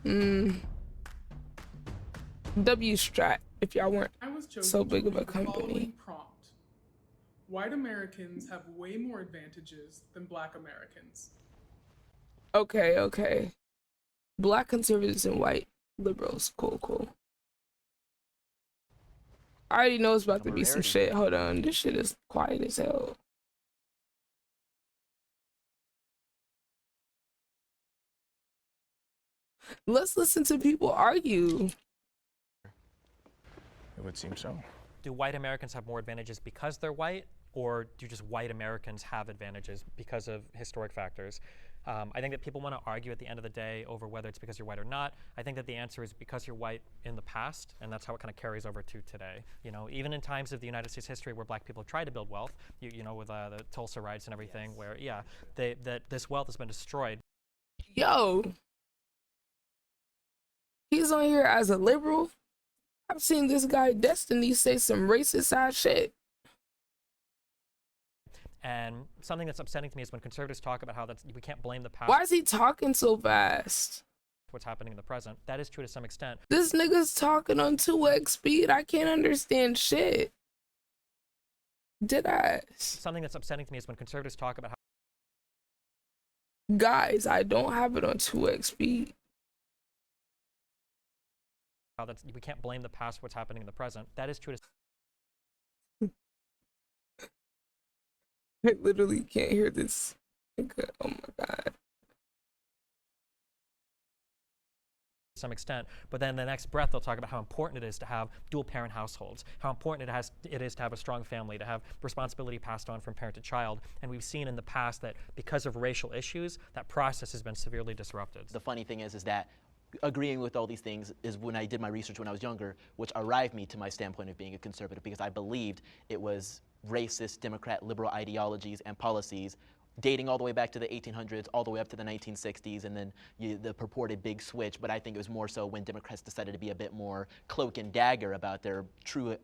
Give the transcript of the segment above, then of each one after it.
W Strat, if y'all weren't I was chosen so big to of a read the following company. prompt. White Americans have way more advantages than Black Americans. Okay, okay. Black conservatives and white liberals. Cool, cool. I already know it's about to be some shit. Hold on, this shit is quiet as hell. Let's listen to people argue. It would seem so. Do white Americans have more advantages because they're white, or do just white Americans have advantages because of historic factors? I think that people want to argue at the end of the day over whether it's because you're white or not. I think that the answer is because you're white in the past, and that's how it kind of carries over to today. You know, even in times of the United States history where black people have tried to build wealth, you know, with the Tulsa riots and everything, yes, where, yeah, that this wealth has been destroyed. Yo, he's on here as a liberal. I've seen this guy Destiny say some racist ass shit. And something that's upsetting to me is when conservatives talk about how we can't blame the past. Why is he talking so fast? What's happening in the present. That is true to some extent. This nigga's talking on 2x speed. I can't understand shit. Did I? Something that's upsetting to me is when conservatives talk about how. Guys, I don't have it on 2x speed. How we can't blame the past for what's happening in the present. That is true to. I literally can't hear this. Oh my God. Some extent, but then the next breath they'll talk about how important it is to have dual parent households, how important it is to have a strong family, to have responsibility passed on from parent to child. And we've seen in the past that because of racial issues, that process has been severely disrupted. The funny thing is that agreeing with all these things is when I did my research when I was younger, which arrived me to my standpoint of being a conservative, because I believed it was racist, Democrat, liberal ideologies and policies dating all the way back to the 1800s, all the way up to the 1960s, and then the purported big switch. But I think it was more so when Democrats decided to be a bit more cloak and dagger about their true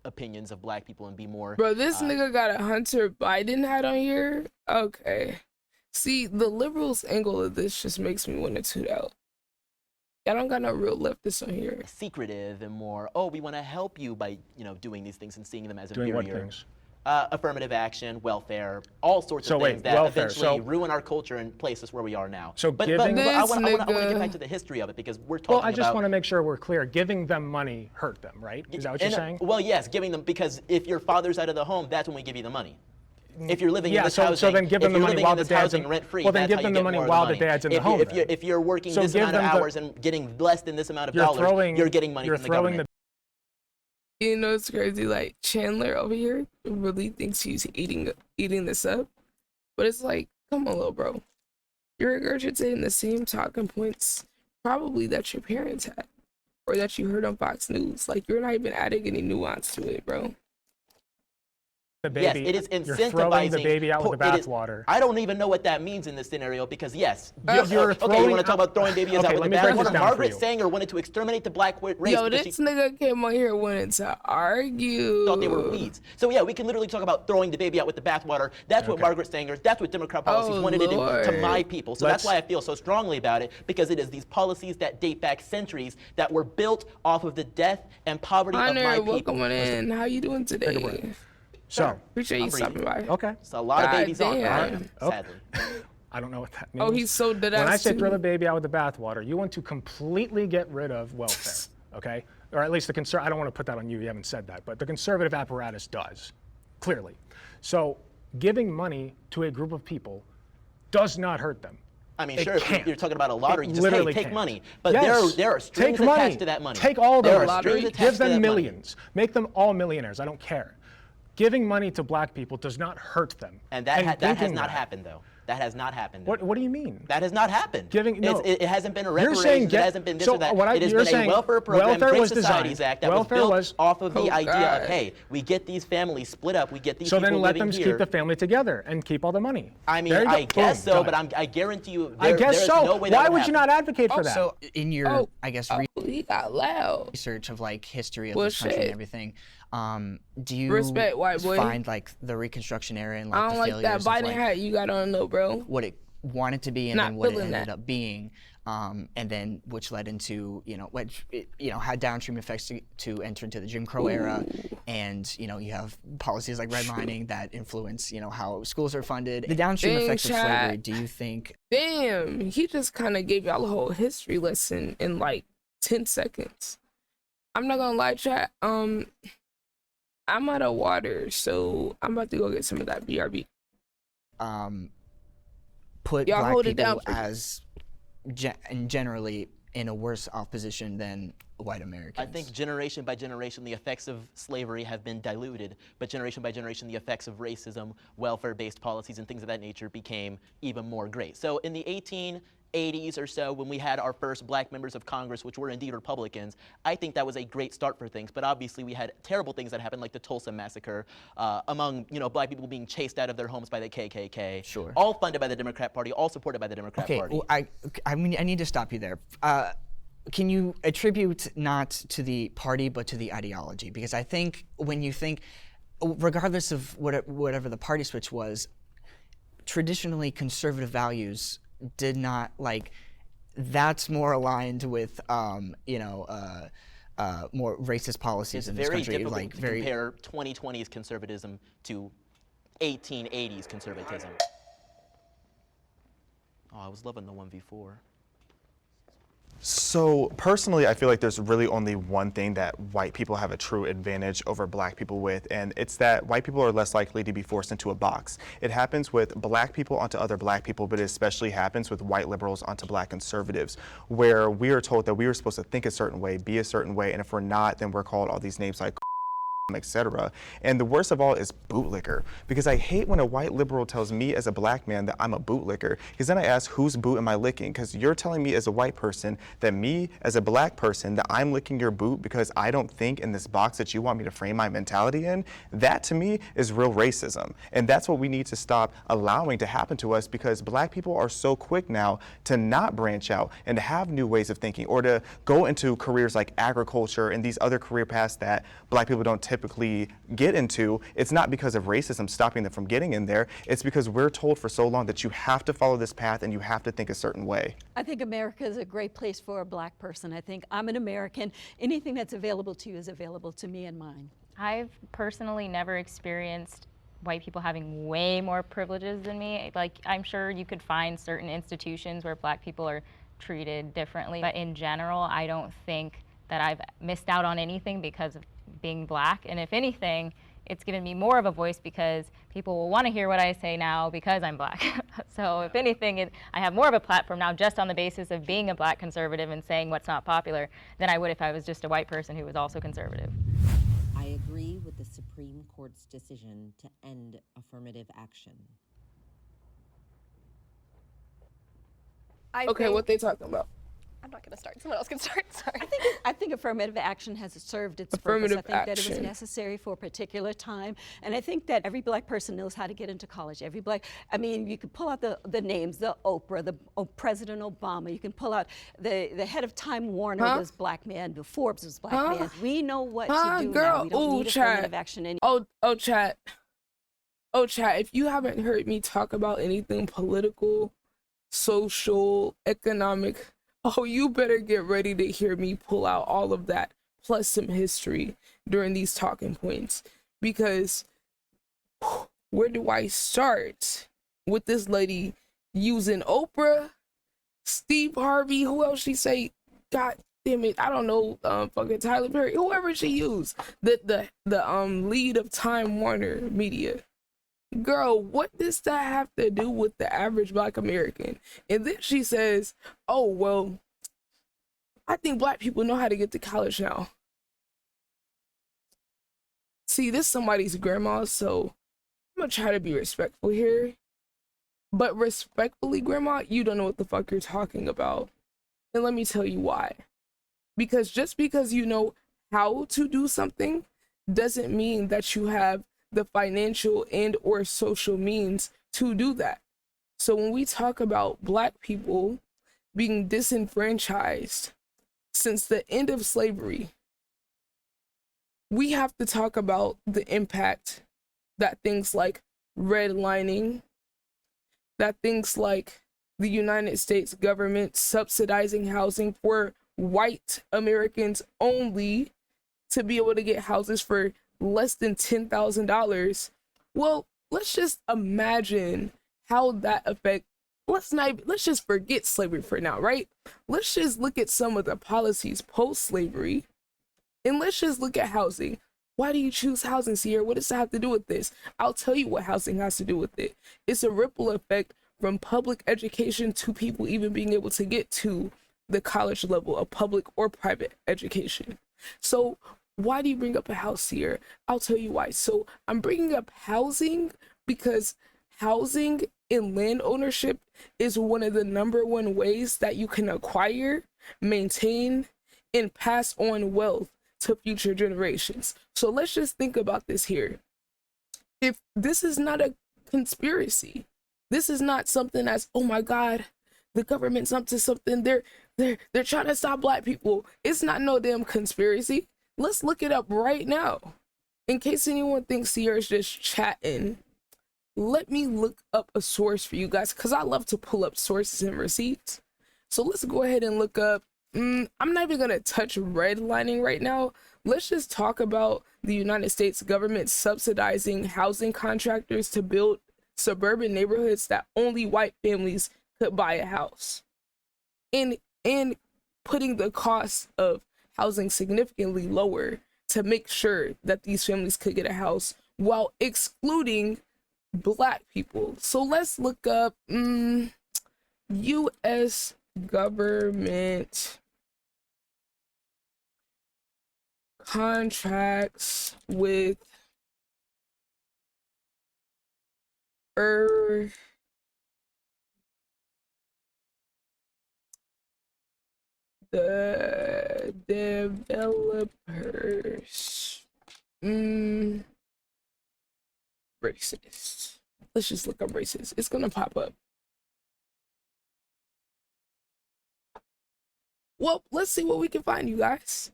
opinions of black people and be more. Bro, this nigga got a Hunter Biden hat on here? Okay. See, the liberals' angle of this just makes me want to toot out. I don't got no real leftists on here. Secretive and more, oh, we want to help you by, you know, doing these things and seeing them as inferior. Doing what things? Affirmative action, welfare, all sorts of things that eventually ruin our culture and place us where we are now. So but I want to get back to the history of it, because we're talking about... Well, I just want to make sure we're clear. Giving them money hurt them, right? Is that what you're saying? Well, yes, giving them, because if your father's out of the home, that's when we give you the money. If you're living in this housing, so then give them the money while the dad's in rent-free, well, then give them the money while the dad's in the home. If you're working this amount of hours and getting less than this amount of dollars, you're getting money from the government. You know, it's crazy. Like Chandler over here really thinks he's eating this up, but it's like, come on, little bro, you're regurgitating the same talking points probably that your parents had or that you heard on Fox News. Like, you're not even adding any nuance to it, bro. The baby, yes, it is incentivizing. You're throwing the baby out with the bathwater. I don't even know what that means in this scenario, because yes, you're okay, you want to talk about throwing babies out with the bathwater? Margaret Sanger wanted to exterminate the black race. Yo, this nigga came on here wanting to argue. Thought they were weeds. So yeah, we can literally talk about throwing the baby out with the bathwater. That's what Margaret Sanger, that's what Democrat policies wanted to do to my people. So that's why I feel so strongly about it, because it is these policies that date back centuries that were built off of the death and poverty of my people. Welcome on in. How you doing today? So, appreciate you stopping by. Okay. So a lot of babies on, sadly. I don't know what that means. Oh, he's so dead. When I say throw the baby out with the bathwater, you want to completely get rid of welfare, okay? Or at least the I don't want to put that on you. You haven't said that, but the conservative apparatus does, clearly. So giving money to a group of people does not hurt them. I mean, sure, if you're talking about a lottery, just take money. But yes. there are strings attached to that money. Take all the money. Give them millions. Make them all millionaires. I don't care. Giving money to black people does not hurt them. And that has not happened, though. That has not happened. What do you mean? That has not happened. It hasn't been a reparations. It hasn't been this or that. It has been a welfare program, Great Societies Act, that was built off of the idea of, hey, we get these families split up, we get these people living here. So then let them keep the family together and keep all the money. I mean, I guess so, but I guarantee you there is no way that Why would you not advocate for that? So in your, I guess, he got loud. research of like history of this country and everything, do you respect white boy find like the Reconstruction era and like I don't the like that failures Biden of, like, hat you got on though, bro. what it wanted to be and then what it ended up being? and then which led into, had downstream effects to enter into the Jim Crow era. And, you have policies like redlining that influence, how schools are funded. The downstream effects of slavery, do you think? Damn, he just kind of gave y'all a whole history lesson in like 10 seconds. I'm not gonna lie, chat. I'm out of water, so I'm about to go get some of that BRB. Put Y'all black hold it down people as generally in a worse off position than white Americans. I think generation by generation, the effects of slavery have been diluted, but generation by generation, the effects of racism, welfare-based policies, and things of that nature became even more great. So in the 1880s or so, when we had our first black members of Congress, which were indeed Republicans, I think that was a great start for things. But obviously, we had terrible things that happened, like the Tulsa massacre, among black people being chased out of their homes by the KKK. Sure. All funded by the Democrat Party, all supported by the Democrat Party. Well, I need to stop you there. Can you attribute not to the party but to the ideology? Because I think when you think, regardless of whatever the party switch was, traditionally conservative values did not that's more aligned with more racist policies in this country. It's very difficult to compare 2020's conservatism to 1880s conservatism. Oh, I was loving the 1v4. So personally, I feel like there's really only one thing that white people have a true advantage over black people with, and it's that white people are less likely to be forced into a box. It happens with black people onto other black people, but it especially happens with white liberals onto black conservatives, where we are told that we are supposed to think a certain way, be a certain way, and if we're not, then we're called all these names like etc. And the worst of all is bootlicker, because I hate when a white liberal tells me as a black man that I'm a bootlicker, because then I ask, whose boot am I licking? Because you're telling me as a white person that me as a black person that I'm licking your boot because I don't think in this box that you want me to frame my mentality in. That to me is real racism, and that's what we need to stop allowing to happen to us, because black people are so quick now to not branch out and to have new ways of thinking, or to go into careers like agriculture and these other career paths that black people don't typically get into. It's not because of racism stopping them from getting in there. It's because we're told for so long that you have to follow this path and you have to think a certain way. I think America is a great place for a black person. I think I'm an American. Anything that's available to you is available to me and mine. I've personally never experienced white people having way more privileges than me. Like, I'm sure you could find certain institutions where black people are treated differently, but in general, I don't think that I've missed out on anything because of being black. And if anything, it's given me more of a voice because people will want to hear what I say now because I'm black. So if anything, I have more of a platform now just on the basis of being a black conservative and saying what's not popular than I would if I was just a white person who was also conservative. I agree with the Supreme Court's decision to end affirmative action. Okay, what they talking about? I'm not going to start. Someone else can start. Sorry. I think affirmative action has served its purpose. I think that it was necessary for a particular time. And I think that every black person knows how to get into college. You could pull out the names, the Oprah, President Obama. You can pull out the head of Time Warner was black man, the Forbes was black man. We know what to do now. We don't need affirmative action anymore. Chat, if you haven't heard me talk about anything political, social, economic, you better get ready to hear me pull out all of that, plus some history during these talking points. Because where do I start with this lady using Oprah, Steve Harvey, who else she say? God damn it, I don't know, fucking Tyler Perry, whoever she used, the lead of Time Warner Media. Girl, what does that have to do with the average black American? And then she says, oh, well, I think black people know how to get to college now. See, this is somebody's grandma, so I'm gonna try to be respectful here. But respectfully, grandma, you don't know what the fuck you're talking about. And let me tell you why. Because just because you know how to do something doesn't mean that you have the financial and or social means to do that. So when we talk about black people being disenfranchised since the end of slavery, we have to talk about the impact that things like redlining, that things like the United States government subsidizing housing for white Americans only to be able to get houses for less than $10,000. Well, let's just imagine how that affect. Let's just forget slavery for now, right? Let's just look at some of the policies post-slavery, and let's just look at housing. Why do you choose housing, Ciara? What does that have to do with this? I'll tell you what housing has to do with it. It's a ripple effect from public education to people even being able to get to the college level of public or private education. So why do you bring up a house here? I'll tell you why. So I'm bringing up housing because housing and land ownership is one of the #1 ways that you can acquire, maintain, and pass on wealth to future generations. So let's just think about this here. If this is not a conspiracy, this is not something that's, oh my God, the government's up to something. They're trying to stop black people. It's not no damn conspiracy. Let's look it up right now. In case anyone thinks Ciara's just chatting, let me look up a source for you guys, because I love to pull up sources and receipts. So let's go ahead and look up, I'm not even gonna touch redlining right now. Let's just talk about the United States government subsidizing housing contractors to build suburban neighborhoods that only white families could buy a house. And putting the cost of housing significantly lower to make sure that these families could get a house while excluding black people. So let's look up U.S. government contracts with the developers. Racist. Let's just look up racist. It's gonna pop up. Well, let's see what we can find, you guys.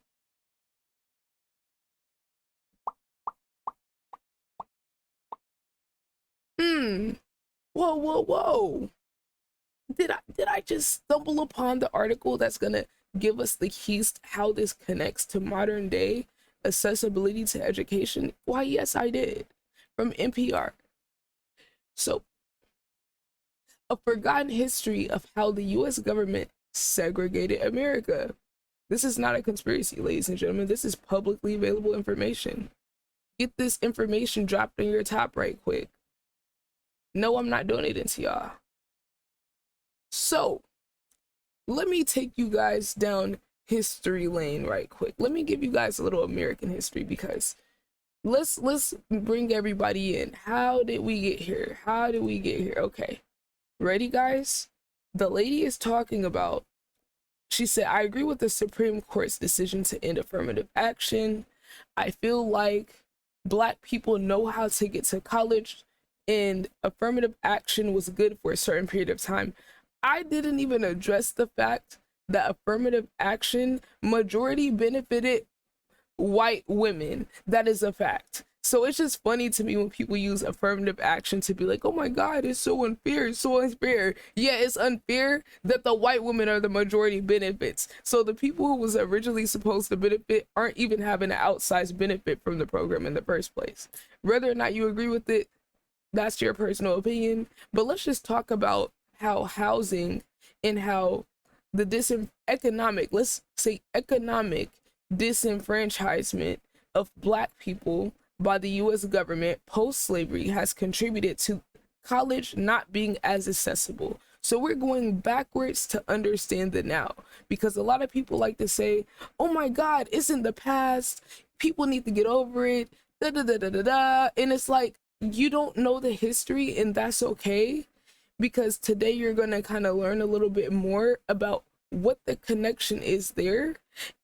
Whoa. Did I just stumble upon the article that's gonna give us the keys to how this connects to modern day accessibility to education? Why, yes, I did. From NPR. So, a forgotten history of how the US government segregated America. This is not a conspiracy, ladies and gentlemen. This is publicly available information. Get this information dropped on your top right quick. No, I'm not donating to y'all. So, let me take you guys down history lane right quick. Let me give you guys a little American history, because let's bring everybody in. How did we get here? Okay, ready, guys? The lady is talking about, she said, I agree with the Supreme Court's decision to end affirmative action. I feel like black people know how to get to college, and affirmative action was good for a certain period of time. I didn't even address the fact that affirmative action majority benefited white women. That is a fact. So it's just funny to me when people use affirmative action to be like, oh my God, it's so unfair, it's so unfair. Yeah, it's unfair that the white women are the majority benefits. So the people who was originally supposed to benefit aren't even having an outsized benefit from the program in the first place. Whether or not you agree with it, that's your personal opinion. But let's just talk about how housing and how the economic disenfranchisement of black people by the US government post-slavery has contributed to college not being as accessible. So we're going backwards to understand the now, because a lot of people like to say, oh my God, it's in the past, people need to get over it, and it's like, you don't know the history, and that's okay, because today you're going to kind of learn a little bit more about what the connection is there,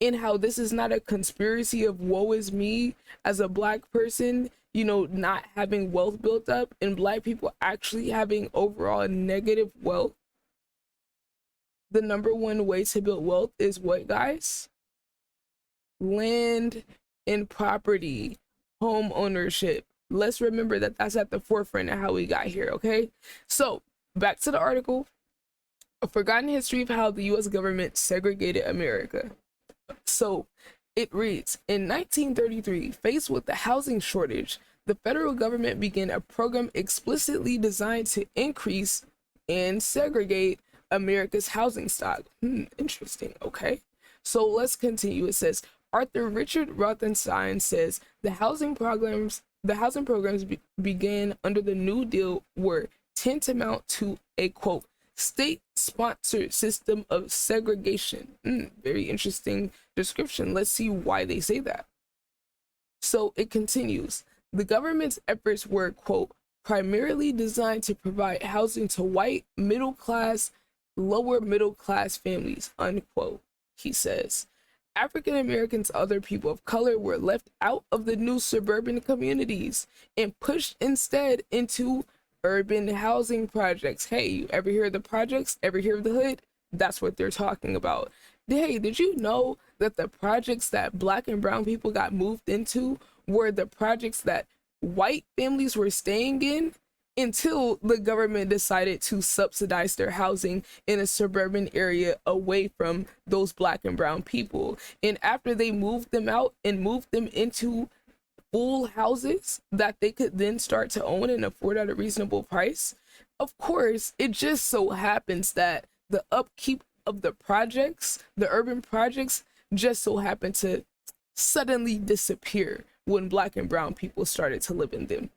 and how this is not a conspiracy of woe is me as a black person, you know, not having wealth built up, and black people actually having overall negative wealth. The #1 way to build wealth is what, guys? Land and property, home ownership. Let's remember that that's at the forefront of how we got here, okay? So back to the article. A forgotten history of how the US government segregated America. So it reads, in 1933, faced with the housing shortage, the federal government began a program explicitly designed to increase and segregate America's housing stock. Interesting. Okay. So let's continue. It says, Arthur Richard Rothenstein says the housing programs began under the New Deal were tantamount to a quote state-sponsored system of segregation. Very interesting description. Let's see why they say that. So it continues. The government's efforts were quote primarily designed to provide housing to white, middle class, lower middle class families, unquote. He says African Americans, other people of color were left out of the new suburban communities and pushed instead into urban housing projects. Hey, you ever hear of the projects? Ever hear of the hood? That's what they're talking about. Hey, did you know that the projects that black and brown people got moved into were the projects that white families were staying in until the government decided to subsidize their housing in a suburban area away from those black and brown people? And after they moved them out and moved them into full houses that they could then start to own and afford at a reasonable price, of course, it just so happens that the upkeep of the projects, the urban projects, just so happened to suddenly disappear when black and brown people started to live in them.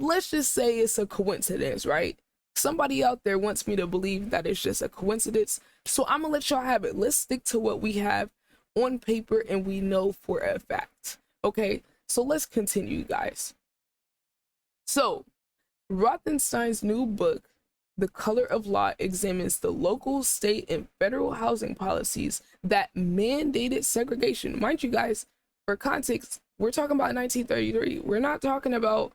Let's just say it's a coincidence, right? Somebody out there wants me to believe that it's just a coincidence, so I'm gonna let y'all have it. Let's stick to what we have on paper and we know for a fact. Okay, so let's continue, guys. So Rothenstein's new book, The Color of Law, examines the local, state, and federal housing policies that mandated segregation. Mind you guys, for context, we're talking about 1933. We're not talking about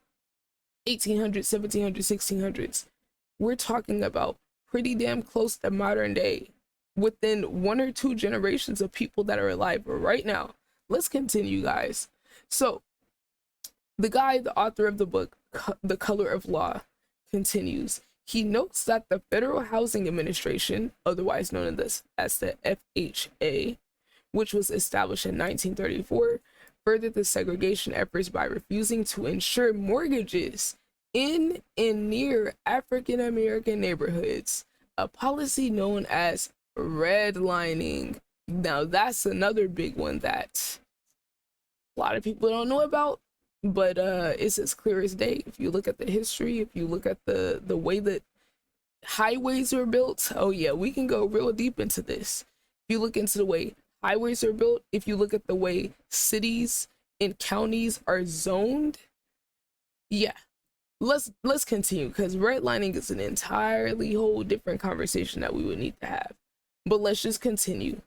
1800s, 1700s, 1600s. We're talking about pretty damn close to modern day, within 1 or 2 generations of people that are alive right now. Let's continue, guys. So the guy, the author of the book, The Color of Law, continues. He notes that the Federal Housing Administration, otherwise known as the FHA, which was established in 1934, furthered the segregation efforts by refusing to insure mortgages in and near African American neighborhoods, a policy known as redlining. Now that's another big one that a lot of people don't know about, but it's as clear as day. If you look at the history, if you look at the way that highways are built, oh yeah, we can go real deep into this. If you look into the way highways are built, if you look at the way cities and counties are zoned, yeah. Let's continue, because redlining is an entirely whole different conversation that we would need to have. But let's just continue.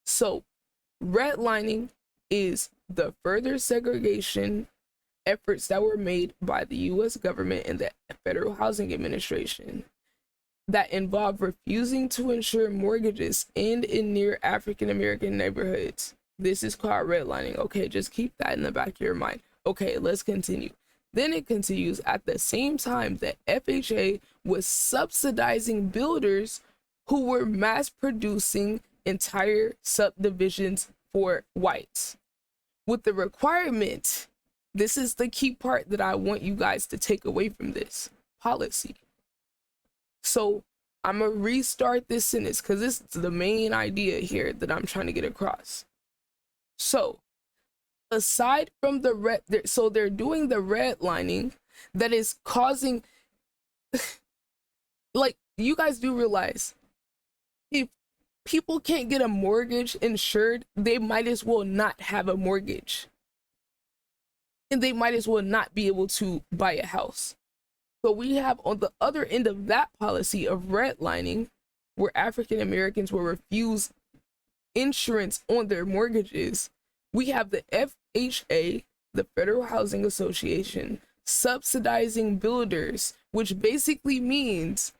So redlining is the further segregation efforts that were made by the US government and the Federal Housing Administration that involve refusing to insure mortgages in and near African American neighborhoods. This is called redlining. Okay, just keep that in the back of your mind. Okay, let's continue. Then it continues, at the same time that FHA was subsidizing builders who were mass producing entire subdivisions for whites, with the requirement, this is the key part that I want you guys to take away from this policy. So I'm gonna restart this sentence because this is the main idea here that I'm trying to get across. So aside from the so they're doing the redlining that is causing like, you guys do realize if people can't get a mortgage insured, they might as well not have a mortgage, and they might as well not be able to buy a house. So we have on the other end of that policy of redlining, where African Americans will refuse insurance on their mortgages, we have the FHA, the Federal Housing Association, subsidizing builders, which basically means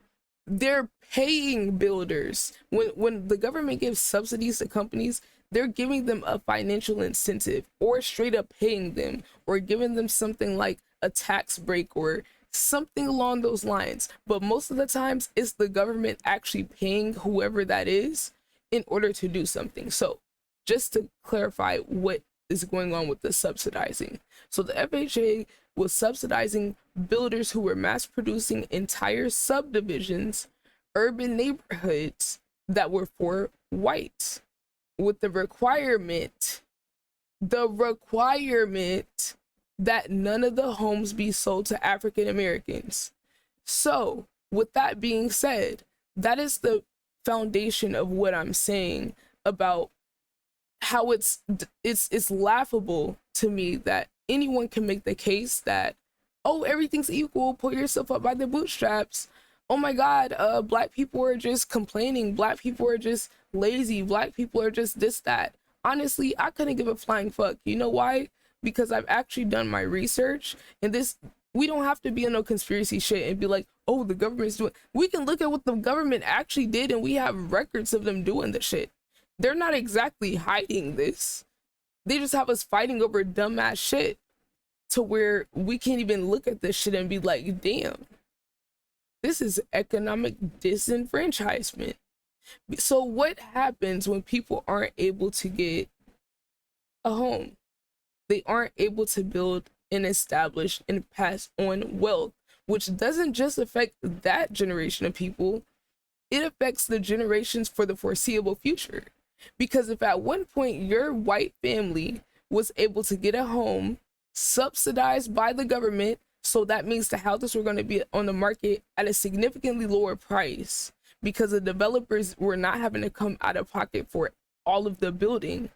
they're paying builders. When the government gives subsidies to companies, they're giving them a financial incentive, or straight up paying them, or giving them something like a tax break or something along those lines. But most of the times it's the government actually paying whoever that is in order to do something. So just to clarify what is going on with the subsidizing. So the FHA was subsidizing builders who were mass producing entire subdivisions, urban neighborhoods that were for whites, with the requirement that none of the homes be sold to African Americans. So with that being said, that is the foundation of what I'm saying about how it's laughable to me that anyone can make the case that, oh, everything's equal, pull yourself up by the bootstraps. Oh my God, black people are just complaining, black people are just lazy, black people are just this, that. Honestly, I couldn't give a flying fuck. You know why? Because I've actually done my research, and we don't have to be in no conspiracy shit and be like, oh, the government's doing. We can look at what the government actually did, and we have records of them doing the shit. They're not exactly hiding this. They just have us fighting over dumbass shit to where we can't even look at this shit and be like, damn, this is economic disenfranchisement. So what happens when people aren't able to get a home? They aren't able to build and establish and pass on wealth, which doesn't just affect that generation of people, it affects the generations for the foreseeable future. Because if at one point your white family was able to get a home subsidized by the government, so that means the houses were going to be on the market at a significantly lower price because the developers were not having to come out of pocket for all of the building,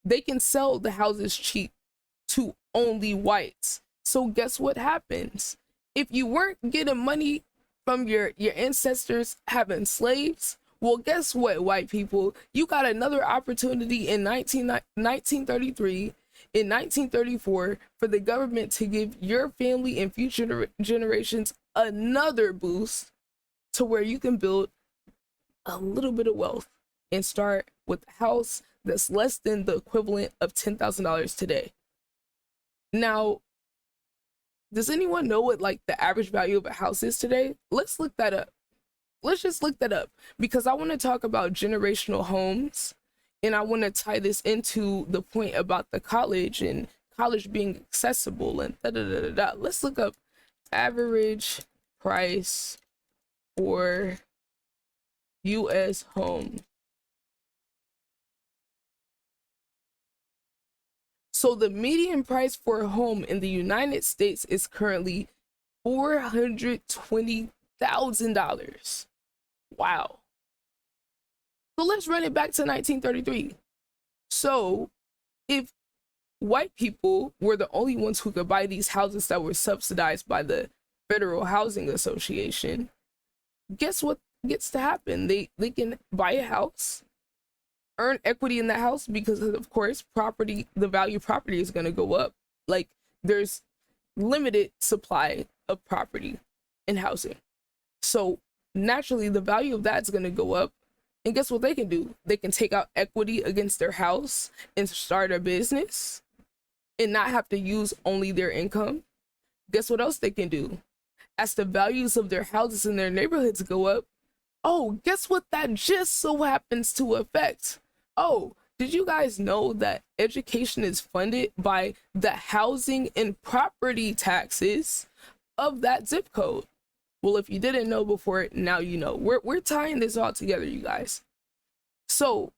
they can sell the houses cheap to only whites. So guess what happens? If you weren't getting money from your ancestors having slaves, well, guess what, white people? You got another opportunity in 1933, in 1934, for the government to give your family and future generations another boost to where you can build a little bit of wealth and start with a house that's less than the equivalent of $10,000 today. Now, does anyone know what like the average value of a house is today? Let's look that up. Let's just look that up, because I want to talk about generational homes, and I want to tie this into the point about the college and college being accessible and da da da da da. Let's look up average price for U.S. home. So the median price for a home in the United States is currently $420,000. Wow. So let's run it back to 1933. So if white people were the only ones who could buy these houses that were subsidized by the Federal Housing Association, guess what gets to happen? They can buy a house, earn equity in that house, because of course the value of property is going to go up. Like, there's limited supply of property and housing, so naturally the value of that's going to go up. And guess what they can do? They can take out equity against their house and start a business and not have to use only their income. Guess what else they can do? As the values of their houses in their neighborhoods go up, oh, guess what that just so happens to affect? Oh, did you guys know that education is funded by the housing and property taxes of that zip code? Well, if you didn't know before, now you know. We're tying this all together, you guys. So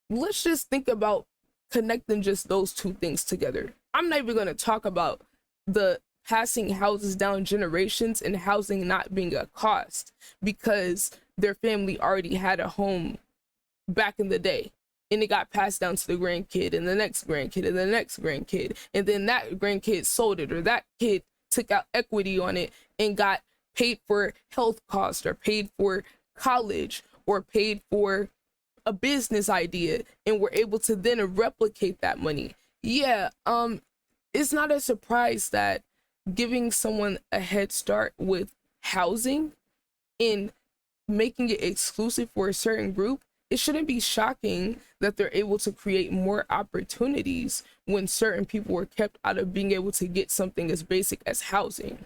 let's just think about connecting just those two things together. I'm not even going to talk about the passing houses down generations and housing not being a cost, because their family already had a home back in the day, and it got passed down to the grandkid and the next grandkid and the next grandkid, and then that grandkid sold it, or that kid took out equity on it and got paid for health costs, or paid for college, or paid for a business idea, and were able to then replicate that money. Yeah, it's not a surprise that giving someone a head start with housing and making it exclusive for a certain group, it shouldn't be shocking that they're able to create more opportunities when certain people were kept out of being able to get something as basic as housing.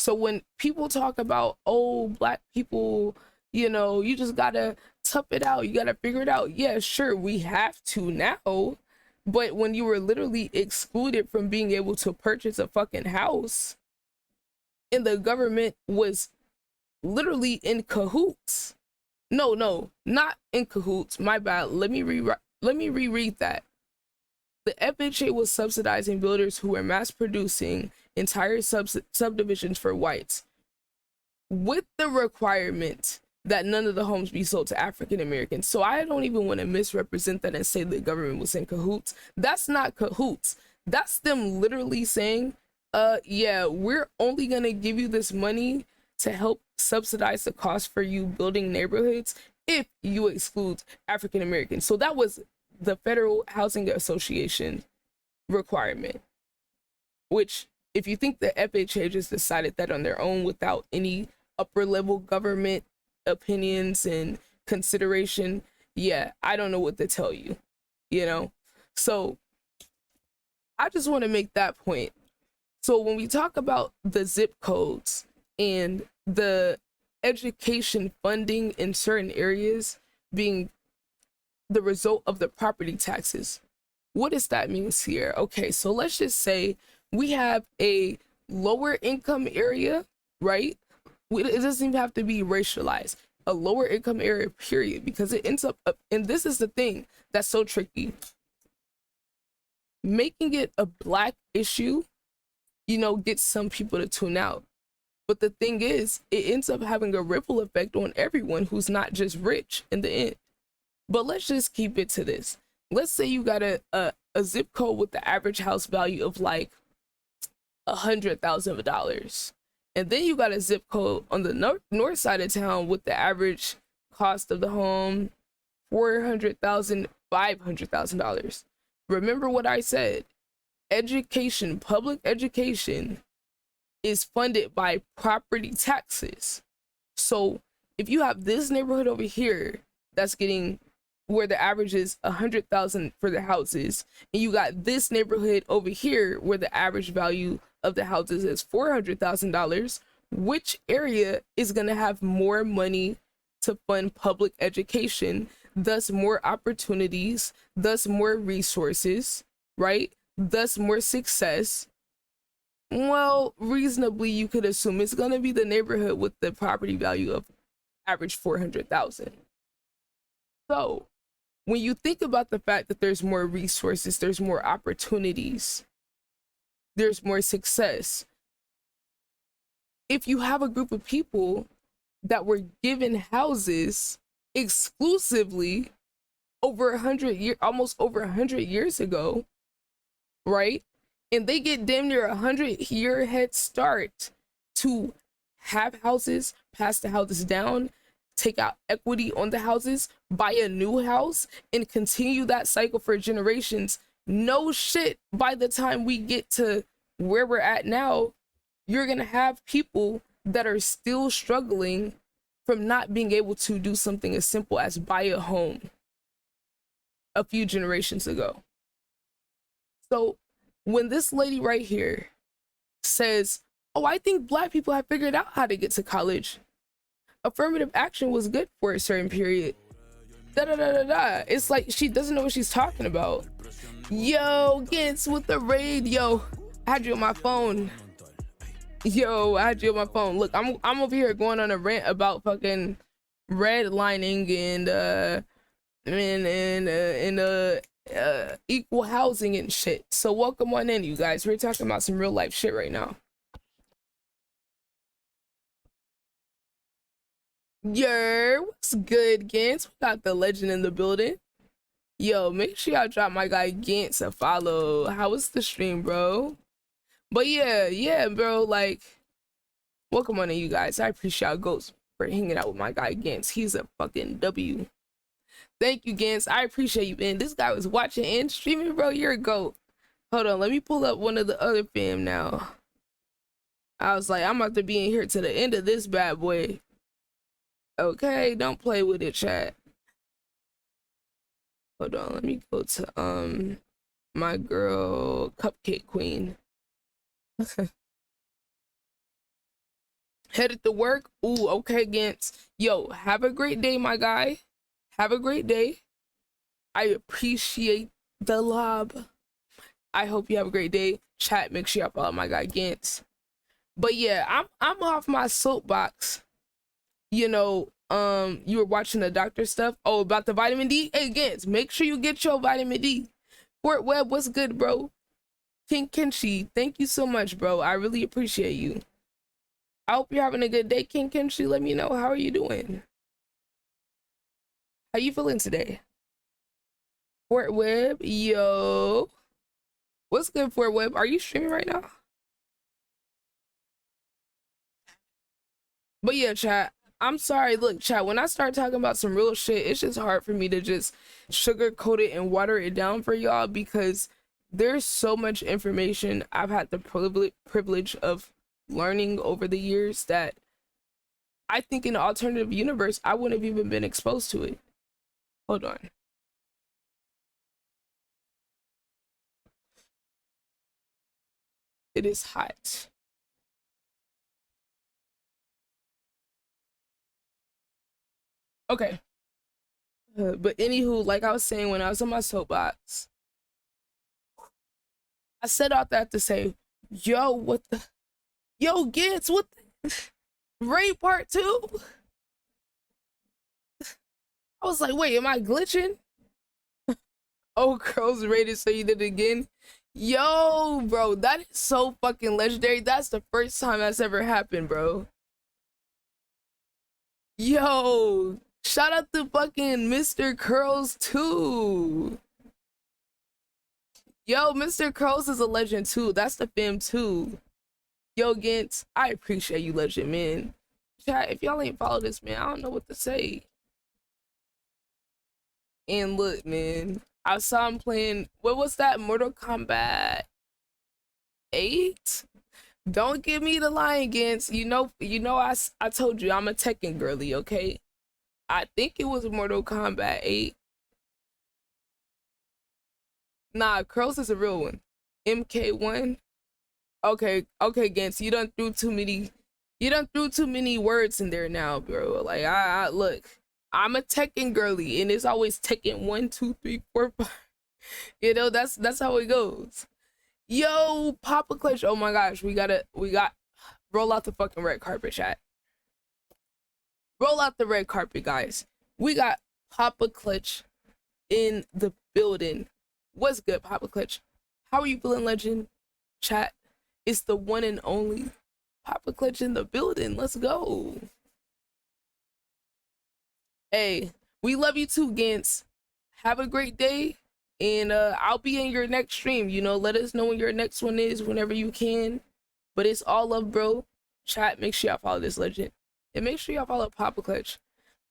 So when people talk about, oh, black people, you know, you just gotta tough it out, you gotta figure it out. Yeah, sure, we have to now. But when you were literally excluded from being able to purchase a fucking house, and the government was literally in cahoots. No, not in cahoots. My bad. Let me reread that. The FHA was subsidizing builders who were mass producing entire subdivisions for whites, with the requirement that none of the homes be sold to African Americans. So I don't even want to misrepresent that and say the government was in cahoots. That's not cahoots. That's them literally saying, yeah, we're only gonna give you this money to help subsidize the cost for you building neighborhoods if you exclude African Americans. So that was the Federal Housing Association requirement, which if you think the FHA just decided that on their own without any upper level government opinions and consideration, yeah, I don't know what to tell you, you know? So I just want to make that point. So when we talk about the zip codes and the education funding in certain areas being the result of the property taxes, what does that mean here? Okay, so let's just say we have a lower income area, right? It doesn't even have to be racialized, a lower income area, period, because it ends up, and this is the thing that's so tricky, making it a black issue, you know, gets some people to tune out. But the thing is, it ends up having a ripple effect on everyone who's not just rich in the end. But let's just keep it to this. Let's say you got a zip code with the average house value of like $100,000. And then you got a zip code on the north side of town with the average cost of the home, $400,000, $500,000. Remember what I said, education, public education is funded by property taxes. So if you have this neighborhood over here that's getting where the average is 100,000 for the houses, and you got this neighborhood over here where the average value of the houses is $400,000, which area is going to have more money to fund public education, thus more opportunities, thus more resources, right? Thus more success? Well, reasonably, you could assume it's going to be the neighborhood with the property value of average 400,000. So when you think about the fact that there's more resources, there's more opportunities, there's more success, if you have a group of people that were given houses exclusively over 100 years, almost over 100 years ago, right? And they get damn near 100-year head start to have houses, pass the houses down, take out equity on the houses, buy a new house, and continue that cycle for generations. No shit, by the time we get to where we're at now, you're gonna have people that are still struggling from not being able to do something as simple as buy a home a few generations ago. So when this lady right here says, oh, I think black people have figured out how to get to college, affirmative action was good for a certain period, it's like she doesn't know what she's talking about. Yo, Gents with the raid. Yo, I had you on my phone. Look, I'm over here going on a rant about fucking redlining and equal housing and shit. So welcome on in, you guys. We're talking about some real life shit right now. What's good, Gantz? We got the legend in the building. Yo, make sure y'all drop my guy Gantz a follow. How was the stream, bro? But yeah, bro, like, welcome on in, you guys. I appreciate y'all goats for hanging out with my guy Gantz. He's a fucking W. Thank you, Gantz. I appreciate you, man. This guy was watching and streaming, bro. You're a goat. Hold on, let me pull up one of the other fam now. I was like, I'm about to be in here to the end of this bad boy. Okay, don't play with it, chat. Hold on, let me go to my girl Cupcake Queen. Headed to work. Ooh, okay, against. Yo, have a great day, my guy. Have a great day. I appreciate the lob. I hope you have a great day. Chat, make sure y'all follow my guy Gantz. But yeah, I'm off my soapbox. You know, you were watching the doctor stuff. Oh, about the vitamin D. Hey, Gantz, make sure you get your vitamin D. Fort Webb, what's good, bro? King Kenshi, thank you so much, bro. I really appreciate you. I hope you're having a good day, King Kenshi. Let me know, how are you doing? How you feeling today? Fort Webb, yo. What's good, Fort Webb? Are you streaming right now? But yeah, chat. I'm sorry. Look, chat, when I start talking about some real shit, it's just hard for me to just sugarcoat it and water it down for y'all because there's so much information I've had the privilege of learning over the years that I think in an alternative universe, I wouldn't have even been exposed to it. Hold on. It is hot. Okay. But anywho, like I was saying when I was on my soapbox, I said all that to say, yo, what the, yo, Gitz, what the, Raid Part 2? I was like, wait, am I glitching? Oh, girls rated, so you did it again? Yo, bro, that is so fucking legendary. That's the first time that's ever happened, bro. Yo, shout out to fucking Mr. Curls too. Yo, Mr. Curls is a legend too. That's the fam too. Yo, Gintz, I appreciate you, legend, man. Chat, if y'all ain't follow this, man, I don't know what to say. And look, man, I saw him playing, what was that, Mortal Kombat 8? Don't give me the line, Gintz. You know, I told you I'm a Tekken girly, okay? I think it was Mortal Kombat 8. Nah, Curls is a real one. MK1. Okay, Gantz, you done threw too many words in there now, bro. Like, I look, I'm a Tekken girly, and it's always Tekken 1, 2, 3, 4, 5. You know, that's how it goes. Yo, Papa Clutch. Oh my gosh, we got roll out the fucking red carpet, chat. Roll out the red carpet, guys. We got Papa Clutch in the building. What's good, Papa Clutch? How are you feeling, legend? Chat, it's the one and only Papa Clutch in the building. Let's go. Hey, we love you too, Gantz. Have a great day. And I'll be in your next stream. You know, let us know when your next one is whenever you can. But it's all love, bro. Chat, make sure y'all follow this legend. And make sure y'all follow Papa Clutch.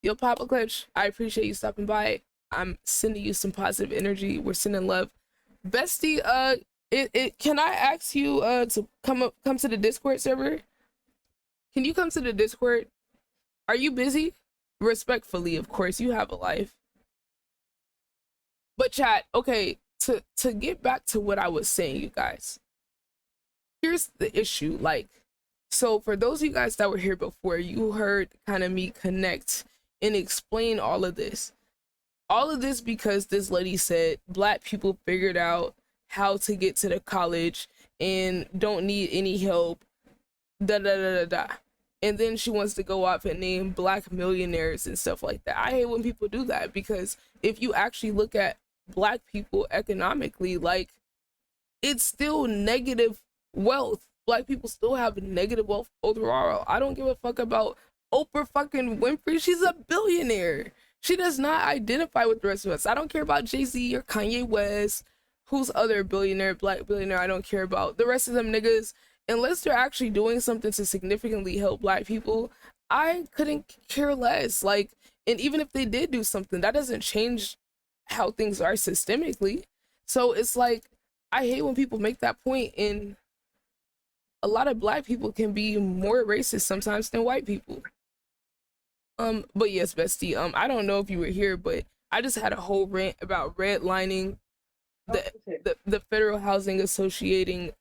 Yo, Papa Clutch, I appreciate you stopping by. I'm sending you some positive energy. We're sending love. Bestie, can I ask you to come to the Discord server? Can you come to the Discord? Are you busy? Respectfully, of course, you have a life. But chat, okay, to get back to what I was saying, you guys. Here's the issue, like, so for those of you guys that were here before, you heard kind of me connect and explain all of this. All of this because this lady said Black people figured out how to get to the college and don't need any help, da da da da da. And then she wants to go off and name Black millionaires and stuff like that. I hate when people do that because if you actually look at Black people economically, like, it's still negative wealth. Black people still have negative wealth overall. I don't give a fuck about Oprah fucking Winfrey. She's a billionaire. She does not identify with the rest of us. I don't care about Jay-Z or Kanye West. Who's other billionaire, Black billionaire I don't care about. The rest of them niggas, unless they're actually doing something to significantly help Black people, I couldn't care less. Like, and even if they did do something, that doesn't change how things are systemically. So it's like, I hate when people make that point, and a lot of Black people can be more racist sometimes than white people. But yes, bestie, I don't know if you were here, but I just had a whole rant about redlining the Federal Housing Association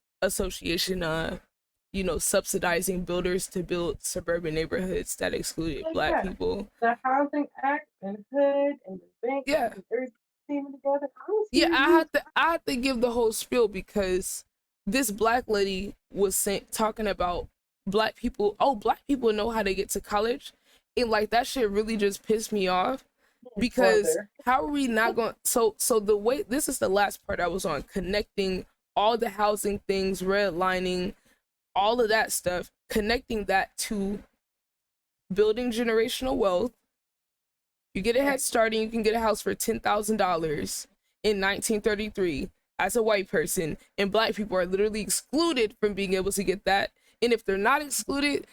you know, subsidizing builders to build suburban neighborhoods that excluded black people. The Housing Act and HUD and the bank Yeah. and everything came together. I don't see Yeah, you. I had to give the whole spiel because this black lady was talking about black people. Oh, black people know how to get to college, and like that shit really just pissed me off because how are we not going? So the way, this is the last part I was on, connecting all the housing things, redlining, all of that stuff, connecting that to building generational wealth. You get a head start and you can get a house for $10,000 in 1933 as a white person, and black people are literally excluded from being able to get that. And if they're not excluded,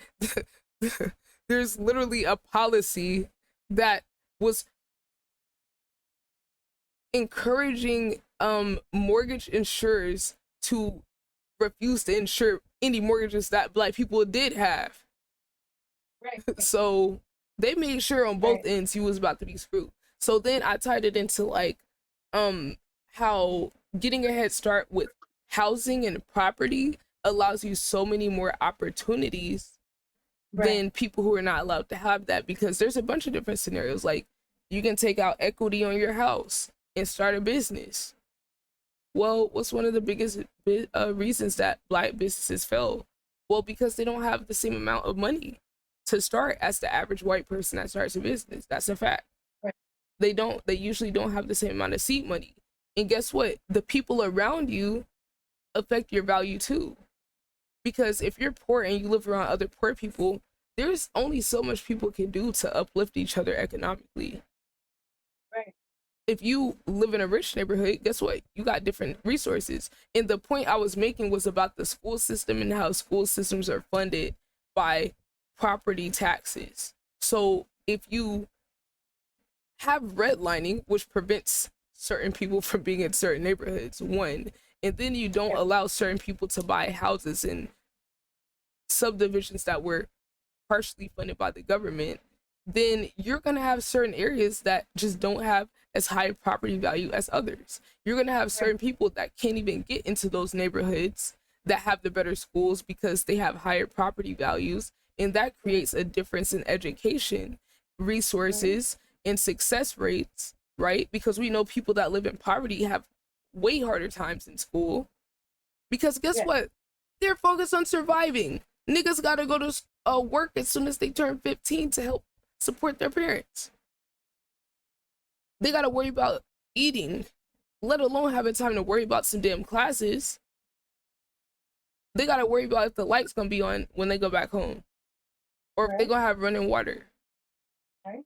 there's literally a policy that was encouraging mortgage insurers to refuse to insure any mortgages that black people did have. Right. So they made sure on both ends you was about to be screwed. So then I tied it into like how getting a head start with housing and property allows you so many more opportunities than people who are not allowed to have that, because there's a bunch of different scenarios. Like you can take out equity on your house and start a business. Well, what's one of the biggest reasons that black businesses fail? Well, because they don't have the same amount of money to start as the average white person that starts a business. That's a fact. They usually don't have the same amount of seed money. And guess what? The people around you affect your value too. Because if you're poor and you live around other poor people, there's only so much people can do to uplift each other economically. Right. If you live in a rich neighborhood, guess what? You got different resources. And the point I was making was about the school system and how school systems are funded by property taxes. So if you have redlining, which prevents certain people from being in certain neighborhoods, one, and then you don't allow certain people to buy houses in subdivisions that were partially funded by the government, then you're going to have certain areas that just don't have as high property value as others. You're going to have certain people that can't even get into those neighborhoods that have the better schools because they have higher property values, and that creates a difference in education resources and success rates, right? Because we know people that live in poverty have way harder times in school because guess what? They're focused on surviving. Niggas gotta go to work as soon as they turn 15 to help support their parents. They gotta worry about eating, let alone having time to worry about some damn classes. They gotta worry about if the light's gonna be on when they go back home, or if they're gonna have running water. Right.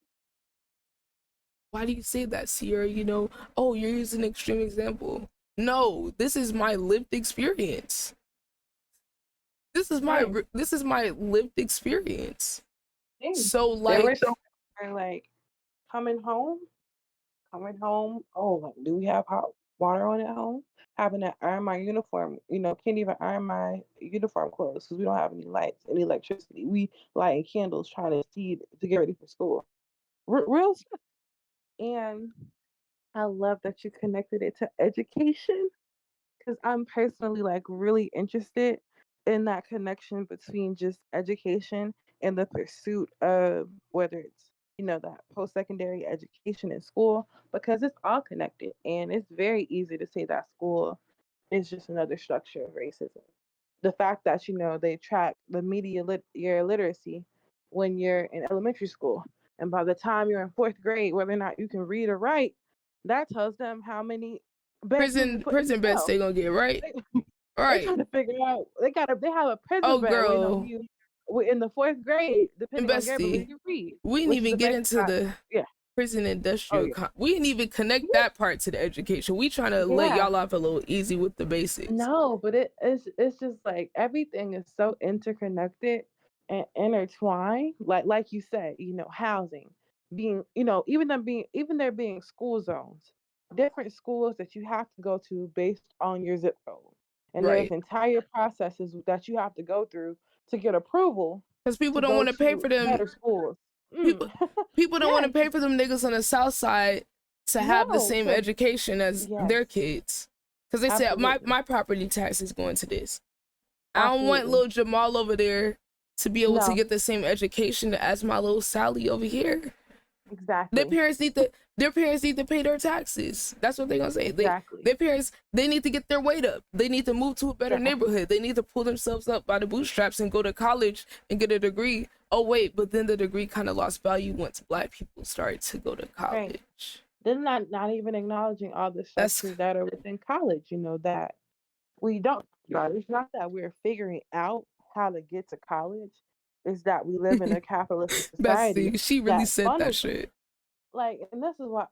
Why do you say that, Ciara? You know, oh, you're using an extreme example. No, this is my lived experience. This is my lived experience. So like, like coming home. Oh, like, do we have hot water on at home? Having to iron my uniform. You know, can't even iron my uniform clothes because we don't have any lights, any electricity. We lighting candles trying to see to get ready for school. Real stuff. And I love that you connected it to education because I'm personally like really interested in that connection between just education and the pursuit of whether it's, you know, that post-secondary education in school, because it's all connected and it's very easy to say that school is just another structure of racism. The fact that, you know, they track the your literacy when you're in elementary school, and by the time you're in fourth grade, whether or not you can read or write, that tells them how many beds you put in prison beds they gonna get, right? They trying to figure out. They have a prison bed waiting on you in the fourth grade, depending on your ability to read. We didn't even get into the prison industrial. We didn't even connect that part to the education. We trying to let y'all off a little easy with the basics. No, but it's just like everything is so interconnected and intertwined. Like you said, you know, housing being, you know, even there being school zones, different schools that you have to go to based on your zip code. And there's entire processes that you have to go through to get approval. Because people don't want to pay for them. Better schools. People don't want to pay for them niggas on the south side to have the same education as their kids. Because they said my property tax is going to this. I don't want Absolutely. little Jamal over there to be able to No. get the same education as my little Sally over here. Exactly. Their parents need to pay their taxes. That's what they're gonna say. Exactly. Their parents, they need to get their weight up. They need to move to a better Yeah. neighborhood. They need to pull themselves up by the bootstraps and go to college and get a degree. Oh wait, but then the degree kind of lost value once Black people started to go to college. They're not even acknowledging all the structures that are within college, you know, that we don't. It's not that we're figuring out how to get to college. It's that we live in a capitalist society. Bestie, she really that said that funnels- shit. Like, and this is why.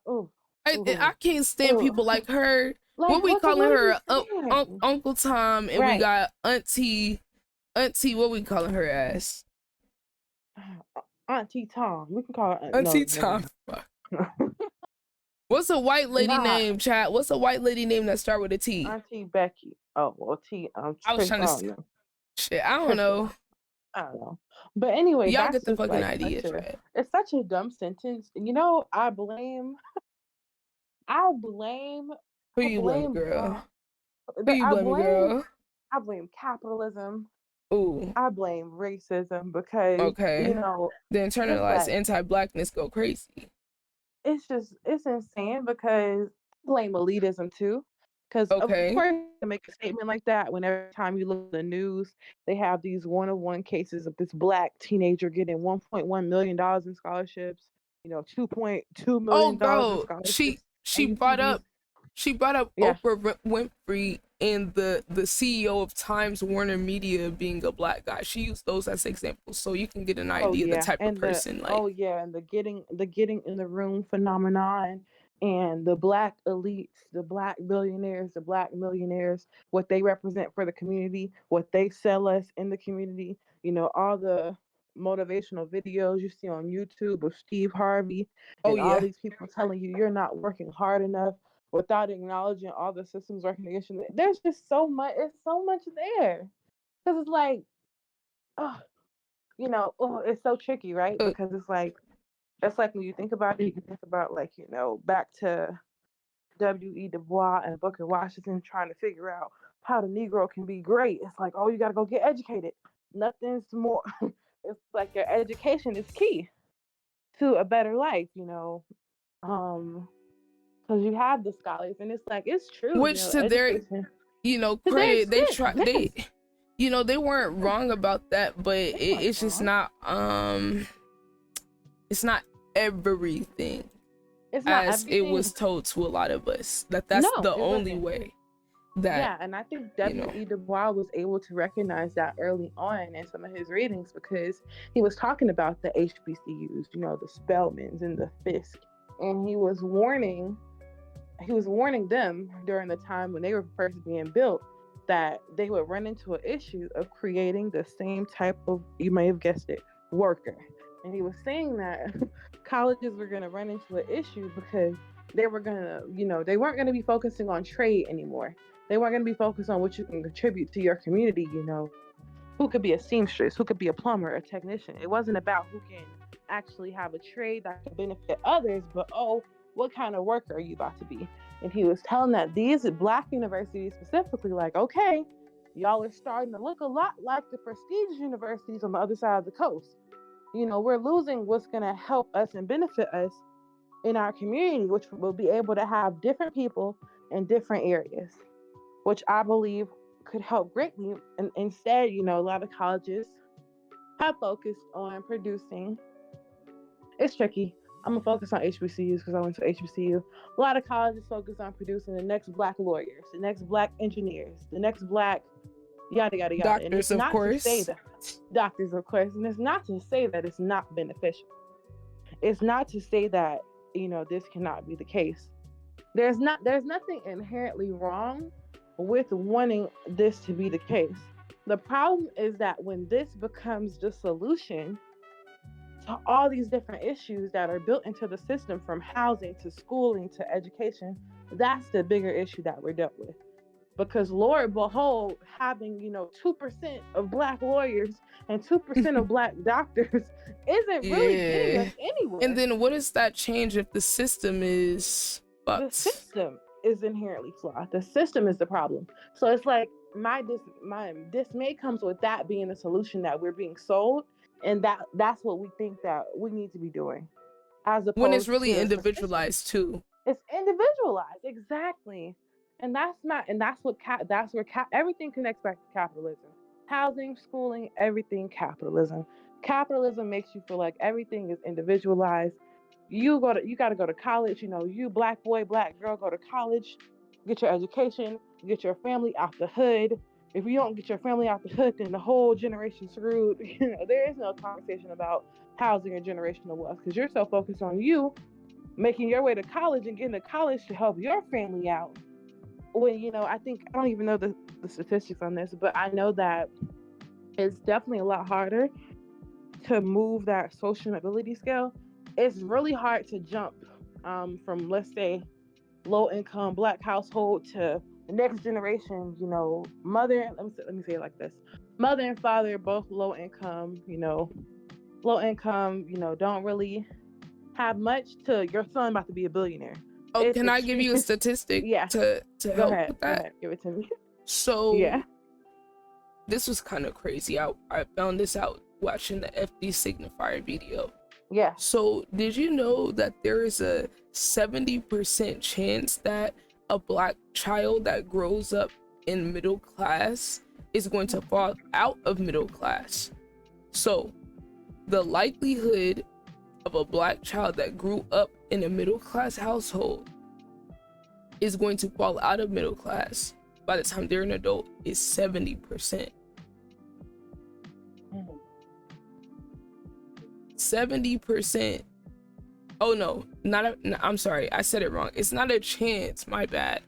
I can't stand people like her. Like, what we what calling are her? you saying? Uncle Tom, and we Right. got Auntie. What we calling her as? Auntie Tom. We can call her Auntie Tom. What's a white lady Nah. name, chat? What's a white lady name that start with a T? Auntie Becky. Oh, well, I was trying to say, shit, I don't know. I don't know. But anyway, Y'all that's get the just fucking like idea, such chat. it's such a dumb sentence. You know, I blame Who you blame, girl? Who you I blaming, girl? I blame capitalism. Ooh. I blame racism because Okay. you know The internalized like- anti-blackness go crazy. it's insane because I blame elitism too. Because Okay. of course to make a statement like that when every time you look at the news, they have these one-on-one cases of this Black teenager getting $1.1 million in scholarships, you know, $2.2 million Oh, bro, in scholarships. she and you brought see up Yeah. Oprah Winfrey and the CEO of Times Warner Media being a Black guy. She used those as examples, so you can get an idea the type of person like. Oh yeah, and the getting in the room phenomenon and the Black elites, the Black billionaires, the Black millionaires, what they represent for the community, what they sell us in the community, you know, all the motivational videos you see on YouTube of Steve Harvey Oh, and all yeah. these people telling you you're not working hard enough without acknowledging all the systems working against you. There's just so much, it's so much there. Because it's like, oh, you know, it's so tricky, right? Because it's like when you think about it, you think about like, you know, back to W.E. Du Bois and Booker Washington trying to figure out how the Negro can be great. It's like, oh, you got to go get educated. Nothing's more. It's like your education is key to a better life, you know. Because you have the scholars, and it's like it's true. Which you know, to their, education- credit, they extent, tried. yes. They weren't wrong about that, but it's just not. It's not everything. It's not as everything. it was told to a lot of us. That's No, the it only wasn't. way. That Yeah, and I think W.E. Du Bois was able to recognize that early on in some of his readings because he was talking about the HBCUs, you know, the Spelmans and the Fisk, and he was warning them during the time when they were first being built that they would run into an issue of creating the same type of, you may have guessed it, worker. And he was saying that colleges were going to run into an issue because they were going to, you know, they weren't going to be focusing on trade anymore. They weren't going to be focused on what you can contribute to your community, you know. Who could be a seamstress? Who could be a plumber, a technician? It wasn't about who can actually have a trade that could benefit others, but what kind of worker are you about to be? And he was telling that these Black universities specifically, like, okay, y'all are starting to look a lot like the prestigious universities on the other side of the coast. You know, we're losing what's going to help us and benefit us in our community, which will be able to have different people in different areas, which I believe could help greatly. And instead, you know, a lot of colleges have focused on producing. It's tricky. I'm gonna focus on HBCUs because I went to HBCU. A lot of colleges focus on producing the next Black lawyers, the next Black engineers, the next Black yada yada yada. Doctors, and it's of not course. To say that, doctors, of course. And it's not to say that it's not beneficial. It's not to say that, you know, this cannot be the case. There's nothing inherently wrong with wanting this to be the case. The problem is that when this becomes the solution to all these different issues that are built into the system, from housing to schooling to education, that's the bigger issue that we're dealt with. Because Lord behold, having, you know, 2% of Black lawyers and 2% of Black doctors isn't really getting us anywhere. And then what does that change if the system is fucked? The system, is inherently flawed. The system is the problem. So it's like my dismay comes with that being the solution that we're being sold, and that's what we think that we need to be doing, as When it's opposed really to the system. individualized too. It's individualized, exactly, and that's where everything connects back to capitalism. Housing, schooling, everything capitalism. Capitalism makes you feel like everything is individualized. You got to go to college. You black boy, black girl, go to college, get your education, get your family out the hood. If you don't get your family out the hood, then the whole generation screwed. There is no conversation about housing or generational wealth because you're so focused on you making your way to college and getting to college to help your family out. When I think I don't even know the statistics on this, but I know that it's definitely a lot harder to move that social mobility scale. It's really hard to jump from, let's say, low income black household to the next generation. Mother. Let me say it like this: mother and father both low income. Don't really have much, to your son about to be a billionaire. Oh, It's can I give you a statistic yeah. to Go help ahead. with Go that? ahead. Give it to me. So Yeah. this was kind of crazy. I found this out watching the FD Signifier video. Yeah. So did you know that there is a 70% chance that a black child that grows up in middle class is going to fall out of middle class? So the likelihood of a black child that grew up in a middle class household is going to fall out of middle class by the time they're an adult is 70%. 70%. Oh no, I'm sorry, I said it wrong. It's not a chance, my bad.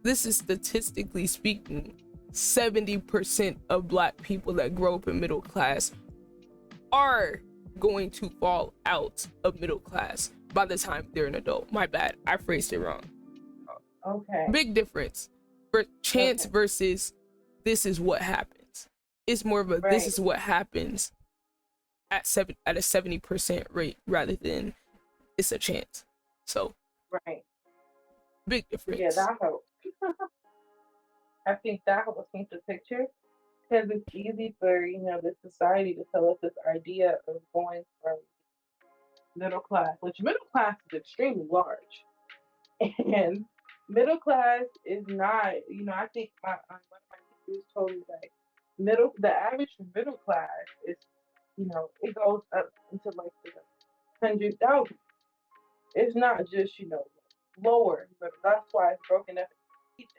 This is statistically speaking, 70% of black people that grow up in middle class are going to fall out of middle class by the time they're an adult. My bad, I phrased it wrong. Okay. Big difference for chance versus this is what happens. It's more of a this is what happens at a 70% rate rather than it's a chance. So big difference. Yeah, that helps. I think that helps paint the picture, because it's easy for the society to tell us this idea of going from middle class, which middle class is extremely large, and middle class is not. I think one of my teachers told me, like, the average middle class is, it goes up into like the 100,000. It's not just lower middle. That's why it's broken up into regions.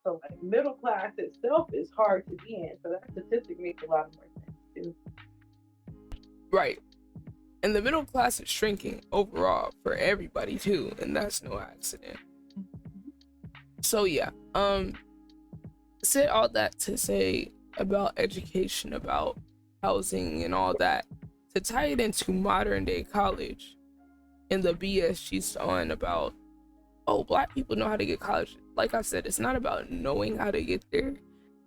So like middle class itself is hard to be in. So that statistic makes a lot more sense too. Right. And the middle class is shrinking overall for everybody too, and that's no accident. So yeah, said all that to say about education, about housing and all that, to tie it into modern day college and the BS she's on about, oh, black people know how to get college. Like I said, it's not about knowing how to get there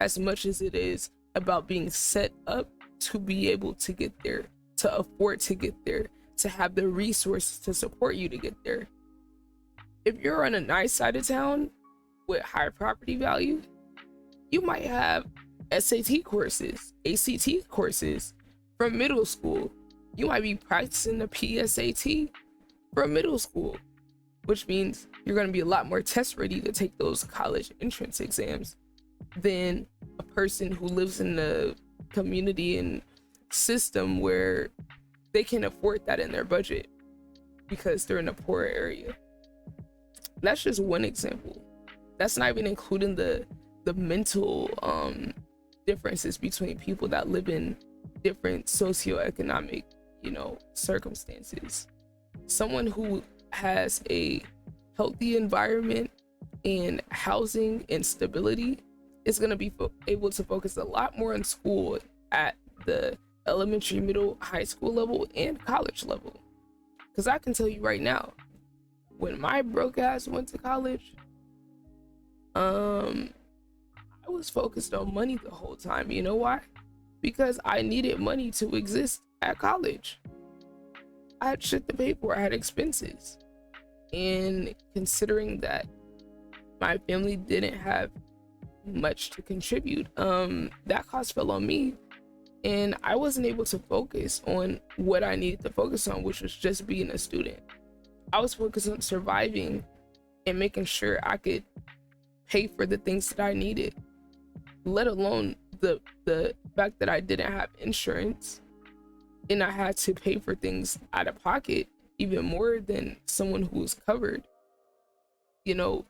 as much as it is about being set up to be able to get there, to afford to get there, to have the resources to support you to get there. If you're on a nice side of town with high property value, you might have SAT courses, ACT courses from middle school. You might be practicing the PSAT from middle school, which means you're going to be a lot more test ready to take those college entrance exams than a person who lives in the community and system where they can afford that in their budget because they're in a poor area. That's just one example. That's not even including the mental differences between people that live in different socioeconomic, circumstances. Someone who has a healthy environment and housing and stability is going to be able to focus a lot more on school at the elementary, middle, high school level and college level. Because I can tell you right now, when my broke ass went to college, I was focused on money the whole time. You know why? Because I needed money to exist at college. I had shit to pay for. I had expenses. And considering that my family didn't have much to contribute. That cost fell on me, and I wasn't able to focus on what I needed to focus on, which was just being a student. I was focused on surviving and making sure I could pay for the things that I needed, let alone the fact that I didn't have insurance and I had to pay for things out of pocket even more than someone who was covered. You know,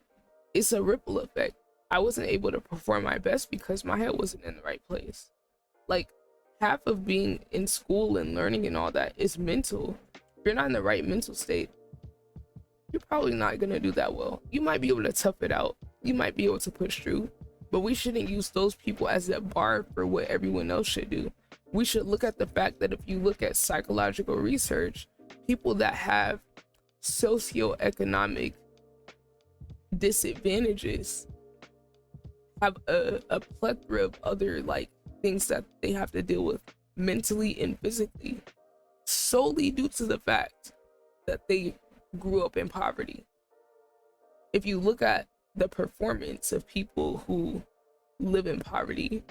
it's a ripple effect. I wasn't able to perform my best because my head wasn't in the right place. Like, half of being in school and learning and all that is mental. If you're not in the right mental state, you're probably not gonna do that well. You might be able to tough it out. You might be able to push through, but we shouldn't use those people as a bar for what everyone else should do. We should look at the fact that if you look at psychological research, people that have socioeconomic disadvantages have a plethora of other like things that they have to deal with mentally and physically, solely due to the fact that they grew up in poverty. If you look at the performance of people who live in poverty,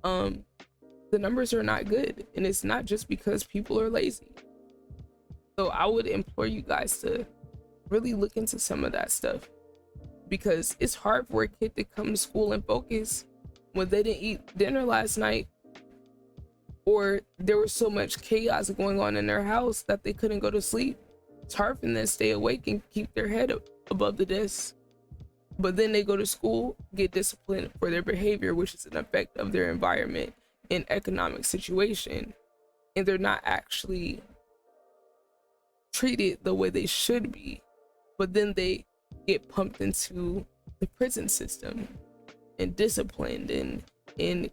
the numbers are not good, and it's not just because people are lazy. So I would implore you guys to really look into some of that stuff, because it's hard for a kid to come to school and focus when they didn't eat dinner last night, or there was so much chaos going on in their house that they couldn't go to sleep. It's hard for them to stay awake and keep their head up above the desk. But then they go to school, get disciplined for their behavior, which is an effect of their environment and economic situation, and they're not actually treated the way they should be. But then they get pumped into the prison system and disciplined and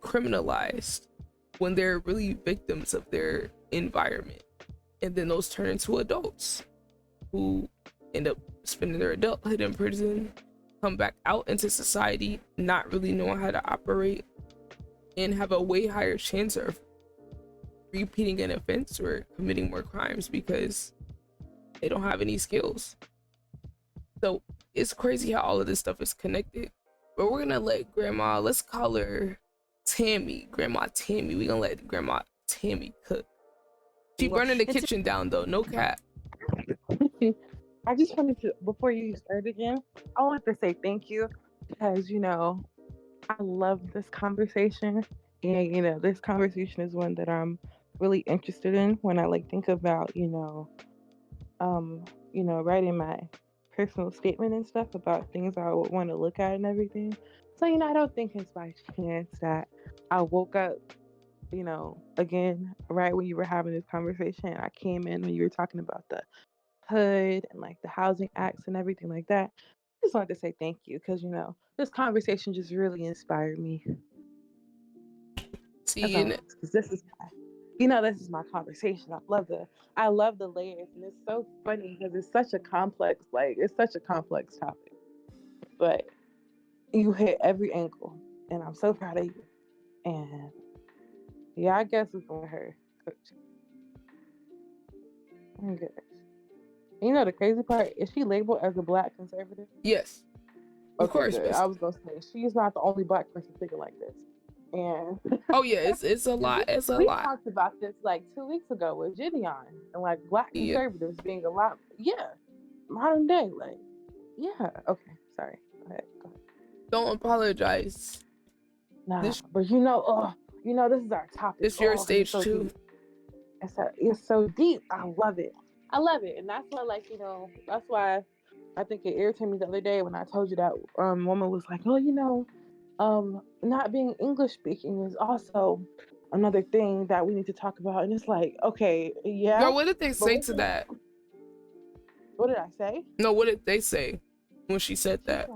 criminalized when they're really victims of their environment. And then those turn into adults who end up spending their adulthood in prison, come back out into society not really knowing how to operate, and have a way higher chance of repeating an offense or committing more crimes because they don't have any skills. So it's crazy how all of this stuff is connected. But we're gonna let Grandma, let's call her Tammy, Grandma Tammy. We're gonna let Grandma Tammy cook. She burning the kitchen down though, no cap. I just wanted to, before you start again, I want to say thank you because, I love this conversation. And, this conversation is one that I'm really interested in when I think about, writing my personal statement and stuff about things I would want to look at and everything. So, I don't think it's by chance that I woke up, again, right when you were having this conversation. I came in when you were talking about the hood and the housing acts and everything like that. I just wanted to say thank you because, this conversation just really inspired me. See, because this is this is my conversation. I love the layers, and it's so funny because it's such a complex topic, but you hit every angle, and I'm so proud of you. And yeah, I guess it's on her, Coach. Oh my goodness. The crazy part is she labeled as a Black conservative? Yes, of course. Good. I was gonna say she's not the only Black person thinking like this. And oh yeah, it's a lot. It's a we lot. talked about this 2 weeks ago with Gideon and Black conservatives being a lot. Yeah, modern day. Yeah. Okay. Sorry. Go ahead. Don't apologize. Nah, but this is our topic. It's your stage too. It's so deep. I love it, and that's why, that's why I think it irritated me the other day when I told you that woman was like, oh, not being English speaking is also another thing that we need to talk about, and it's like, okay, yeah. Girl, what did they say to that? What did I say? No, what did they say when she said that?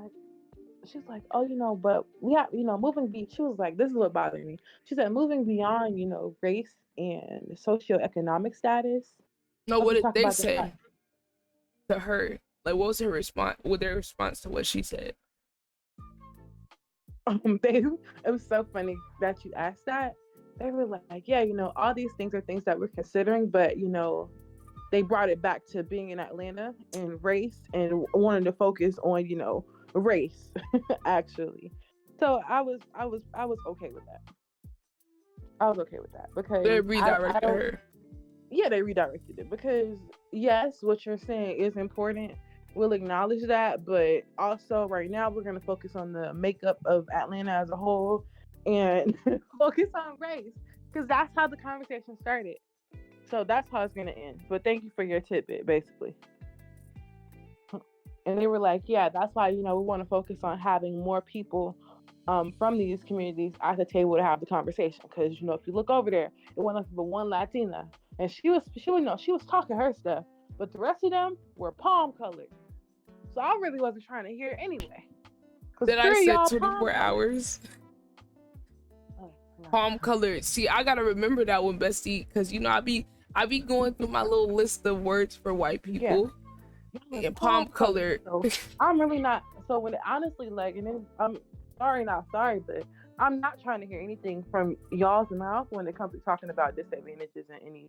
She's like, oh, but we have, she was like, this is what bothered me. She said, moving beyond, race and socioeconomic status. No, what did they say to her? What was her response? What their response to what she said? Babe, it was so funny that you asked that. They were like, yeah, all these things are things that we're considering, but they brought it back to being in Atlanta and race and wanted to focus on, race, actually. So I was okay with that. I was okay with that because They I redirected don't. her. Yeah, they redirected it because yes, what you're saying is important. We'll acknowledge that, but also right now we're gonna focus on the makeup of Atlanta as a whole and focus on race because that's how the conversation started. So that's how it's gonna end. But thank you for your tidbit, basically. And they were like, yeah, that's why we want to focus on having more people from these communities at the table to have the conversation. Because if you look over there, it wasn't but one Latina, and she was talking her stuff, but the rest of them were palm colored. So I really wasn't trying to hear anyway. Did I three of say y'all 24 hours? Palm colored. See, I gotta remember that one, bestie, because I be going through my little list of words for white people. Yeah. And palm colored. So I'm really not. So when honestly, and then I'm not sorry, but I'm not trying to hear anything from y'all's mouth when it comes to talking about disadvantages in any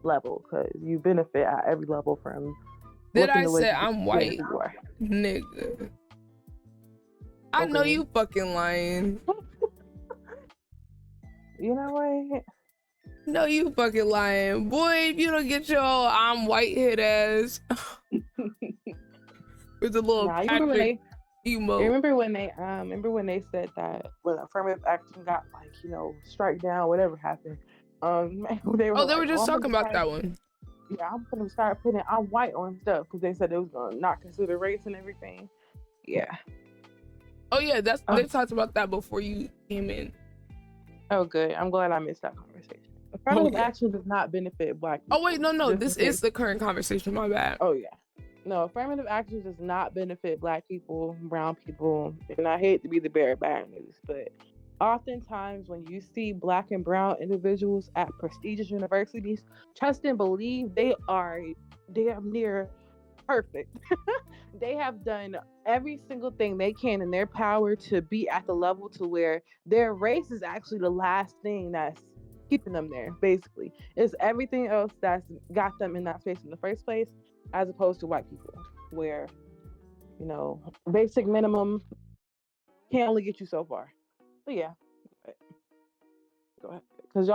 level, because you benefit at every level from. Did I say I'm white, nigga? I know you fucking lying. You know what? No, you fucking lying, boy. If you don't get your I'm white head ass with a little Patrick emo. Remember when they said that when affirmative action got strike down, whatever happened. They were just talking about that one. Yeah, I'm gonna start putting I'm white on stuff because they said it was gonna not consider race and everything. Yeah. Oh yeah, they talked about that before you came in. Oh good. I'm glad I missed that conversation. Affirmative action does not benefit Black people. Oh wait, no, this is the current conversation. My bad. Oh yeah. No, affirmative action does not benefit Black people, brown people, and I hate to be the bearer of bad news, but oftentimes when you see Black and brown individuals at prestigious universities, trust and believe they are damn near perfect. They have done every single thing they can in their power to be at the level to where their race is actually the last thing that's keeping them there. Basically, it's everything else that's got them in that space in the first place, as opposed to white people, where basic minimum can only get you so far. But yeah, go ahead, because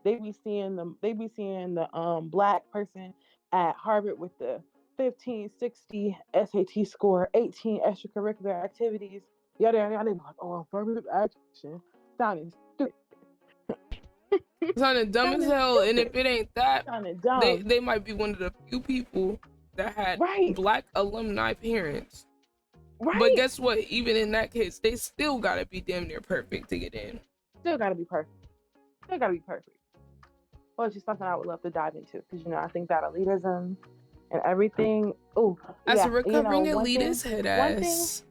they be seeing the Black person at Harvard with the 1560 SAT score, 18 extracurricular activities, yada yada yada. They be like, oh, affirmative action, sounding stupid. Sounding dumb as hell, and if it ain't that, they might be one of the few people that had Black alumni parents. Right. But guess what? Even in that case, they still gotta be damn near perfect to get in. Still gotta be perfect. Well, it's just something I would love to dive into because I think that elitism and everything. Oh, as a recovering elitist head ass.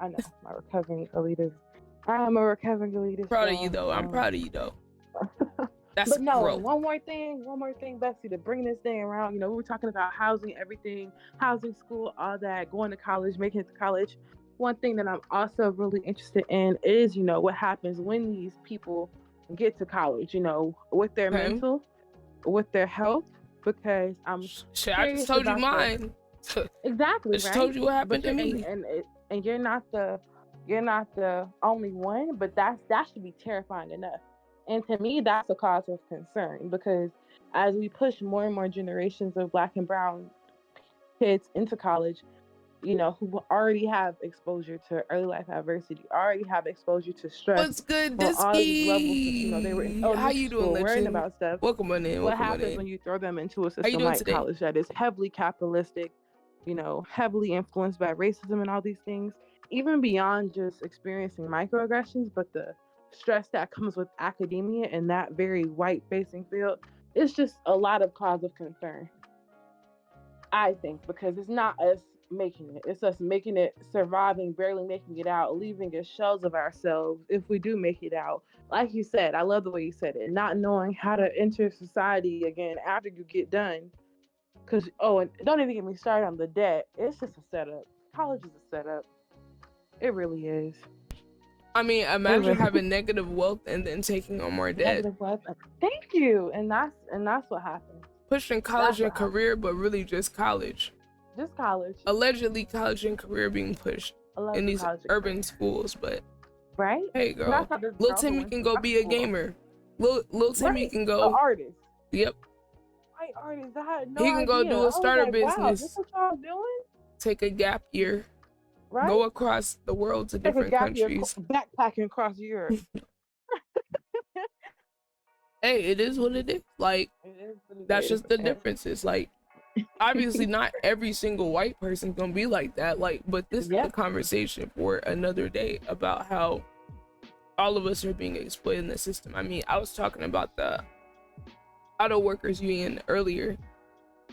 I know my recovering elitist. I am a recovering elitist. Proud of you though. I'm proud of you though. That's but no, growth. one more thing, Betsy, to bring this thing around. We were talking about housing, everything, housing, school, all that, going to college, making it to college. One thing that I'm also really interested in is, what happens when these people get to college, with their mental, with their health, because I'm I just told you mine. Exactly. I just told you what happened to me. And you're not the only one, but that should be terrifying enough. And to me, that's a cause of concern because as we push more and more generations of Black and brown kids into college, who already have exposure to early life adversity, already have exposure to stress. What's good, all these levels that, they were in how you doing, worrying about stuff. Welcome on in. What happens when you throw them into a system like today? college that is heavily capitalistic, heavily influenced by racism and all these things, even beyond just experiencing microaggressions, but the stress that comes with academia and that very white-facing field, it's just a lot of cause of concern. I think because it's not us making it, it's us making it, surviving, barely making it out, leaving as shells of ourselves if we do make it out. Like you said, I love the way you said it, not knowing how to enter society again after you get done. Because, and don't even get me started on the debt. It's just a setup. College is a setup. It really is. I mean, imagine having negative wealth and then taking on more debt. Negative wealth. Thank you. And that's what happened. Pushing college and career, but really just college. Just college. Allegedly college and career being pushed. I love in the these college urban experience. schools, but Right? hey, But I girl, saw this little girl who Timmy went can to go my be a school. gamer. Little Timmy Right. can An go. artist. Yep, White artist. I had no he can go idea. do I a was startup like, wow, this business. what y'all doing? Take a gap year. Right? Go across the world to Take a different gap year countries. backpacking across Europe. Hey, it is what it is. Like, It is what it that's is. just the And differences. Like, obviously not every single white person's gonna be like that. Like, but this is a Yep. conversation for another day about how all of us are being exploited in the system. I mean, I was talking about the auto workers union earlier,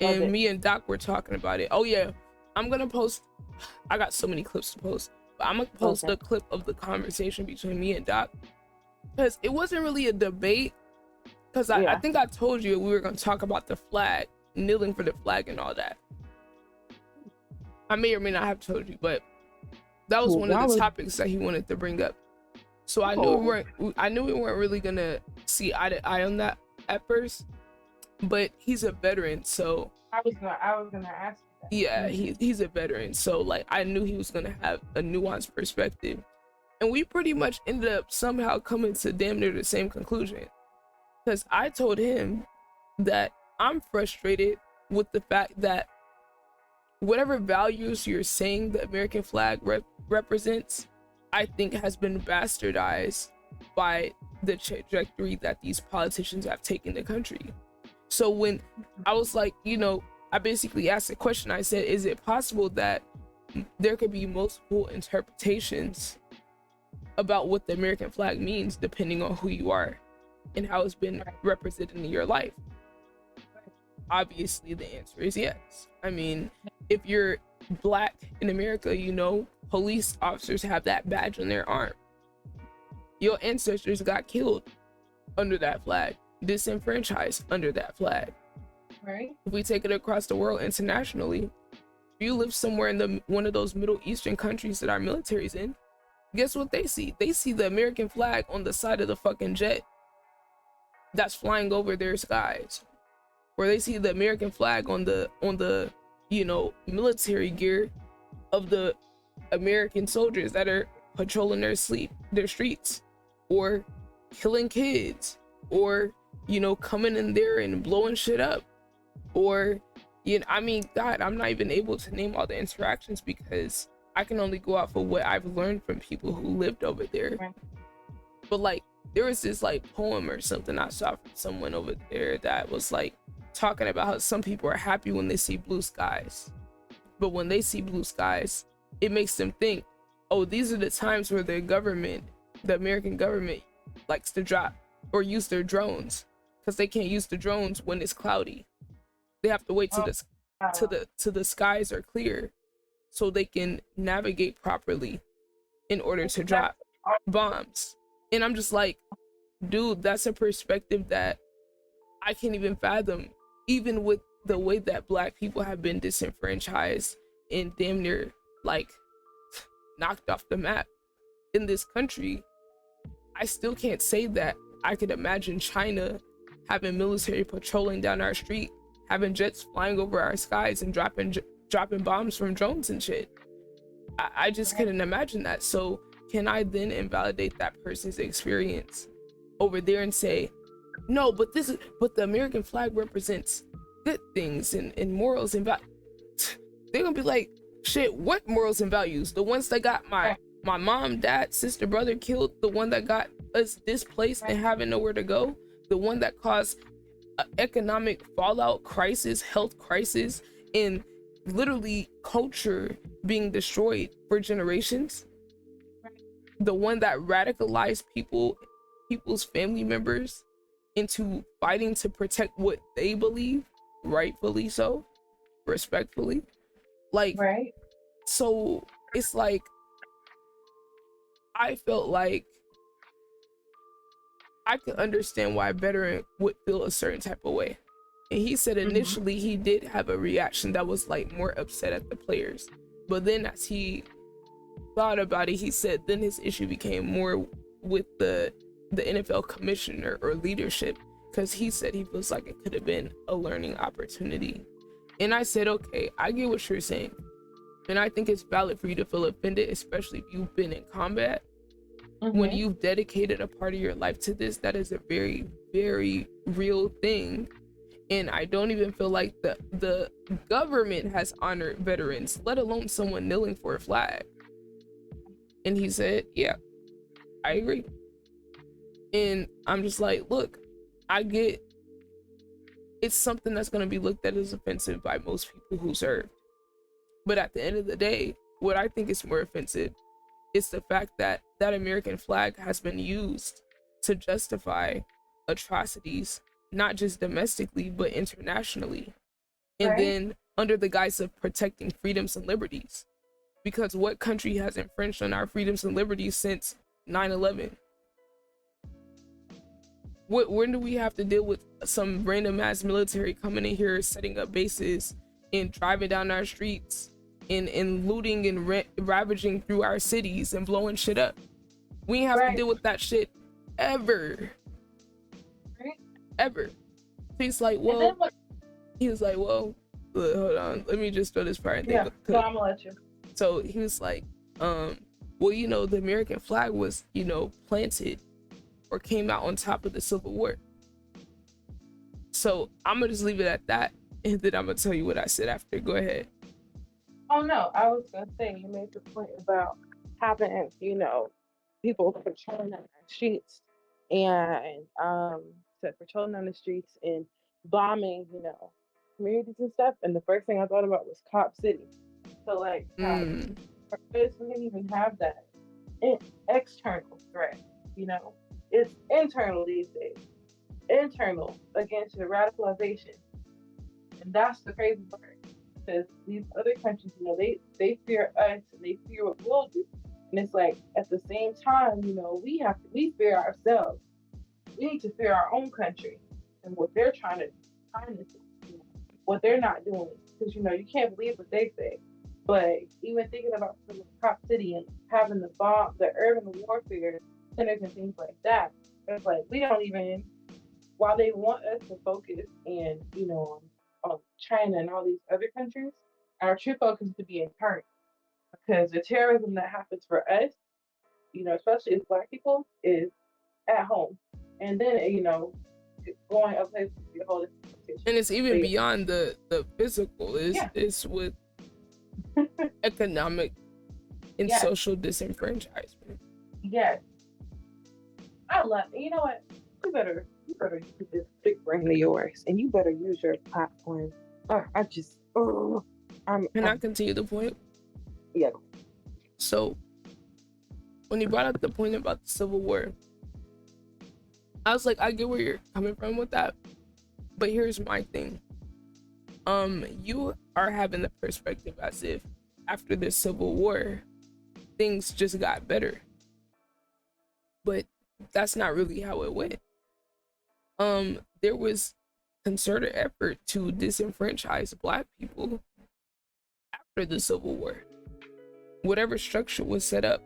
Love and it. me and Doc were talking about it. Oh yeah, I'm gonna post. I got so many clips to post, but I'm gonna post Okay. a clip of the conversation between me and Doc, because it wasn't really a debate. Because I Yeah. think I told you we were gonna talk about the flag, kneeling for the flag, and all that. I may or may not have told you, but that was Well, one of why the was topics that he wanted to bring up. So I knew oh I knew we weren't really gonna see eye to eye on that at first. But he's a veteran, so I was gonna ask you that. yeah, he's a veteran. So like I knew he was gonna have a nuanced perspective. And we pretty much ended up somehow coming to damn near the same conclusion. Because I told him that I'm frustrated with the fact that whatever values you're saying the American flag represents, I think has been bastardized by the trajectory that these politicians have taken the country. So when I was like, I basically asked a question. I said, is it possible that there could be multiple interpretations about what the American flag means depending on who you are and how it's been represented in your life? Obviously the answer is yes. I mean, if you're black in America, police officers have that badge on their arm. Your ancestors got killed under that flag, disenfranchised under that flag. Right. If we take it across the world internationally, if you live somewhere in one of those Middle Eastern countries that our military's in, guess what they see? They see the American flag on the side of the fucking jet that's flying over their skies. Or they see the American flag on the military gear of the American soldiers that are patrolling their streets, or killing kids, or coming in there and blowing shit up, or I mean, God, I'm not even able to name all the interactions because I can only go out for what I've learned from people who lived over there. Right. But like, there was this like poem or something I saw from someone over there that was like talking about how some people are happy when they see blue skies, but when they see blue skies, it makes them think, oh, these are the times where the American government likes to drop or use their drones, because they can't use the drones when it's cloudy. They have to wait till the skies are clear so they can navigate properly in order to drop bombs. And I'm just like, dude, that's a perspective that I can't even fathom, even with the way that black people have been disenfranchised and damn near like knocked off the map in this country. I still can't say that I could imagine China having military patrolling down our street, having jets flying over our skies and dropping bombs from drones and shit. I just couldn't imagine that. So can I then invalidate that person's experience over there and say, no, but the American flag represents good things and morals and values? They're gonna be like, shit, what morals and values? The ones that got my mom, dad, sister, brother killed, the one that got us displaced and having nowhere to go, the one that caused economic fallout, crisis, health crisis, and literally culture being destroyed for generations, the one that radicalized people's family members into fighting to protect what they believe, rightfully so, respectfully. Like, Right. so it's like, I felt like I could understand why a veteran would feel a certain type of way. And he said initially he did have a reaction that was like more upset at the players. But then as he thought about it, he said then his issue became more with the NFL commissioner or leadership, because he said he feels like it could have been a learning opportunity. And I said, okay, I get what you're saying. And I think it's valid for you to feel offended, especially if you've been in combat. When you've dedicated a part of your life to this, that is a very, very real thing. And I don't even feel like the government has honored veterans, let alone someone kneeling for a flag. And he said, yeah, I agree. And I'm just like, look, I get it's something that's going to be looked at as offensive by most people who serve. But at the end of the day, what I think is more offensive is the fact that that American flag has been used to justify atrocities, not just domestically, but internationally. And then under the guise of protecting freedoms and liberties. Because what country has infringed on our freedoms and liberties since 9/11? When do we have to deal with some random ass military coming in here, setting up bases and driving down our streets and looting and ravaging through our cities and blowing shit up? We ain't have to deal with that shit ever. Ever. He's like, well, he was like, well, hold on, let me just throw this part in there. So I'm gonna let you. So he was like, well, you know, the American flag was, you know, planted or came out on top of the Civil War. So I'm gonna just leave it at that, and then I'm gonna tell you what I said after. Go ahead. Oh no, I was gonna say you made the point about having, you know, people patrolling on the streets and patrolling on the streets and bombing, you know, communities and stuff. And the first thing I thought about was Cop City. So like, we didn't even have that external threat, you know. It's internal these days. Internal against the radicalization. And that's the crazy part. Because these other countries, you know, they fear us and they fear what we'll do. And it's like at the same time, you know, we fear ourselves. We need to fear our own country and what they're trying to do, you know, what they're not doing. Because you know, you can't believe what they say. But even thinking about the Cop City and having the urban warfare centers and things like that, it's like we don't even, while they want us to focus and, you know, on China and all these other countries, our true focus is to be internal. Because the terrorism that happens for us, you know, especially as Black people, is at home. And then, you know, going up places to be a whole different conversation. And it's even beyond the physical. It's with economic and social disenfranchisement. Yes. I love it. You know what? You better use this big brain of yours and you better use your platform. Can I continue the point? Yeah. So when you brought up the point about the Civil War, I was like, I get where you're coming from with that, but here's my thing. You are having the perspective as if after the Civil War, things just got better. But that's not really how it went. There was concerted effort to disenfranchise Black people after the Civil War. Whatever structure was set up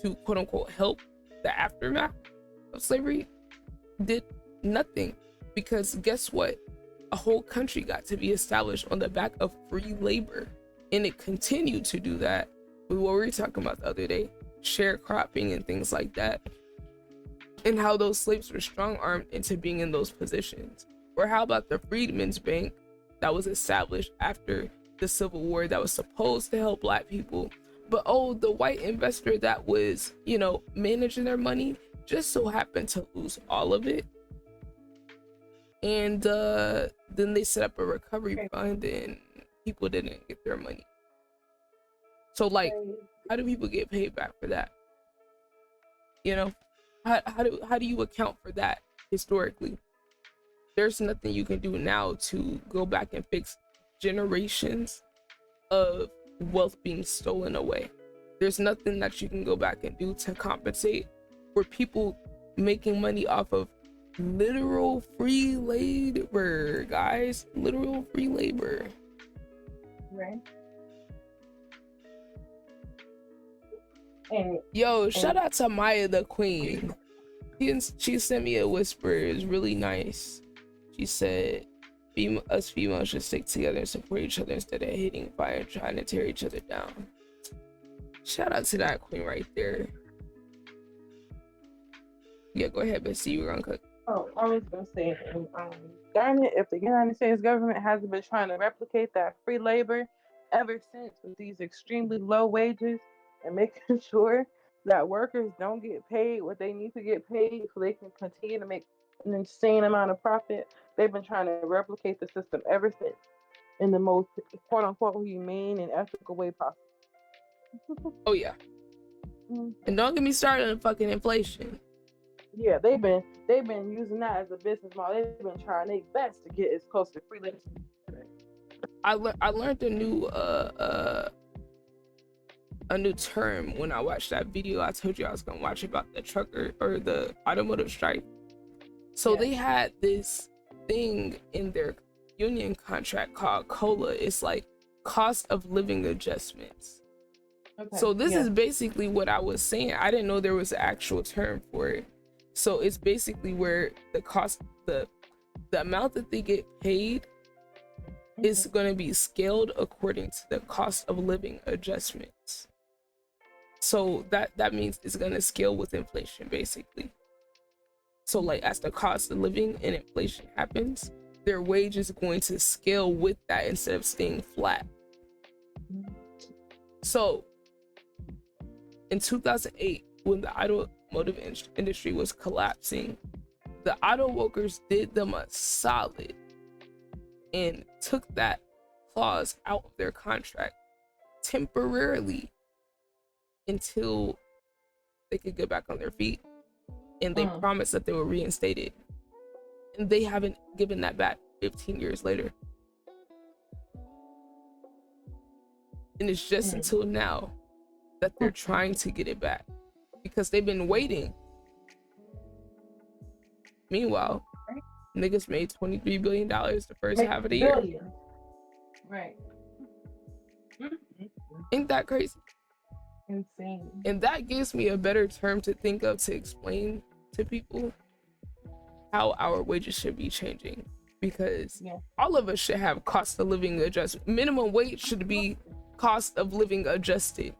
to quote unquote help the aftermath of slavery did nothing, because guess what? A whole country got to be established on the back of free labor, and it continued to do that with what we were talking about the other day, sharecropping and things like that, and how those slaves were strong-armed into being in those positions. Or how about the Freedmen's Bank that was established after the Civil War that was supposed to help Black people, but the white investor that was, you know, managing their money just so happened to lose all of it. And then they set up a recovery fund and people didn't get their money. So like, how do people get paid back for that? You know, how do you account for that historically? There's nothing you can do now to go back and fix generations of wealth being stolen away. There's nothing that you can go back and do to compensate for people making money off of literal free labor, guys. Literal free labor. Right. Yo, shout out to Maya the Queen. She sent me a whisper. It was really nice. She said, us females should stick together and support each other instead of hating, fire, and trying to tear each other down. Shout out to that queen right there. Yeah, go ahead, Bessie. You were gonna cook. Oh, I was gonna say, darn it, if the United States government hasn't been trying to replicate that free labor ever since with these extremely low wages and making sure that workers don't get paid what they need to get paid so they can continue to make an insane amount of profit, they've been trying to replicate the system ever since in the most quote unquote humane and ethical way possible. Oh yeah. And don't get me started on fucking inflation. Yeah, they've been using that as a business model. They've been trying their best to get as close to free labor. I learned a new term when I watched that video I told you I was gonna watch about the trucker or the automotive strike. So they had this thing in their union contract called COLA. It's like cost of living adjustments. Okay. So this is basically what I was saying. I didn't know there was an actual term for it. So it's basically where the cost, the amount that they get paid is going to be scaled according to the cost of living adjustments. So that means it's going to scale with inflation, basically. So like as the cost of living and inflation happens, their wage is going to scale with that instead of staying flat. So in 2008, when the automotive industry was collapsing, the auto workers did them a solid and took that clause out of their contract temporarily until they could get back on their feet, and they promised that they were reinstated, and they haven't given that back 15 years later. And it's just until now that they're trying to get it back because they've been waiting. Meanwhile, niggas made $23 billion the first half of the year. Right. Ain't that crazy? Insane. And that gives me a better term to think of to explain to people how our wages should be changing, because all of us should have cost of living adjustment. Minimum wage should be cost of living adjusted.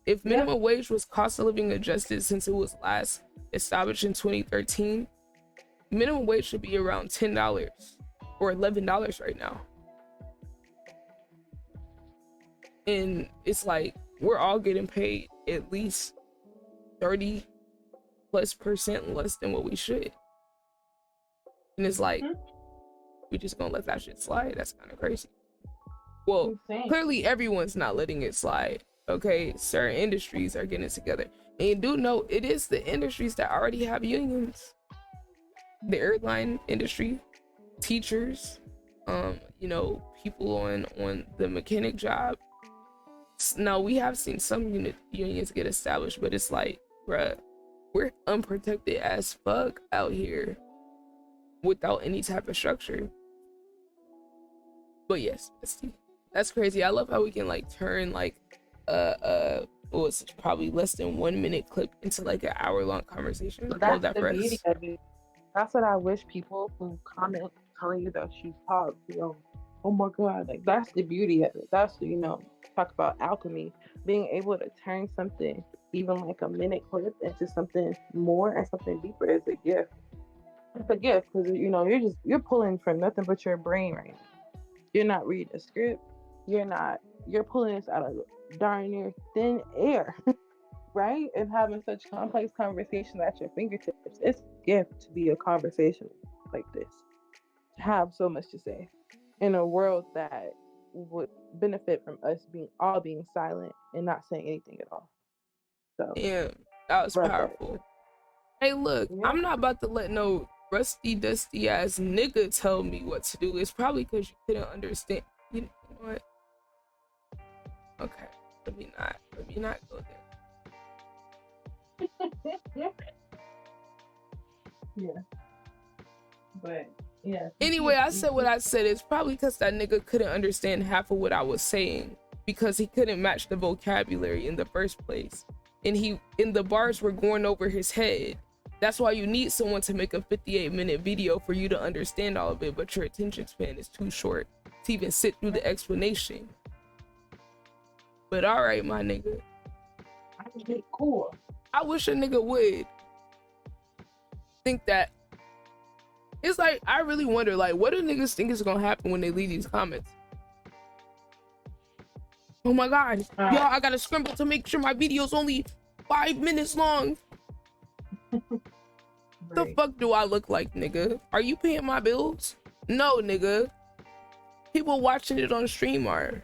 If minimum wage was cost of living adjusted since it was last established in 2013, minimum wage should be around $10 or $11 right now. And it's like we're all getting paid at least 30+% less than what we should. And it's like, we just gonna let that shit slide? That's kind of crazy. Well, clearly everyone's not letting it slide. Okay, certain industries are getting together. And you do know it is the industries that already have unions. The airline industry, teachers, you know, people on the mechanic job. Now, we have seen some unions get established, but it's like, bruh, we're unprotected as fuck out here without any type of structure. But yes, that's crazy. I love how we can like turn like it's probably less than 1 minute clip into like an hour-long conversation. That's the beauty of it. That's what I wish people who comment telling you that you talk, you know, oh my god, like that's the beauty of it. That's, you know, talk about alchemy, being able to turn something even like a minute clip into something more and something deeper is a gift. It's a gift because, you know, you're pulling from nothing but your brain right now. You're not reading a script. You're pulling this out of darn near thin air. Right? And having such complex conversations at your fingertips. It's a gift to be a conversation like this. To have so much to say in a world that would benefit from us being silent and not saying anything at all. So yeah, that was powerful. Hey, look, I'm not about to let no rusty, dusty ass nigga tell me what to do. It's probably because you couldn't understand. You know what? Okay, let me not go there. Yeah. But yeah. Anyway, I said what I said. It's probably because that nigga couldn't understand half of what I was saying because he couldn't match the vocabulary in the first place. And the bars were going over his head. That's why you need someone to make a 58-minute video for you to understand all of it, but your attention span is too short to even sit through the explanation. But all right, my nigga. Cool. I wish a nigga would think that. It's like, I really wonder, like, what do niggas think is gonna happen when they leave these comments? Oh my God, y'all, I gotta scramble to make sure my video's only 5 minutes long. The fuck do I look like, nigga? Are you paying my bills? No, nigga. People watching it on stream are.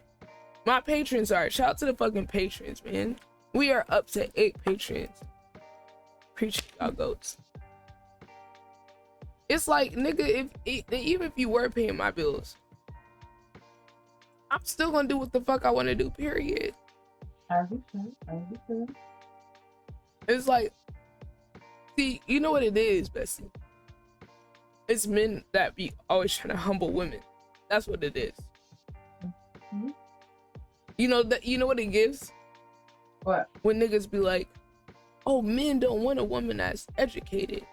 My patrons are. Shout out to the fucking patrons, man. We are up to 8 patrons. Appreciate y'all goats. It's like, nigga, even if you were paying my bills, I'm still gonna do what the fuck I want to do, period. It's like, see, you know what it is, Bessie? It's men that be always trying to humble women. That's what it is. You know that, you know what it gives? What? When niggas be like, oh, men don't want a woman that's educated.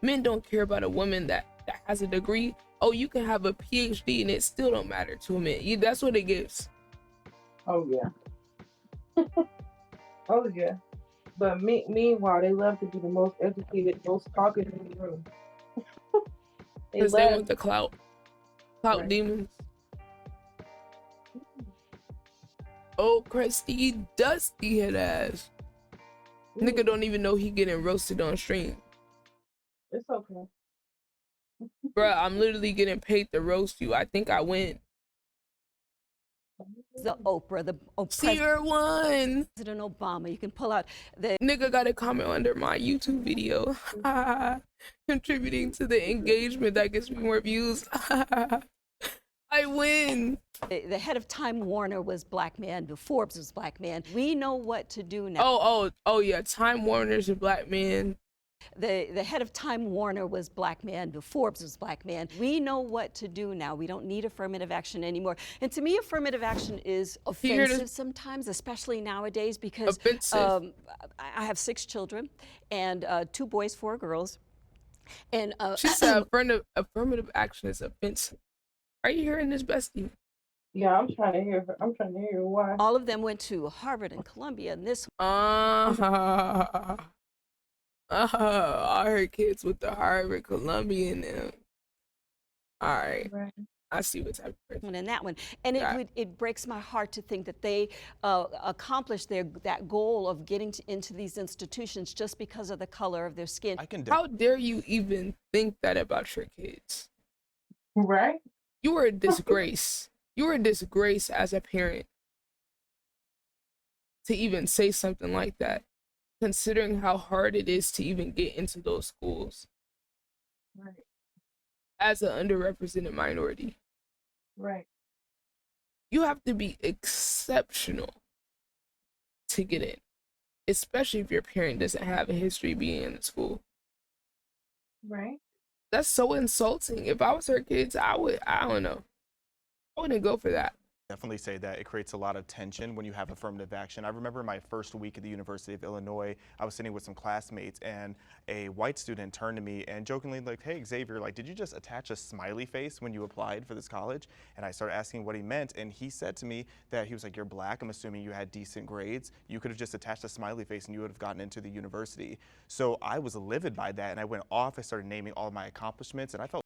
Men don't care about a woman that has a degree. Oh, you can have a PhD and it still don't matter to a man. That's what it gives. Oh yeah. Oh yeah. But meanwhile, they love to be the most educated, most talkative in the room. Because they want the clout. Clout demons. Oh, crusty, dusty head ass. Nigga don't even know he getting roasted on stream. It's okay. Bruh, I'm literally getting paid to roast you. I think I win. The Oprah, the Ciara won. President Obama. You can pull out the nigga got a comment under my YouTube video, contributing to the engagement that gets me more views. I win. The head of Time Warner was black man. Forbes was black man. We know what to do now. Oh yeah, Time Warner's a black man. The head of Time Warner was black man. Forbes was black man. We know what to do now. We don't need affirmative action anymore. And to me, affirmative action is offensive sometimes, especially nowadays, because I have 6 children and 2 boys, 4 girls. And she said affirmative action is offensive. Are you hearing this, Bestie? Yeah, I'm trying to hear. I'm trying to hear why. All of them went to Harvard and Columbia, and this. All her kids with the Harvard, Columbia, and them. All right. I see what's happening. And that one, and it breaks my heart to think that they accomplished that goal of getting into these institutions just because of the color of their skin. How dare you even think that about your kids? Right? You are a disgrace. You are a disgrace as a parent to even say something like that, considering how hard it is to even get into those schools. Right. As an underrepresented minority. Right. You have to be exceptional to get in, especially if your parent doesn't have a history being in the school. Right. That's so insulting. If I was her kids, I don't know. I wouldn't go for that. Definitely say that it creates a lot of tension when you have affirmative action. I remember my first week at the University of Illinois, I was sitting with some classmates and a white student turned to me and jokingly like, hey Xavier, like, did you just attach a smiley face when you applied for this college? And I started asking what he meant, and he said to me that he was like, you're black, I'm assuming you had decent grades. You could have just attached a smiley face and you would have gotten into the university. So I was livid by that and I went off, I started naming all of my accomplishments and I felt.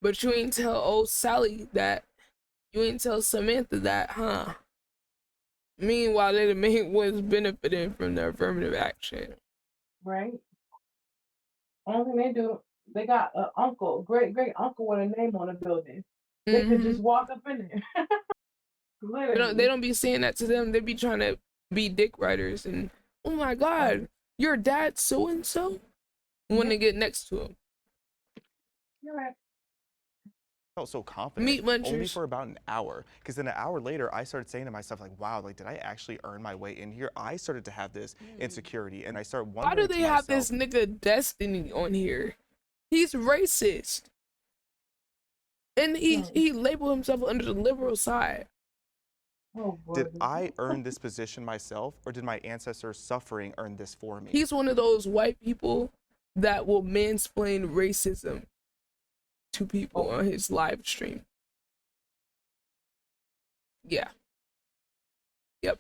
But you ain't tell old Sally that. You ain't tell Samantha that, huh? Meanwhile, they the main ones benefiting from the affirmative action. Right. Only thing they do, they got an uncle, great uncle with a name on the building. They could just walk up in there. They don't be saying that to them. They be trying to be dick writers and, oh my God, your dad so and so. When they get next to him. You're right. Felt so confident Meat munchers. only for about an hour, because then an hour later I started saying to myself like, wow, like, did I actually earn my way in here? I started to have this insecurity and I started wondering, why do they have this nigga Destiny on here? He's racist and he labeled himself under the liberal side. Oh, did I earn this position myself, or did my ancestors suffering earn this for me? He's one of those white people that will mansplain racism to people on his live stream. Yeah. Yep.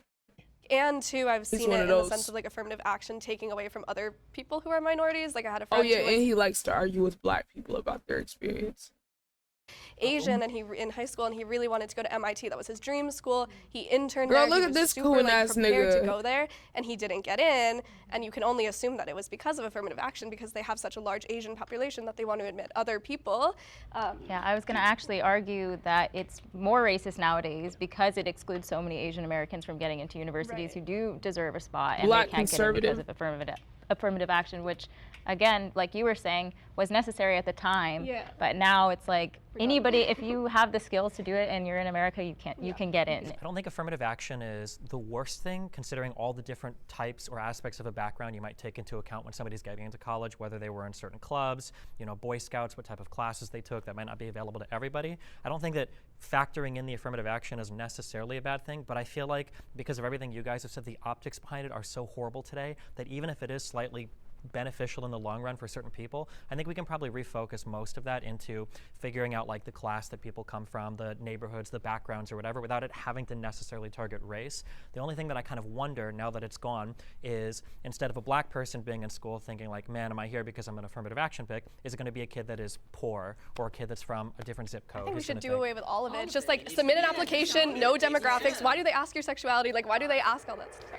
And too, I've He's seen one it of in the those. sense of like affirmative action taking away from other people who are minorities. Like I had a Oh friend yeah, who and was he likes to argue with black people about their experience. Asian and he in high school and he really wanted to go to MIT. That was his dream school. He interned Girl, there. look He at was this super coon like ass prepared nigga. to go there, and he didn't get in. And you can only assume that it was because of affirmative action because they have such a large Asian population that they want to admit other people. Yeah, I was going to actually argue that it's more racist nowadays because it excludes so many Asian Americans from getting into universities who do deserve a spot, and Black they can't get in because conservative. of affirmative action, which, again, like you were saying, was necessary at the time. Yeah. But now it's like anybody, if you have the skills to do it and you're in America, you can get in. I don't think affirmative action is the worst thing, considering all the different types or aspects of a background you might take into account when somebody's getting into college, whether they were in certain clubs, you know, Boy Scouts, what type of classes they took that might not be available to everybody. I don't think that factoring in the affirmative action is necessarily a bad thing, but I feel like because of everything you guys have said, the optics behind it are so horrible today that even if it is slightly beneficial in the long run for certain people, I think we can probably refocus most of that into figuring out like the class that people come from, the neighborhoods, the backgrounds or whatever, without it having to necessarily target race. The only thing that I kind of wonder now that it's gone is instead of a black person being in school thinking like, man, am I here because I'm an affirmative action pick, is it going to be a kid that is poor or a kid that's from a different zip code? I think we should do away with all of it. It's just like submit an application, no demographics. Why do they ask your sexuality? Like why do they ask all that stuff?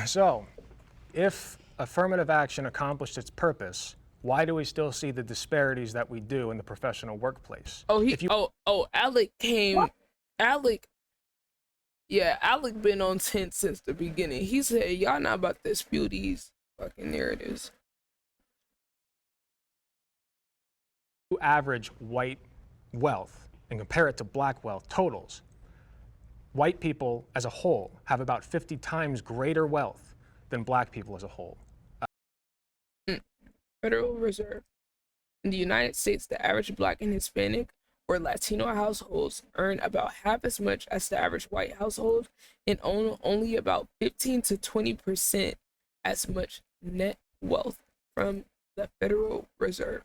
So, if affirmative action accomplished its purpose, why do we still see the disparities that we do in the professional workplace? Oh, Alec came. What? Alec been on 10 since the beginning. He said, y'all not about to spew these fucking narratives. Average white wealth and compare it to black wealth totals. White people as a whole have about 50 times greater wealth than black people as a whole. Federal Reserve. In the United States, the average black and Hispanic or Latino households earn about half as much as the average white household and own only about 15 to 20% as much net wealth from the Federal Reserve.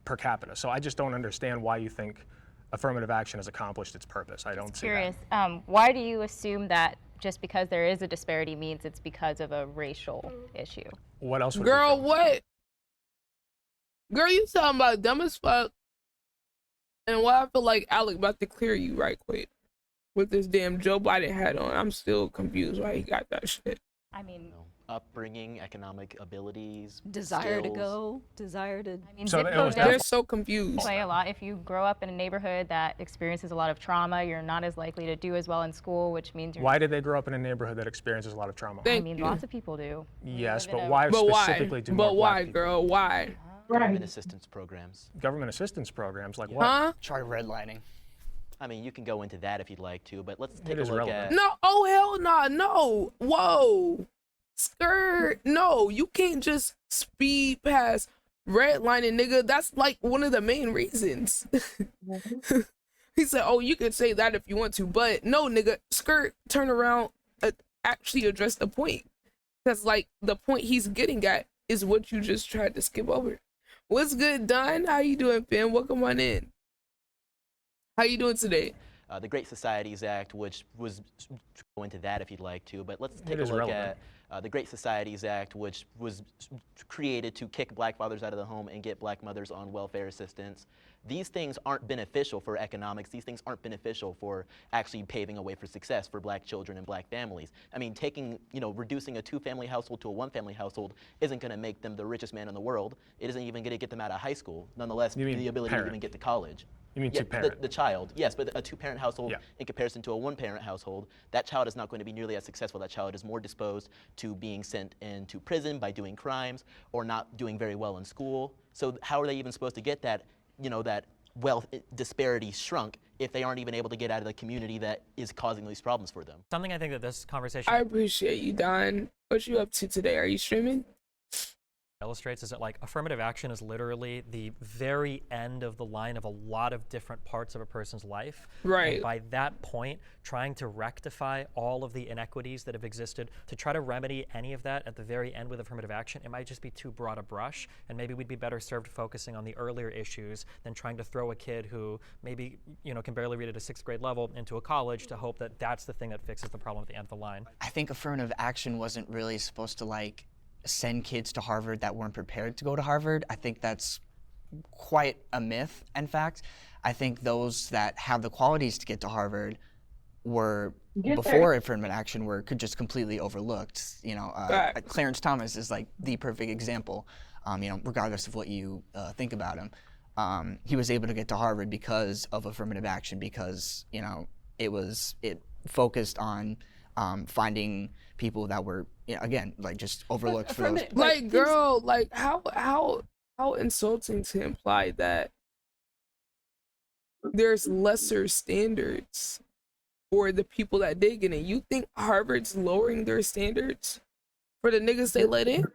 Per capita. So I just don't understand why you think affirmative action has accomplished its purpose. I don't see Curious. that. Why do you assume that just because there is a disparity means it's because of a racial issue? What else would Girl, we what? Girl, you talking about dumb as fuck. And why I feel like Alec about to clear you right quick with this damn Joe Biden hat on. I'm still confused why he got that shit. I mean, upbringing, economic abilities, Desire to skills. go, desire to. I mean, So zip it code was does They're so confused. play a lot. If you grow up in a neighborhood that experiences a lot of trauma, you're not as likely to do as well in school, which means you're. Why did they grow up in a neighborhood that experiences a lot of trauma? I mean, lots of people do. Yes, live in but a- why But why? specifically do But more why, black people? girl? Why? Government assistance programs. Government assistance programs like what? Huh? Try redlining. I mean, you can go into that if you'd like to, but let's take It a is look relevant. at. No, oh hell nah, no. Whoa. Skirt. No, you can't just speed past redlining, nigga. That's like one of the main reasons. He said, oh, you can say that if you want to, but no, nigga, skirt, turn around, actually address the point. Because like the point he's getting at is what you just tried to skip over. What's good, Don? How you doing, fam? Welcome on in. How you doing today? The Great Societies Act, which was go into that if you'd like to, but let's take It a is look relevant. at the Great Societies Act, which was created to kick black fathers out of the home and get black mothers on welfare assistance. These things aren't beneficial for economics. These things aren't beneficial for actually paving a way for success for black children and black families. I mean, reducing a two-family household to a one-family household isn't going to make them the richest man in the world. It isn't even going to get them out of high school. Nonetheless, You mean the ability parent. to even get to college. You mean Yeah, two-parent? the child, yes, but a two-parent household Yeah. in comparison to a one-parent household, that child is not going to be nearly as successful. That child is more disposed to being sent into prison by doing crimes or not doing very well in school. So how are they even supposed to get that, that wealth disparity shrunk if they aren't even able to get out of the community that is causing these problems for them? Something I think that this conversation. I appreciate you, Don. What you up to today? Are you streaming? illustrates is that like affirmative action is literally the very end of the line of a lot of different parts of a person's life. Right. And by that point, trying to rectify all of the inequities that have existed, to try to remedy any of that at the very end with affirmative action, it might just be too broad a brush, and maybe we'd be better served focusing on the earlier issues than trying to throw a kid who maybe, you know, can barely read at a 6th grade level into a college to hope that that's the thing that fixes the problem at the end of the line. I think affirmative action wasn't really supposed to like send kids to Harvard that weren't prepared to go to Harvard. I think that's quite a myth, in fact. I think those that have the qualities to get to Harvard were, before affirmative action, were just completely overlooked. You know, Clarence Thomas is like the perfect example, you know, regardless of what you think about him. He was able to get to Harvard because of affirmative action, because, you know, it focused on finding people that were, you know, again, like just overlooked for those. Like, girl, like how insulting to imply that there's lesser standards for the people that did get in. You think Harvard's lowering their standards for the niggas they let in?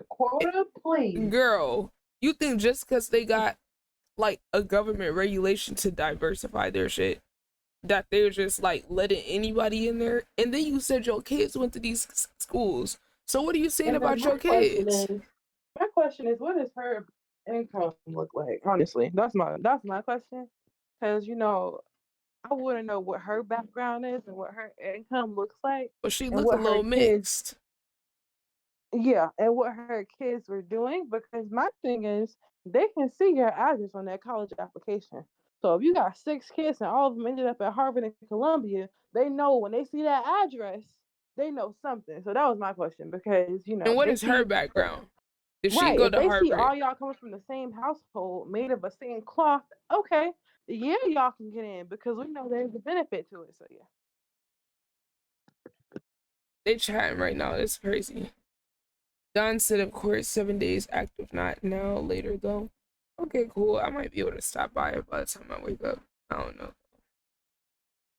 Quota, please. Girl, you think just because they got like a government regulation to diversify their shit, that they're just like letting anybody in there? And then you said your kids went to these schools. So what are you saying about your kids? My question is, what does her income look like? Honestly, that's my question. Because, you know, I want to know what her background is and what her income looks like. But she and looked a what her little mixed. Yeah, and what her kids were doing. Because my thing is, they can see your address on that college application. So if you got 6 kids and all of them ended up at Harvard and Columbia, they know when they see that address, they know something. So that was my question, because, you know, And what they is her see, background? Did she right, go if to they see Harvard? all y'all coming from the same household, made of the same cloth, okay, yeah, y'all can get in, because we know there's a benefit to it. So yeah. They chatting right now. It's crazy. Don said, of course, 7 days active, not now, later though. Okay, cool. I might be able to stop by by the time I wake up. I don't know.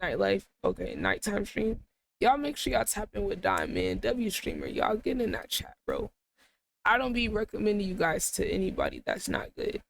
Nightlife. Okay, nighttime stream. Y'all make sure y'all tap in with Don, man. W streamer. Y'all get in that chat, bro. I don't be recommending you guys to anybody that's not good.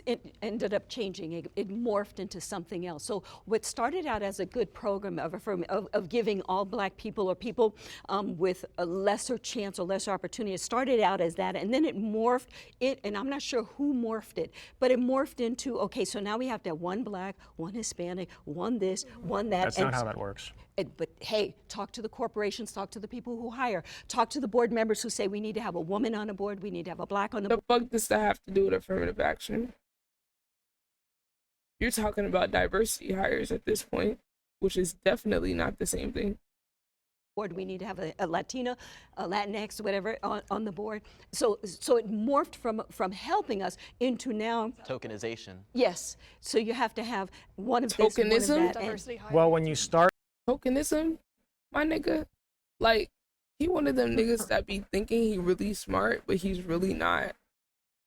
It ended up changing. It morphed into something else. So what started out as a good program of giving all Black people, or people with a lesser chance or lesser opportunity, it started out as that, and then it morphed. And I'm not sure who morphed it, but it morphed into, okay, so now we have to have one Black, one Hispanic, one this, one that. That's not how that works. But hey, talk to the corporations, talk to the people who hire, talk to the board members who say we need to have a woman on the board, we need to have a Black on the board. The fuck does that have to do with affirmative action? You're talking about diversity hires at this point, which is definitely not the same thing. We need to have a Latina, a Latinx, whatever, on the board. So it morphed from helping us into now Tokenization. Yes. So you have to have one of this, one of that. Diversity Well, when you start Tokenism, my nigga, like, he one of them niggas that be thinking he really smart, but he's really not.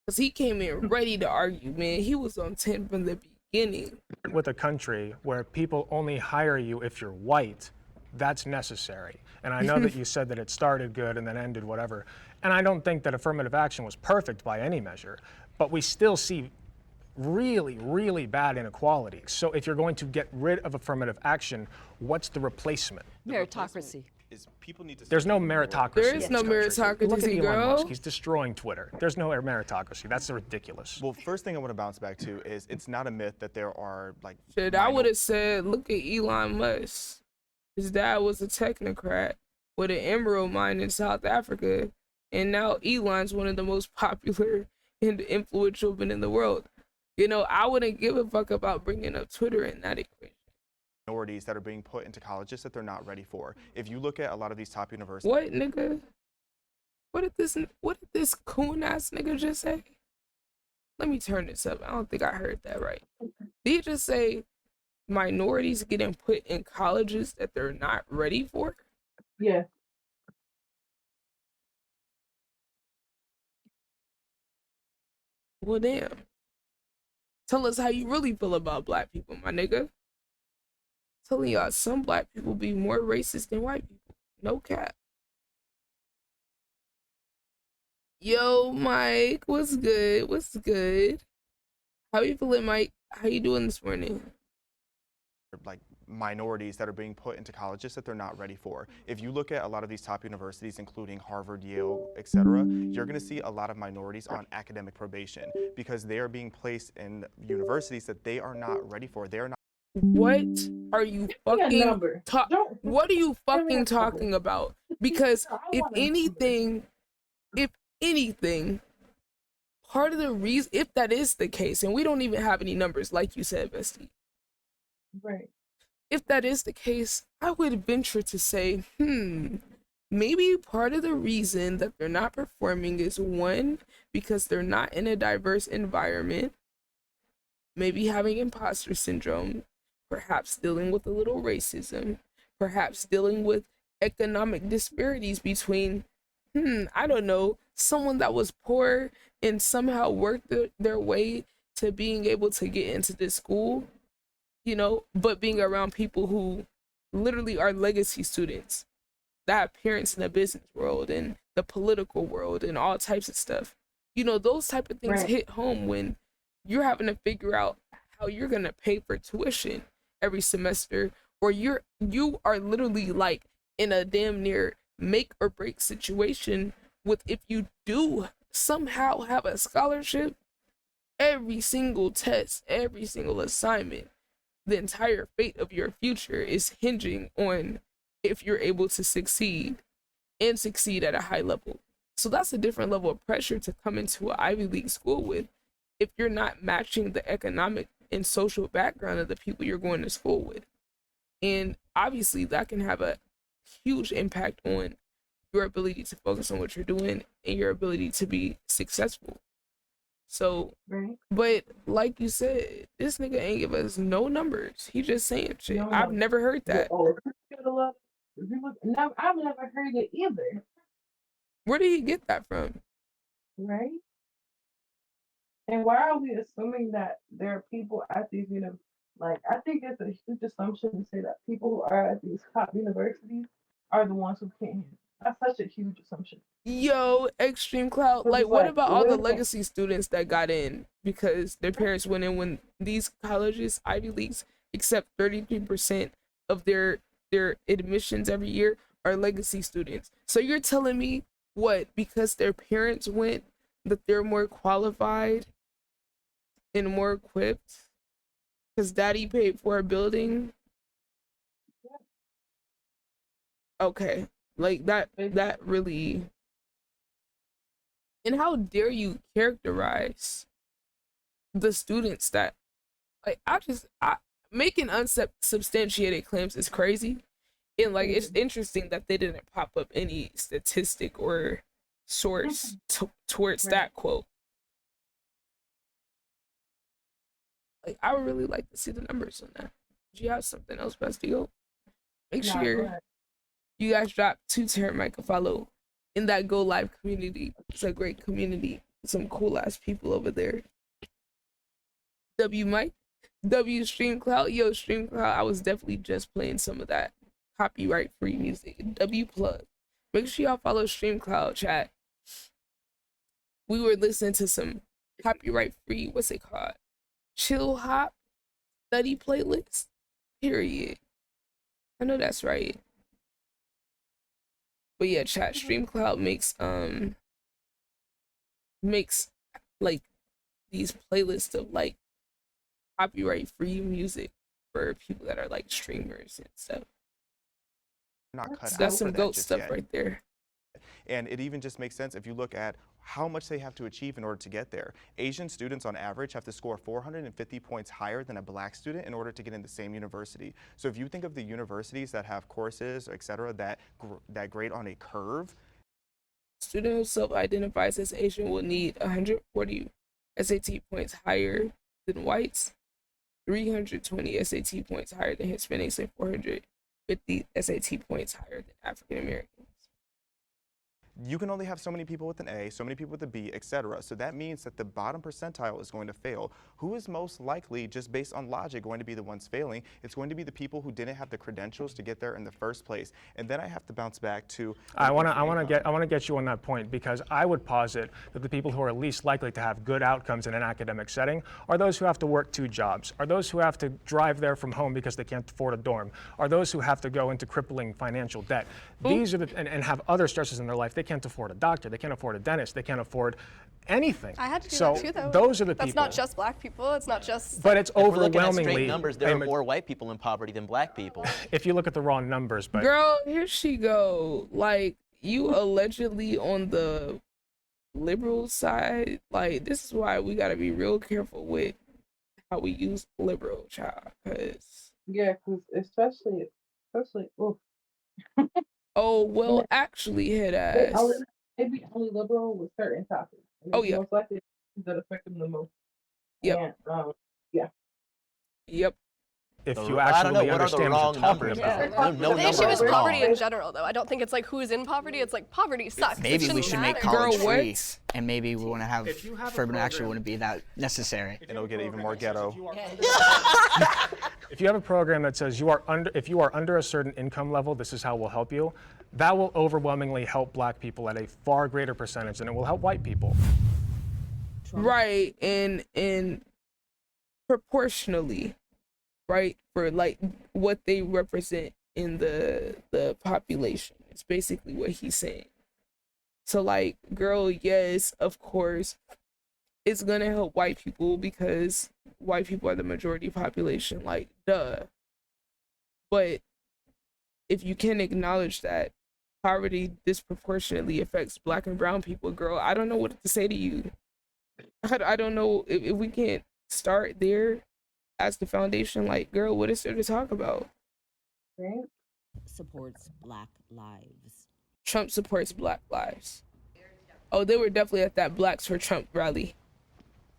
Cause he came in ready to argue, man. He was on 10 from the beginning. with a country where people only hire you if you're white, that's necessary. And I know that you said that it started good and then ended whatever. And I don't think that affirmative action was perfect by any measure, but we still see really, really bad inequality. So if you're going to get rid of affirmative action, what's the replacement? Meritocracy. Is people need to There's no meritocracy. There in is this no country. meritocracy, Look at Elon girl. Musk. He's destroying Twitter. There's no meritocracy. That's ridiculous. Well, first thing I want to bounce back to is it's not a myth that there are like. Shit, I would have said, look at Elon Musk. His dad was a technocrat with an emerald mine in South Africa, and now Elon's one of the most popular and influential men in the world. You know, I wouldn't give a fuck about bringing up Twitter in that equation. Minorities that are being put into colleges that they're not ready for. If you look at a lot of these top universities. What, nigga? What did this coon ass nigga just say? Let me turn this up. I don't think I heard that right. Did he just say minorities getting put in colleges that they're not ready for? Yeah. Well, damn. Tell us how you really feel about Black people, my nigga. Telling y'all, some Black people be more racist than white people. No cap. Yo, Mike, what's good? What's good? How you feeling, Mike? How you doing this morning? Like minorities that are being put into colleges that they're not ready for. If you look at a lot of these top universities, including Harvard, Yale, etc., you're going to see a lot of minorities on academic probation because they are being placed in universities that they are not ready for. They are not. What are you Give me a fucking number. Don't What are you give me a fucking number. talking about? Because I want a number. if anything, part of the reason, if that is the case, and we don't even have any numbers, like you said, Bestie, Right. if that is the case, I would venture to say, maybe part of the reason that they're not performing is one, because they're not in a diverse environment, maybe having imposter syndrome, perhaps dealing with a little racism, perhaps dealing with economic disparities between, I don't know, someone that was poor and somehow worked their way to being able to get into this school, but being around people who literally are legacy students that have parents in the business world and the political world and all types of stuff. Those type of things Right. hit home when you're having to figure out how you're gonna pay for tuition every semester, or you are literally like in a damn near make or break situation with, if you do somehow have a scholarship, every single test, every single assignment, the entire fate of your future is hinging on if you're able to succeed and succeed at a high level. So that's a different level of pressure to come into an Ivy League school with if you're not matching the economic and social background of the people you're going to school with. And obviously that can have a huge impact on your ability to focus on what you're doing and your ability to be successful. So, Right. but like you said, this nigga ain't give us no numbers. He just saying shit. No I've number. never heard that. No, I've never heard it either. Where did he get that from? Right. And why are we assuming that there are people at these like I think it's a huge assumption to say that people who are at these top universities are the ones who can't. That's such a huge assumption. Yo, Extreme Cloud. Because Like, it's what like, about all the where's the legacy students that got in because their parents went in when these colleges, Ivy Leagues, accept 33% of their admissions every year are legacy students. So you're telling me what, because their parents went, that they're more qualified and more equipped because daddy paid for a building? Okay. Like that really. And how dare you characterize the students that, like, I making unsubstantiated claims is crazy. And like it's interesting that they didn't pop up any statistic or source towards that quote. Like, I would really like to see the numbers on that. Do you have something else, Bestie? Make Nah, go sure ahead. you guys drop 2 Mike a follow in that Go Live community. It's a great community. Some cool ass people over there. W Mike, W Stream Cloud, yo Stream Cloud. I was definitely just playing some of that copyright free music. W plug. Make sure y'all follow Stream Cloud chat. We were listening to some copyright free, what's it called? Chill hop study playlist. Period. I know that's right. But yeah, chat, StreamCloud makes like these playlists of like copyright free music for people that are like streamers and stuff. Not cut That's out some for that goat just stuff yet. right there. And it even just makes sense if you look at how much they have to achieve in order to get there. Asian students on average have to score 450 points higher than a black student in order to get in the same university. So if you think of the universities that have courses, etc., that grade on a curve. Student who self-identifies as Asian will need 140 SAT points higher than whites, 320 SAT points higher than Hispanics, and 450 SAT points higher than African Americans. you can only have so many people with an A, so many people with a B, etc. So that means that the bottom percentile is going to fail. Who is most likely, just based on logic, going to be the ones failing? It's going to be the people who didn't have the credentials to get there in the first place. And then I have to bounce back to I want to get you on that point, because I would posit that the people who are least likely to have good outcomes in an academic setting are those who have to work 2 jobs, are those who have to drive there from home because they can't afford a dorm, are those who have to go into crippling financial debt. These are and have other stresses in their life. They can't afford a doctor, they can't afford a dentist, they can't afford anything. I had to do so that too, though. Those are the people. That's not just black people. It's not just. But it's If we're looking at overwhelmingly. straight numbers, there are more white people in poverty than black people. If you look at the raw numbers, but Girl, here she go. Like, you allegedly on the liberal side. Like, this is why we gotta be real careful with how we use liberal, child. Cause Yeah, because especially, oof. oh well, actually, head They only, ass. they be only liberal with certain topics. And Oh it's yeah, most likely that affect them the most. yep, And yeah. yep. if I you don't know, actually what are the understand what wrong you're talking numbers? about. No The number issue is is poverty wrong. in general, though. I don't think it's like who's in poverty. It's like poverty sucks. It Maybe we shouldn't should make matter. college Girl, free, what? and maybe we want to have If you have a affirmative action program- wouldn't be that necessary. and it'll get even more ghetto. If you have a program that says if you are under a certain income level, this is how we'll help you, that will overwhelmingly help black people at a far greater percentage than it will help white people. Right, and proportionally, right, for like what they represent in the population. It's basically what he's saying. So like, girl, yes, of course, it's gonna help white people because white people are the majority population. Like, duh. But if you can acknowledge that poverty disproportionately affects black and brown people, girl, I don't know what to say to you. I don't know if we can't start there as the foundation. Like, girl, what is there to talk about? Right? Supports Black lives. Trump supports Black lives. Oh, they were definitely at that Blacks for Trump rally.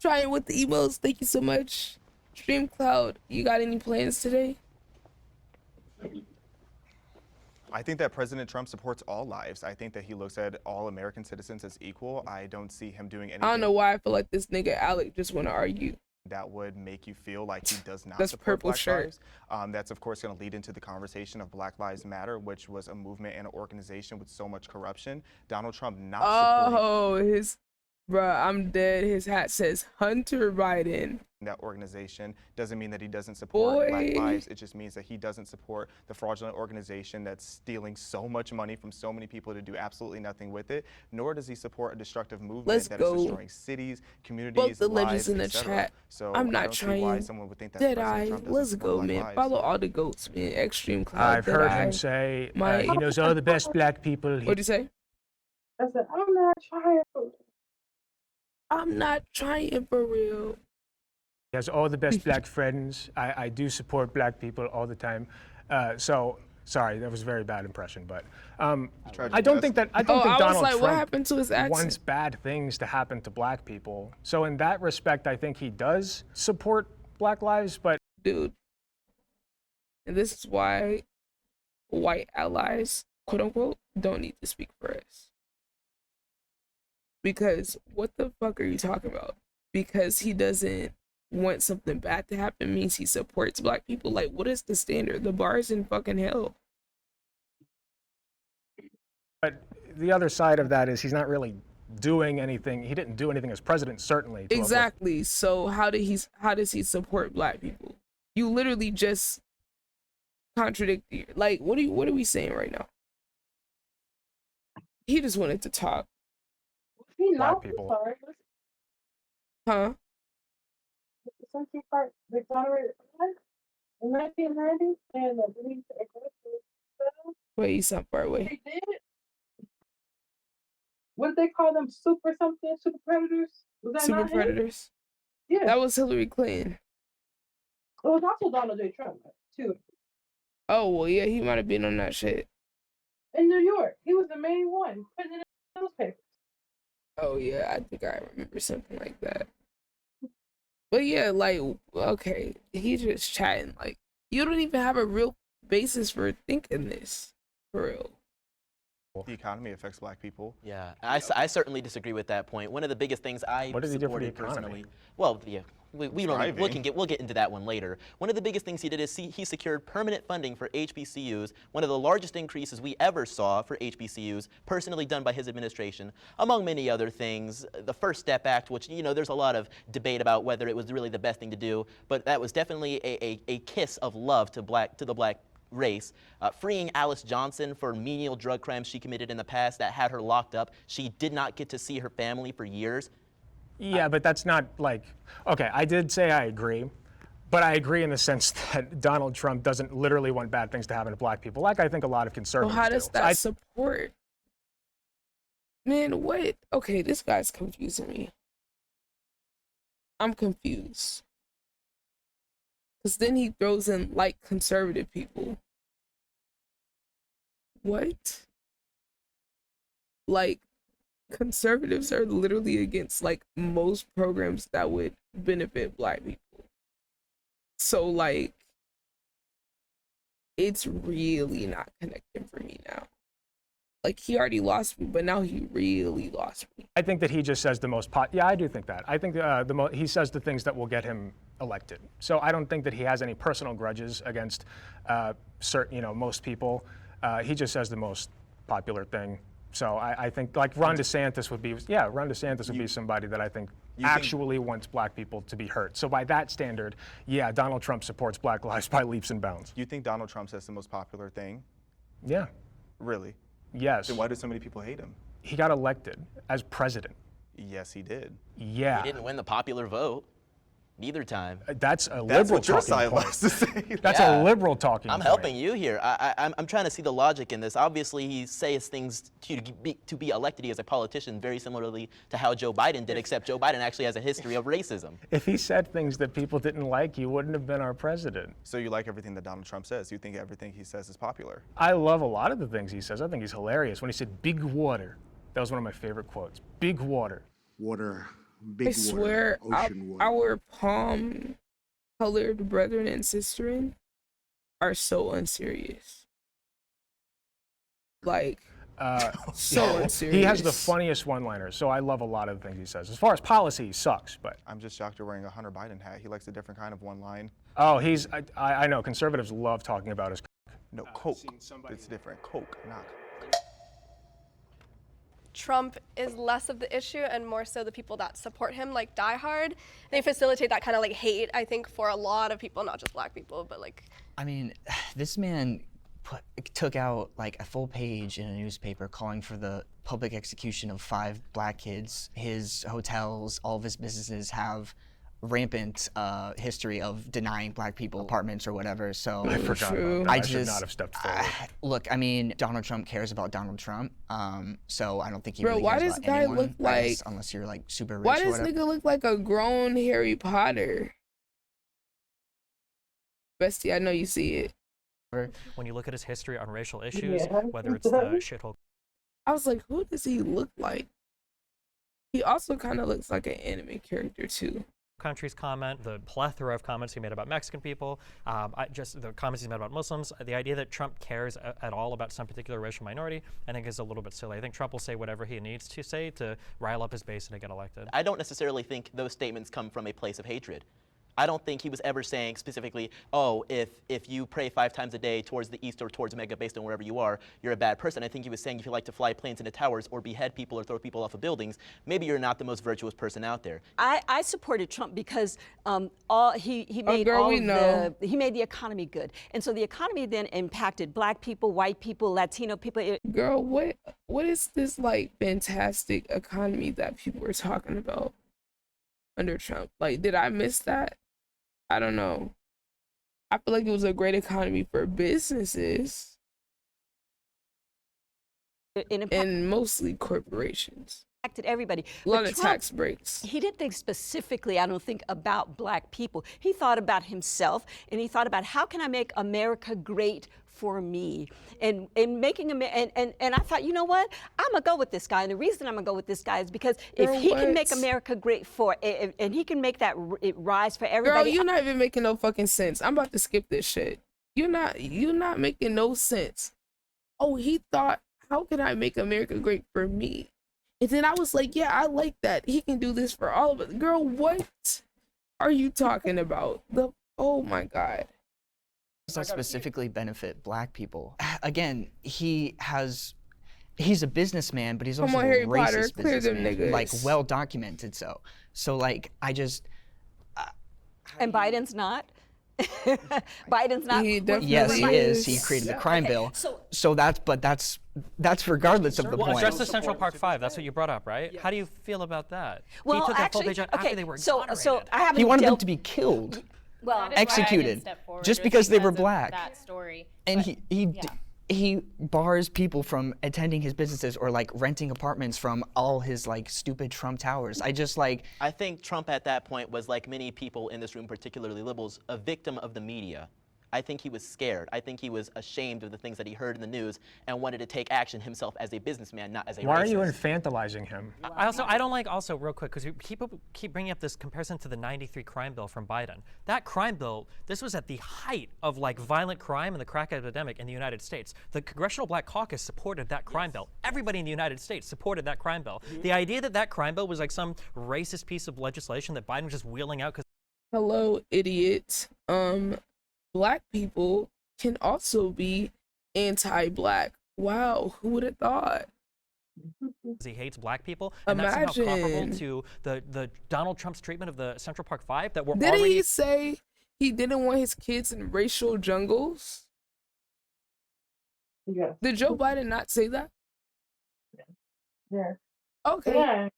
Trying with the emails. Thank you so much. Streamcloud, you got any plans today? I think that President Trump supports all lives. I think that he looks at all American citizens as equal. I don't see him doing anything I don't know why I feel like this nigga Alec just want to argue. that would make you feel like he does not That's support purple Black shirt. lives. That's of course going to lead into the conversation of Black Lives Matter, which was a movement and an organization with so much corruption. Donald Trump not supporting Oh, bruh, I'm dead. His hat says Hunter Biden. that organization doesn't mean that he doesn't support Black Boy. lives. It just means that he doesn't support the fraudulent organization that's stealing so much money from so many people to do absolutely nothing with it. Nor does he support a destructive movement Let's that go. is destroying cities, communities, Both the legends lives, in the etc. chat. So I'm I not don't see why trying. someone would think that Dead President Eye. Trump doesn't Let's support go, Black man. lives. Follow all the goats, man. Extreme Cloud. I've Dead heard Eye. him say My- he knows all the best black people. What'd you say? I said, I'm not trying to. I'm not trying for real. He has all the best black friends. I do support black people all the time. So sorry, that was a very bad impression, but I don't think I was Donald like, Trump what happened to his accent? wants bad things to happen to black people. So in that respect, I think he does support Black lives, but Dude. And this is why white allies, quote unquote, don't need to speak for us. Because what the fuck are you talking about? Because he doesn't want something bad to happen means he supports black people. Like, what is the standard? The bar is in fucking hell. the other side of that is he's not really doing anything. He didn't do anything as president, certainly. to uplift Exactly. So how does he support black people? You literally just contradict. Like, what are we saying right now? He just wanted to talk. He Black not people. sorry. Huh? The Century Park exonerated in 1990 and I believe Wait, he's some far away. they did. What did they call them? Super something? Super predators? Was that Super not him? predators. Yeah. That was Hillary Clinton. It was also Donald J. Trump too. Oh well, yeah, he might have been on that shit. In New York, he was the main one putting it in the newspaper. Oh yeah, I think I remember something like that. But yeah, like, okay, he just chatting. Like, you don't even have a real basis for thinking this, for real. The economy affects black people. Yeah, I certainly disagree with that point. One of the biggest things I What does he do for the supported economy? personally, well, yeah, we'll get into that one later. One of the biggest things he did is he secured permanent funding for HBCUs, one of the largest increases we ever saw for HBCUs, personally done by his administration, among many other things. The First Step Act, which, you know, there's a lot of debate about whether it was really the best thing to do, but that was definitely a kiss of love to the black race. Freeing Alice Johnson for menial drug crimes she committed in the past that had her locked up. She did not get to see her family for years. Yeah, but that's not like, okay, I did say I agree, but I agree in the sense that Donald Trump doesn't literally want bad things to happen to black people, like I think a lot of conservatives Well, how does do. that support? Man, what? Okay, this guy's confusing me. I'm confused. Because then he throws in, like, conservative people. What? Like, conservatives are literally against, like, most programs that would benefit black people. So, like, it's really not connecting for me now. Like, he already lost me, but now he really lost me. I think that he just says the most yeah, I do think that. I think he says the things that will get him elected. So I don't think that he has any personal grudges against most people. He just says the most popular thing. So I think like Ron DeSantis would be, Ron DeSantis would be somebody that I think actually wants black people to be hurt. So by that standard, yeah, Donald Trump supports Black lives by leaps and bounds. You think Donald Trump says the most popular thing? Yeah. Really? Yes. Then why do so many people hate him? He got elected as president. Yes, he did. Yeah. He didn't win the popular vote. Neither time. That's a That's liberal what your talking side point. likes to say. That's a liberal talking I'm point. helping you here. I'm trying to see the logic in this. Obviously, he says things to be elected as a politician very similarly to how Joe Biden did, except Joe Biden actually has a history of racism. If he said things that people didn't like, he wouldn't have been our president. So you like everything that Donald Trump says? You think everything he says is popular? I love a lot of the things he says. I think he's hilarious. When he said big water, that was one of my favorite quotes. Big water. Water, big I water, swear, ocean water. our palm-colored brethren and sisterin are so unserious. Like, so unserious. He has the funniest one-liners, so I love a lot of the things he says. As far as policy, he sucks, but. I'm just shocked you're wearing a Hunter Biden hat. He likes a different kind of one line. Oh, I know, conservatives love talking about his No, Coke. It's different. Coke, not. Trump is less of the issue and more so the people that support him, like Die Hard. They facilitate that kind of like hate, I think, for a lot of people, not just black people, but like. I mean, this man took out like a full page in a newspaper calling for the public execution of 5 black kids. His hotels, all of his businesses have rampant history of denying black people apartments or whatever. So I forgot about that. I should not have stepped forward. Look, I mean, Donald Trump cares about Donald Trump, so I don't think he Bro, really why cares does about guy anyone, look I like? guess, unless you're like super rich. Why or does whatever. nigga look like a grown Harry Potter? Bestie, I know you see it. When you look at his history on racial issues, Yeah. whether it's the shithole I was like, who does he look like? He also kind of looks like an anime character too. countries comment, the plethora of comments he made about Mexican people, just the comments he's made about Muslims, the idea that Trump cares at all about some particular racial minority, I think is a little bit silly. I think Trump will say whatever he needs to say to rile up his base and to get elected. I don't necessarily think those statements come from a place of hatred. I don't think he was ever saying specifically, oh, if you pray 5 times a day towards the east or towards Mecca based on wherever you are, you're a bad person. I think he was saying if you like to fly planes into towers or behead people or throw people off of buildings, maybe you're not the most virtuous person out there. I supported Trump because he made he made the economy good, and so the economy then impacted Black people, white people, Latino people. Girl, what is this like fantastic economy that people were talking about under Trump? Like, did I miss that? I don't know. I feel like it was a great economy for businesses and mostly corporations. Impacted everybody. A lot But of Trump, tax breaks. He didn't think specifically, I don't think, about Black people. He thought about himself, and he thought about how can I make America great for me, and making and I thought, you know what, I'm gonna go with this guy, and the reason I'm gonna go with this guy is because if he can make America great and he can make that it rise for everybody. Girl, you're not even making no fucking sense. I'm about to skip this shit. You're not making no sense. Oh, he thought, how can I make America great for me? And then I was like, yeah, I like that. He can do this for all of us. Girl, what are you talking about? Oh my God. Does that specifically benefit black people? Again, he's a businessman, but he's Come also on, a Harry Potter, racist clear them businessman, like niggas. well documented. So like I just. And Biden's not. Biden's not. He definitely Yes, he is. He is. created the crime Okay, bill. so That's regardless of the Well, point. address the Central Park Five. That's what you brought up, right? How do you feel about that? well, he took that full actually, page out okay. after they were So exonerated. I haven't. He wanted them dealt- to be killed, Well, That is why I didn't executed, step forward, just was because they were of black. That story. And But, yeah. he bars people from attending his businesses or like renting apartments from all his like stupid Trump towers. I just like. I think Trump at that point was, like many people in this room, particularly liberals, a victim of the media. I think he was scared. I think he was ashamed of the things that he heard in the news and wanted to take action himself as a businessman, not as a racist. Why are you infantilizing him? I don't like also real quick because people keep bringing up this comparison to the '93 crime bill from Biden. That crime bill, this was at the height of like violent crime and the crack epidemic in the United States. The Congressional Black Caucus supported that crime bill. Everybody in the United States supported that crime bill. The idea that that crime bill was like some racist piece of legislation that Biden was just wheeling out because. Hello, idiot. Black people can also be anti-black. Wow, who would have thought? He hates black people, and that's somehow comparable Imagine. to the Donald Trump's treatment of the Central Park Five that were Didn't already. he say he didn't want his kids in racial jungles? Yes. Did Joe Biden not say that? Yes. Okay. Yeah.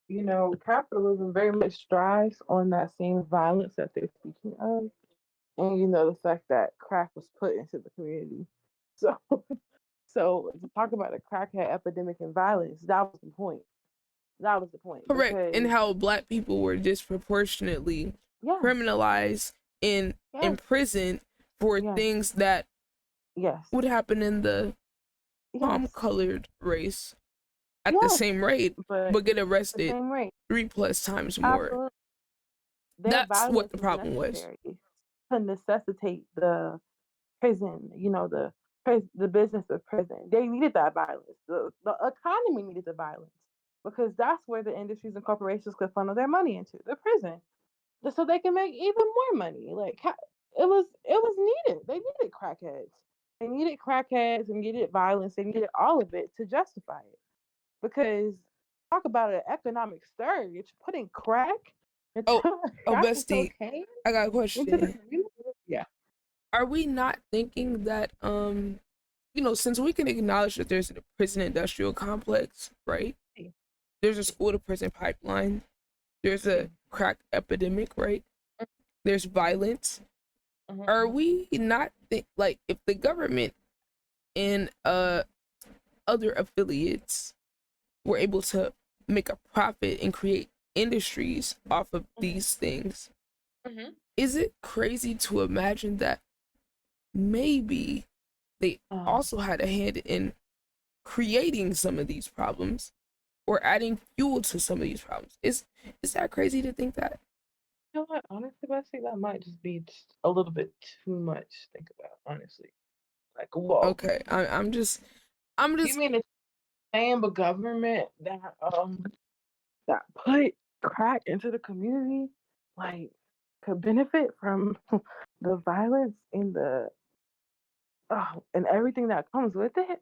You know, capitalism very much strives on that same violence that they're speaking of. And you know, the fact that crack was put into the community. So so to talk about the crackhead epidemic and violence, that was the point. That was the point. Correct. And Because how black people were disproportionately yeah, criminalized and yes, imprisoned for yes, things that yes, would happen in the yes, palm-colored race at the yes, same rate, but but get the arrested same rate. 3+ times more. Absolutely. Their That's what violence the is problem was. necessary to necessitate the prison, you know, the business of prison. They needed that violence. The economy needed the violence because that's where the industries and corporations could funnel their money into the prison, so they can make even more money. Like it was needed. They needed crackheads. They needed crackheads and needed violence. They needed all of it to justify it. Because talk about an economic surge, putting crack into crack and Bestie, cocaine I got a into the question. community. Yeah. Are we not thinking that, since we can acknowledge that there's a prison industrial complex, right? There's a school to prison pipeline. There's a crack epidemic, right? There's violence. Are we not like if the government and other affiliates were able to make a profit and create industries off of these things, is it crazy to imagine that maybe they also had a hand in creating some of these problems or adding fuel to some of these problems? Is that crazy to think that? You know what? Honestly, I think that might just be just a little bit too much to think about. Honestly, like whoa. Okay, I'm just You mean it's saying the government that put crack into the community, like, could benefit from the violence and everything that comes with it?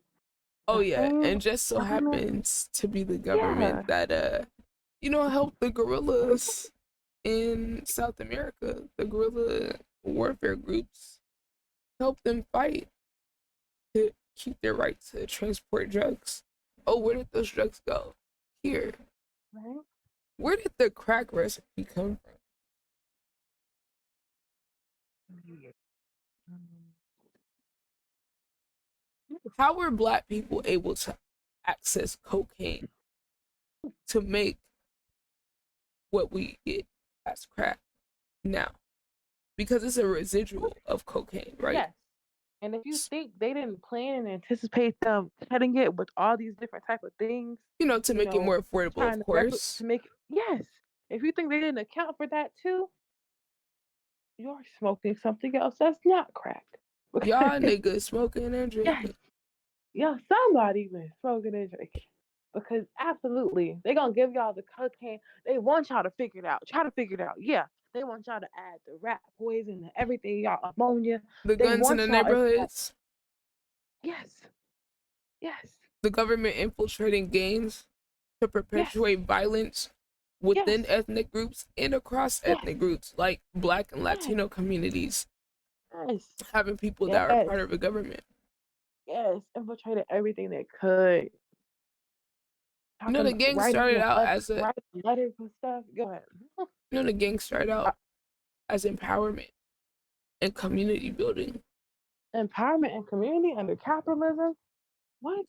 oh The yeah, same and just so government? happens to be the Yeah. government that helped the guerrillas in South America, the guerrilla warfare groups, help them fight to keep their right to transport drugs. Oh, where did those drugs go? Here. Right? Where did the crack recipe come from? How were black people able to access cocaine to make what we get as crack now? Because it's a residual of cocaine, right? Yes. And if you think they didn't plan and anticipate them cutting it with all these different type of things, To make it more affordable, trying of to course. to make it, yes. If you think they didn't account for that too, you're smoking something else that's not crack. Y'all niggas smoking and Yes. drinking. Yeah, somebody been smoking and drinking. Because absolutely, they gonna give y'all the cocaine. They want y'all to figure it out. Try to figure it out. Yeah, they want y'all to add the rat poison and everything, y'all ammonia. The They guns in the want y'all. neighborhoods, Yes, yes, the government infiltrating gangs to yes, perpetuate violence yes, within ethnic groups and across yes, ethnic groups like Black and yes, Latino communities, yes, having people that are yes, part of the government. yes. Infiltrated everything they could. You know, the Talking, gang started out as a, writing letters and stuff. Go ahead. the gang started Uh, out as empowerment and community building. Empowerment and community under capitalism. What?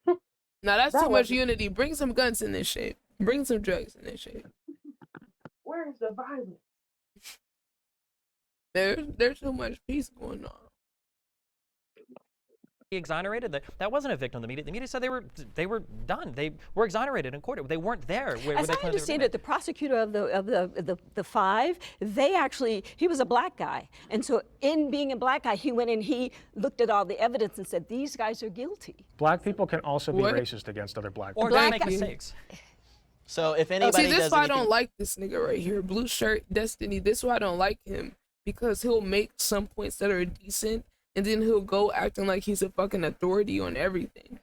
Now that's too That much wasn't. unity. Bring some guns in this shit. Bring some drugs in this shit. Where's the violence? There's too much peace going on. Exonerated. That wasn't a victim of the media. The media said they were done. They were exonerated in court. They weren't there. As I understand it, the prosecutor of the five, he was a black guy, and so in being a black guy, he went and he looked at all the evidence and said these guys are guilty. Black people can also be What? racist against other black Or people. they Black make guy- mistakes. So if anybody See, this does why I anything, don't like this nigga right here, blue shirt Destiny. This is why I don't like him, because he'll make some points that are decent, and then he'll go acting like he's a fucking authority on everything.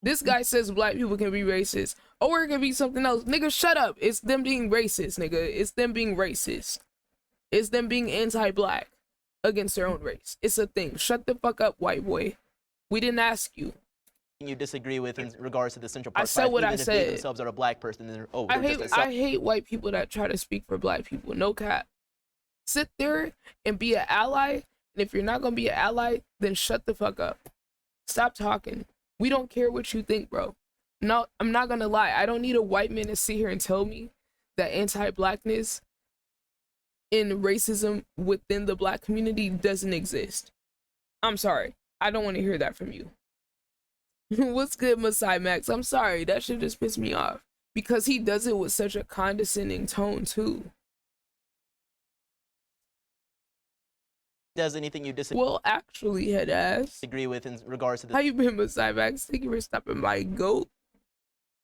This guy says black people can be racist, or it can be something else. Nigga, shut up. It's them being racist, nigga. It's them being racist. It's them being anti-black against their own race. It's a thing. Shut the fuck up, white boy. We didn't ask you. you disagree with in regards to the Central I Park said Five, what even I if said. they themselves are a black person, then I they're just a hate white people that try to speak for black people. No cap. Sit there and be an ally. And if you're not gonna be an ally, then shut the fuck up. Stop talking. We don't care what you think, bro. No, I'm not gonna lie. I don't need a white man to sit here and tell me that anti-blackness and racism within the black community doesn't exist. I'm sorry. I don't want to hear that from you. What's good, Masai Max? I'm sorry. That shit just pissed me off. Because he does it with such a condescending tone, too. does anything you disagree Well, actually, head ass. with in regards to the How you been, Masai Max? Thank you for stopping by, GOAT.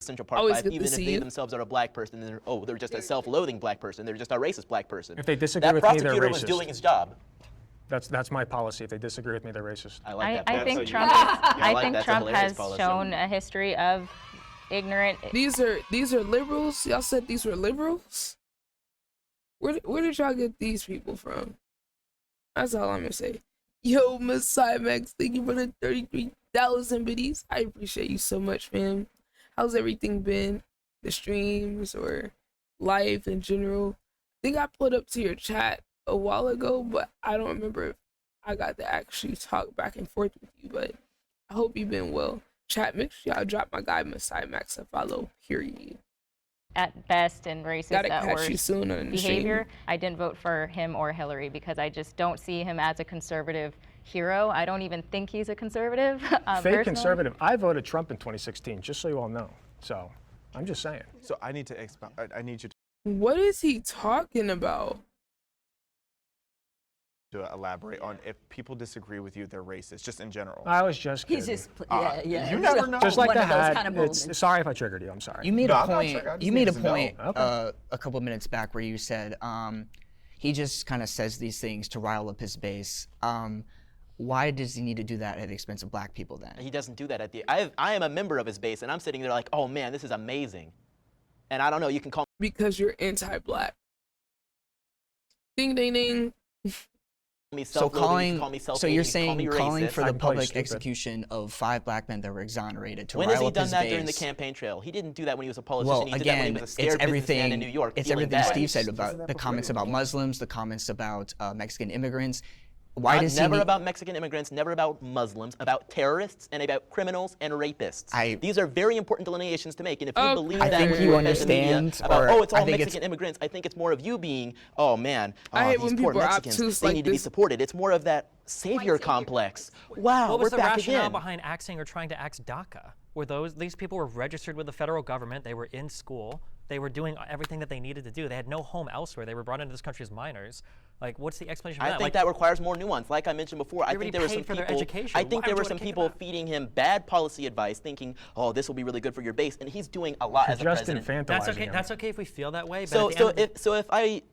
Central Park Always Five, good to even if see they you. themselves are a black person, then they're just a self-loathing black person. They're just a racist black person. If they disagree That with me, they're prosecutor was racist. doing his job. That's my policy. If they disagree with me, they're racist. I like that. I policy. think Trump. I I like think that's a Trump hilarious has policy. shown a history of ignorant. These are liberals? Y'all said these were liberals? Where did y'all get these people from? That's all I'm gonna say. Yo, Masai Max, thank you for the 33,000 biddies. I appreciate you so much, fam. How's everything been? The streams or life in general? I think I pulled up to your chat a while ago, but I don't remember if I got to actually talk back and forth with you, but I hope you've been well. Chat, make sure y'all drop my guy Masai Max a follow. Period. At best and racist Gotta at catch worst you soon on the stream. behavior. I didn't vote for him or Hillary because I just don't see him as a conservative hero. I don't even think he's a conservative. Fake personally. conservative. I voted Trump in 2016, just so you all know. So I'm just saying. So I need to expound. I need you What is he talking about? to elaborate on if people disagree with you, they're racist, just in general. I was just kidding. He's just, yeah. You never know. Just like one the of those hat. kind of It's- moments. sorry if I triggered you. I'm sorry. You made No, a I'm not point. sure. I just You made a need to know. point Okay. a couple minutes back where you said he just kind of says these things to rile up his base. Why does he need to do that at the expense of black people then? He doesn't do that at the. I am a member of his base, and I'm sitting there like, oh man, this is amazing. And I don't know. You can call Because you're anti-black. Ding ding ding. me So self-loathing, you can call me so self-hating, you're you can call me saying calling racist. for I the can call you public stupid. execution of 5 black men that were exonerated to When has rile he up done his that base? during the campaign trail? He didn't do that when he was a politician. Well, he did that when again, he was a it's scared businessman everything. in New York. It's feeling everything bad. Steve said Isn't about that the for comments free? about Muslims, the comments about Mexican immigrants. Why Not does he never need- about Mexican immigrants, never about Muslims, about terrorists and about criminals and rapists. These are very important delineations to make. And if you Okay. believe I that think when you you look at the media understand, about, or oh, it's I all think Mexican immigrants, I think it's more of you being, oh man, I hate these when poor people are Mexicans, obtuse they like need to be this. supported. It's more of that savior complex. Wow, What we're was the back rationale again. behind axing or trying to axe DACA? Were these people were registered with the federal government? They were in school. They were doing everything that they needed to do. They had no home elsewhere. They were brought into this country as minors. Like, what's the explanation for I that? think that requires more nuance. Like I mentioned before, I think there were some for their people. education. I think Why there would were you some wanna kick people them out? feeding him bad policy advice, thinking, "Oh, this will be really good for your base," and he's doing a lot as a Just president. infantilizing That's okay. him. That's okay if we feel that way. But So, at the end of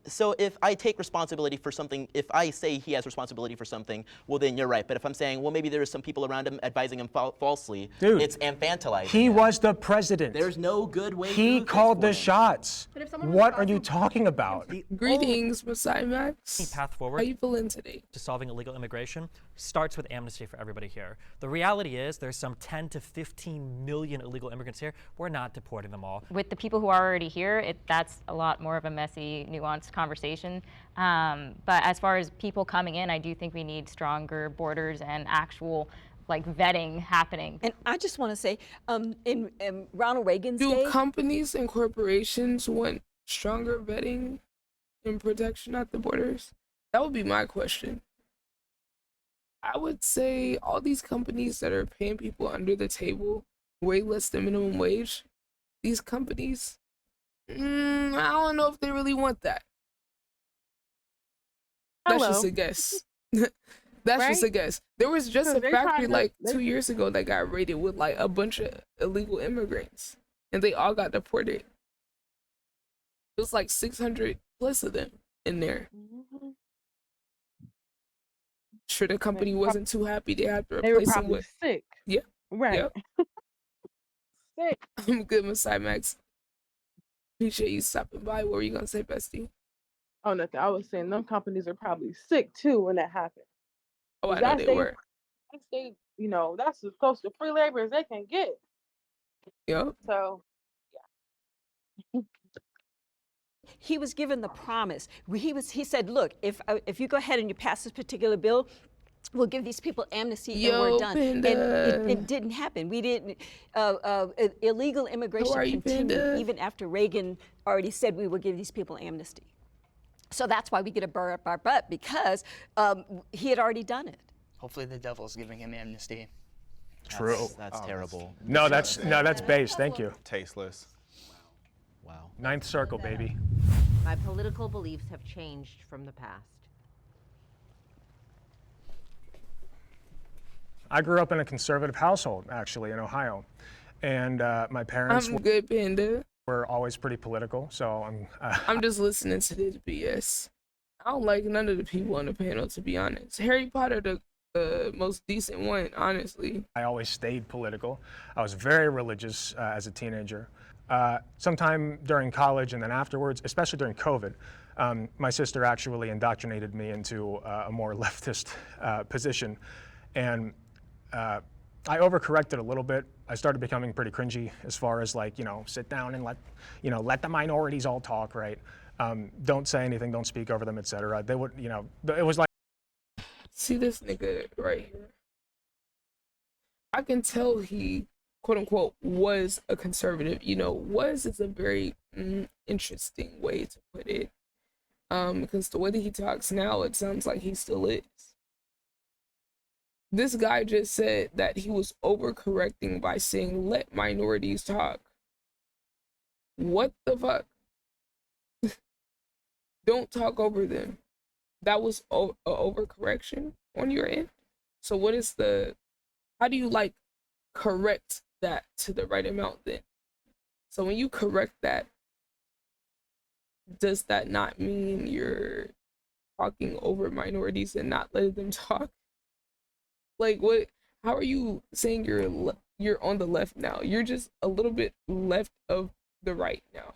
the if I take responsibility for something, if I say he has responsibility for something, well then you're right. But if I'm saying, well, maybe there are some people around him advising him falsely, Dude, it's infantilizing. He him. was the president. There's no good way. He through this called for the him. shots. But if someone was What are you advising- talking about? Greetings, Messiah Max. path How forward you feeling today? to solving illegal immigration starts with amnesty for everybody here. The reality is there's some 10 to 15 million illegal immigrants here. We're not deporting them all. With the people who are already here, that's a lot more of a messy, nuanced conversation. But as far as people coming in, I do think we need stronger borders and actual like vetting happening. And I just want to say, in Ronald Reagan's Do day, companies and corporations want stronger vetting and protection at the borders? That would be my question. I would say all these companies that are paying people under the table way less than minimum wage, these companies, I don't know if they really want that. That's just a guess. That's just a guess. There was just a They're factory trying to- like they- 2 years ago that got raided with like a bunch of illegal immigrants, and they all got deported. It was like 600 plus of them in there. Mhm. Sure, the company wasn't too happy. They had to They were replace them probably with. sick. Yeah. Right. Sick. I'm good, Messiah Max. Appreciate you stopping by. What were you gonna say, bestie? Oh, nothing. I was saying them companies are probably sick too when that happened. Oh, I know That's they they- were. That's as close to free labor as they can get. Yep. So he was given the promise. He said, look, if you go ahead and you pass this particular bill, we'll give these people amnesty and we're done. And it didn't happen. We didn't. Illegal immigration continued Panda? even after Reagan already said we will give these people amnesty. So that's why we get a burr up our butt, because he had already done it. Hopefully the devil's giving him amnesty. True. That's terrible. No, that's base. Thank you. Tasteless. Wow. Ninth circle, baby. My political beliefs have changed from the past. I grew up in a conservative household, actually, in Ohio, and my parents I'm good, Panda. were always pretty political. So I'm just listening to this BS. I don't like none of the people on the panel, to be honest. Harry Potter, the most decent one, honestly. I always stayed political. I was very religious as a teenager. Sometime during college and then afterwards, especially during COVID, my sister actually indoctrinated me into a more leftist position. And I overcorrected a little bit. I started becoming pretty cringy as far as like, sit down and let the minorities all talk, right? Don't say anything, don't speak over them, etc. They would, it was like. See this nigga right here. I can tell he, quote unquote, was a conservative. Was is a very interesting way to put it. Because the way that he talks now, it sounds like he still is. This guy just said that he was overcorrecting by saying, let minorities talk. What the fuck? Don't talk over them. That was a overcorrection on your end. So how do you correct that to the right amount then? So when you correct that, does that not mean you're talking over minorities and not letting them talk? Like what? How are you saying you're on the left now? You're just a little bit left of the right now.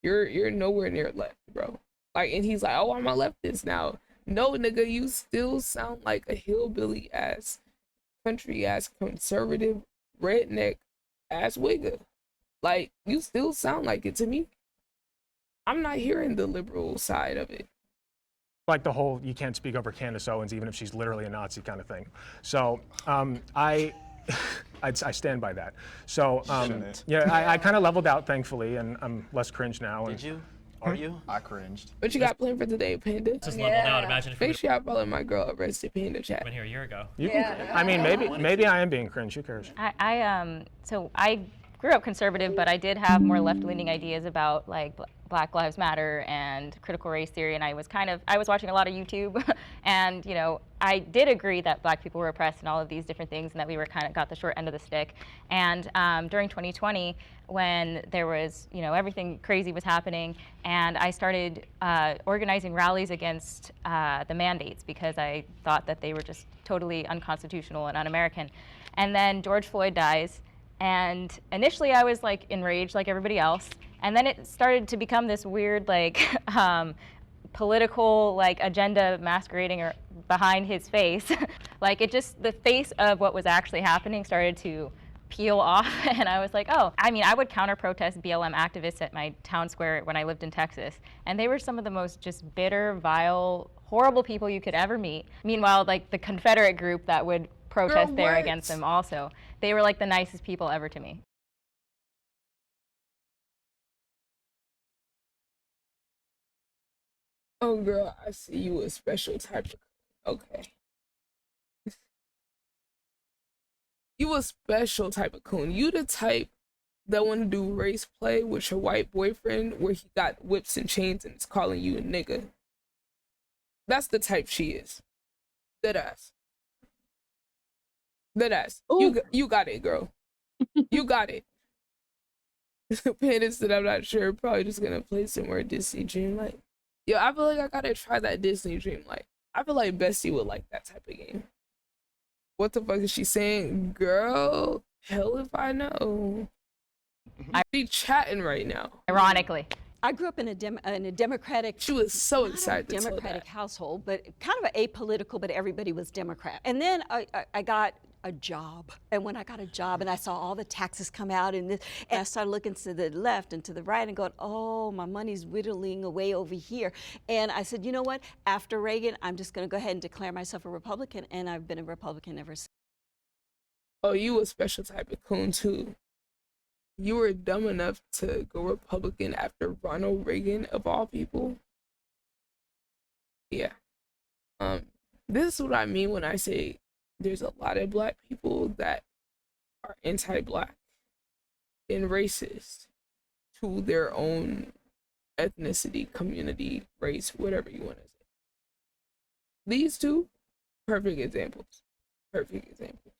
You're nowhere near left, bro. And he's like, oh, I'm a leftist now. No, nigga, you still sound like a hillbilly ass, country ass, conservative, redneck ass wigger. You still sound like it to me. I'm not hearing the liberal side of it. Like the whole you can't speak over Candace Owens even if she's literally a Nazi kind of thing. So I stand by that. So I kind of leveled out thankfully, and I'm less cringe now. Did you? Are you? I cringed. What you got planned for today, Panda? Just leveled out. Imagine if we Make sure y'all follow my girl Arrested Panda chat. been here a year ago. I mean, maybe I am being cringe. Who cares? So I grew up conservative, but I did have more left-leaning ideas about like Black Lives Matter and critical race theory, and I was watching a lot of YouTube, and I did agree that Black people were oppressed and all of these different things, and that we were kind of got the short end of the stick. And during 2020, when there was everything crazy was happening, and I started organizing rallies against the mandates because I thought that they were just totally unconstitutional and un-American. And then George Floyd dies. And initially I was like enraged like everybody else. And then it started to become this weird like political like agenda masquerading or behind his face. Like the face of what was actually happening started to peel off. And I was like, oh, I mean, I would counter protest BLM activists at my town square when I lived in Texas. And they were some of the most just bitter, vile, horrible people you could ever meet. Meanwhile, like the Confederate group that would protest there against them also. They were like the nicest people ever to me. Oh girl, I see you a special type of okay. You a special type of coon. You the type that want to do race play with your white boyfriend where he got whips and chains and is calling you a nigga. That's the type she is. Dead ass. Dead ass. You got it, girl. You got it. Panda said I'm not sure. Probably just gonna play some more Disney Dreamlight. Yo, I feel like I gotta try that Disney Dreamlight. I feel like Bessie would like that type of game. What the fuck is she saying? Girl, hell if I know. I be chatting right now. Ironically. I grew up in a Democratic. She was so excited to Democratic household, but kind of apolitical. But everybody was Democrat. And then I got a job, and when I got a job, and I saw all the taxes come out, and I started looking to the left and to the right, and going, oh, my money's whittling away over here. And I said, you know what? After Reagan, I'm just going to go ahead and declare myself a Republican, and I've been a Republican ever since. Oh, you a special type of coon too. You were dumb enough to go Republican after Ronald Reagan, of all people. Yeah. This is what I mean when I say there's a lot of Black people that are anti-Black and racist to their own ethnicity, community, race, whatever you want to say. These two, perfect examples. Perfect examples.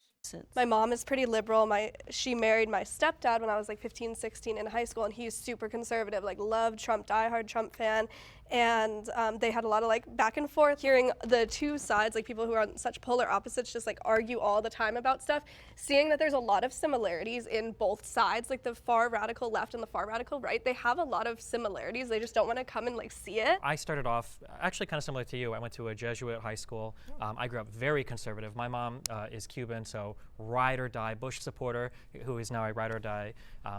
My mom is pretty liberal. She married my stepdad when I was like 15, 16 in high school, and he's super conservative, like loved Trump, diehard Trump fan. And they had a lot of like back and forth, hearing the two sides, like people who are on such polar opposites just like argue all the time about stuff, seeing that there's a lot of similarities in both sides, like the far radical left and the far radical right. They have a lot of similarities. They just don't want to come and like see it. I started off actually kind of similar to you. I went to a Jesuit high school. I grew up very conservative. My mom is Cuban, so ride or die Bush supporter, who is now a ride or die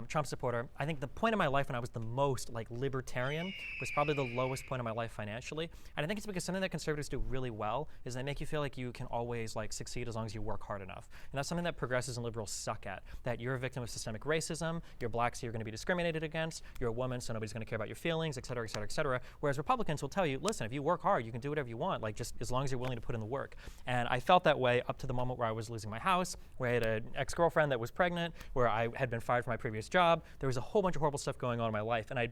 Trump supporter. I think the point in my life when I was the most like libertarian was probably the lowest point in my life financially. And I think it's because something that conservatives do really well is they make you feel like you can always like succeed as long as you work hard enough. And that's something that progressives and liberals suck at, that you're a victim of systemic racism, you're Black, so you're going to be discriminated against, you're a woman, so nobody's going to care about your feelings, et cetera, et cetera, et cetera. Whereas Republicans will tell you, listen, if you work hard, you can do whatever you want, like just as long as you're willing to put in the work. And I felt that way up to the moment where I was losing my house, where I had an ex-girlfriend that was pregnant, where I had been fired from my previous job. There was a whole bunch of horrible stuff going on in my life, and I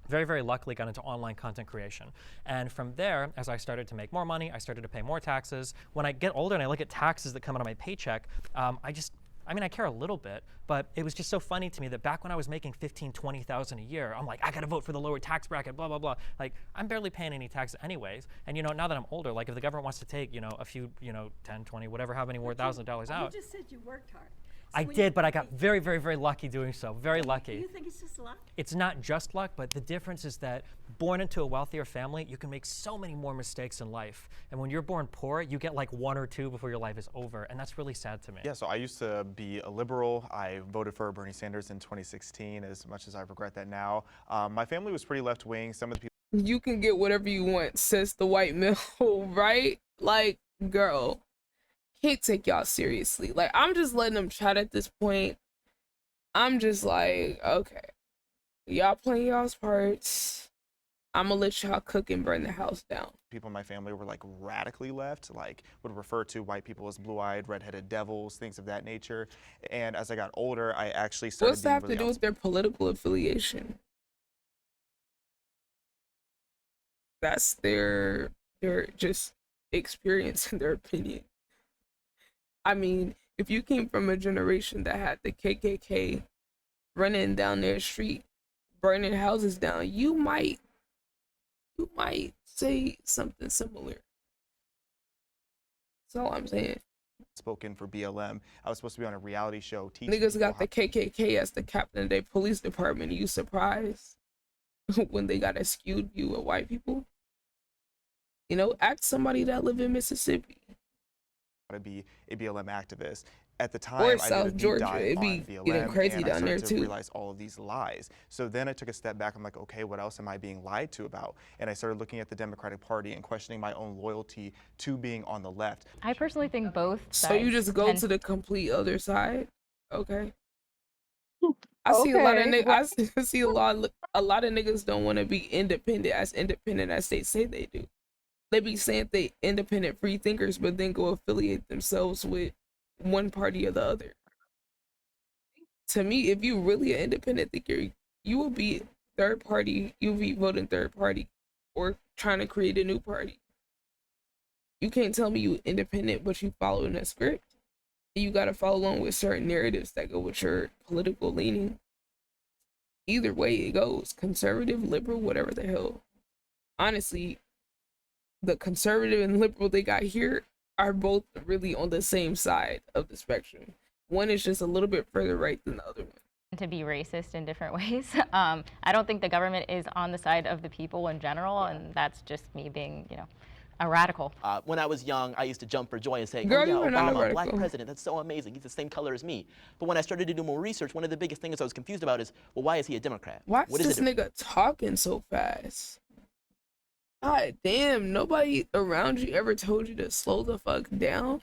very, very luckily got into online content creation. And from there, as I started to make more money, I started to pay more taxes. When I get older and I look at taxes that come out of my paycheck, I care a little bit, but it was just so funny to me that back when I was making $15,000, $20,000 a year, I'm like, I gotta vote for the lower tax bracket, blah, blah, blah. Like, I'm barely paying any taxes anyways. And now that I'm older, like if the government wants to take, a few, 10, 20, whatever, how many more $1,000 out. You just said you worked hard. I did, but I got very, very, very lucky doing so. Very lucky. Do you think it's just luck? It's not just luck, but the difference is that born into a wealthier family, you can make so many more mistakes in life. And when you're born poor, you get like one or two before your life is over. And that's really sad to me. Yeah, so I used to be a liberal. I voted for Bernie Sanders in 2016, as much as I regret that now. My family was pretty left-wing. Some of the people... You can get whatever you want, says the white male, right? Like, girl. Can't take y'all seriously. Like, I'm just letting them chat at this point. I'm just like, okay, y'all playing y'all's parts. I'm gonna let y'all cook and burn the house down. people in my family were like radically left, like would refer to white people as blue-eyed, red-headed devils, things of that nature. And as I got older, I actually started What's that being have to really do with their political affiliation? That's their just experience and their opinion. I mean, if you came from a generation that had the KKK running down their street, burning houses down, you might say something similar. That's all I'm saying. spoken for BLM. I was supposed to be on a reality show teaching Niggas people got how the KKK as the captain of their police department. Are you surprised when they got a skewed view of white people? You know, ask somebody that live in Mississippi to be a BLM activist. At the time, or I did a South deep Georgia. dive It'd on be BLM, getting crazy and I down there started to too. realize all of these lies. So then I took a step back. I'm like, okay, what else am I being lied to about? And I started looking at the Democratic Party and questioning my own loyalty to being on the left. I personally think both sides. So you just go tend to the complete other side? Okay. I see a lot of Okay, niggas. I see a lot of niggas don't want to be independent as they say they do. They be saying they independent free thinkers, but then go affiliate themselves with one party or the other. To me, if you really an independent thinker, you will be third party. You'll be voting third party, or trying to create a new party. You can't tell me you independent, but you following a script. You gotta follow along with certain narratives that go with your political leaning. Either way it goes, conservative, liberal, whatever the hell. Honestly, the conservative and liberal they got here are both really on the same side of the spectrum. One is just a little bit further right than the other one. to be racist in different ways. I don't think the government is on the side of the people in general, and that's just me being, a radical. When I was young, I used to jump for joy and say, Girl, oh yeah, you are not a Obama, black radical. president, that's so amazing. He's the same color as me. But when I started to do more research, one of the biggest things I was confused about is, well, why is he a Democrat? Why What is is this it? nigga talking so fast? God damn, nobody around you ever told you to slow the fuck down?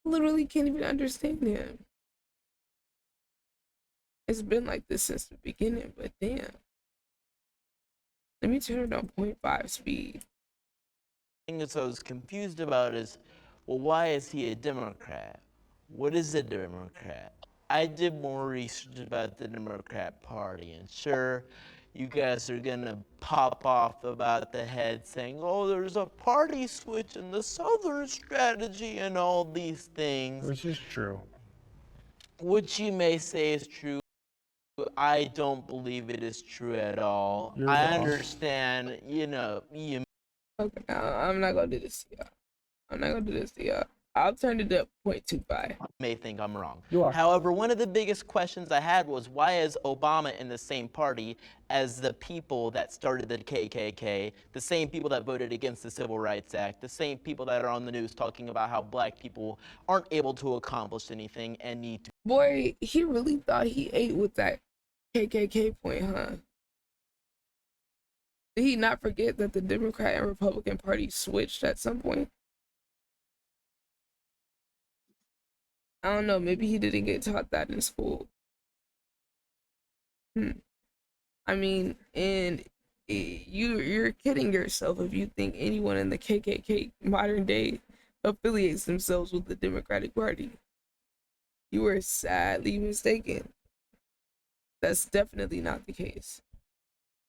I literally can't even understand him. It's been like this since the beginning, but damn. Let me turn it on 0.5 speed. thing that I was confused about is, well, why is he a Democrat? What is a Democrat? I did more research about the Democrat Party, and sure, you guys are gonna pop off about the head saying, oh, there's a party switch in the Southern strategy and all these things. Which is true. Which you may say is true. I don't believe it is true at all. You're I wrong. understand, you Okay, I'm not gonna do this to y'all. I'm not gonna do this to y'all. I'll turn it up 0.25. may think I'm wrong. You are. However, one of the biggest questions I had was, why is Obama in the same party as the people that started the KKK, the same people that voted against the Civil Rights Act, the same people that are on the news talking about how black people aren't able to accomplish anything and need to. Boy, he really thought he ate with that KKK point, huh? Did he not forget that the Democrat and Republican Party switched at some point? I don't know, maybe he didn't get taught that in school. I mean, and you're kidding yourself if you think anyone in the KKK modern day affiliates themselves with the Democratic Party. You are sadly mistaken. That's definitely not the case.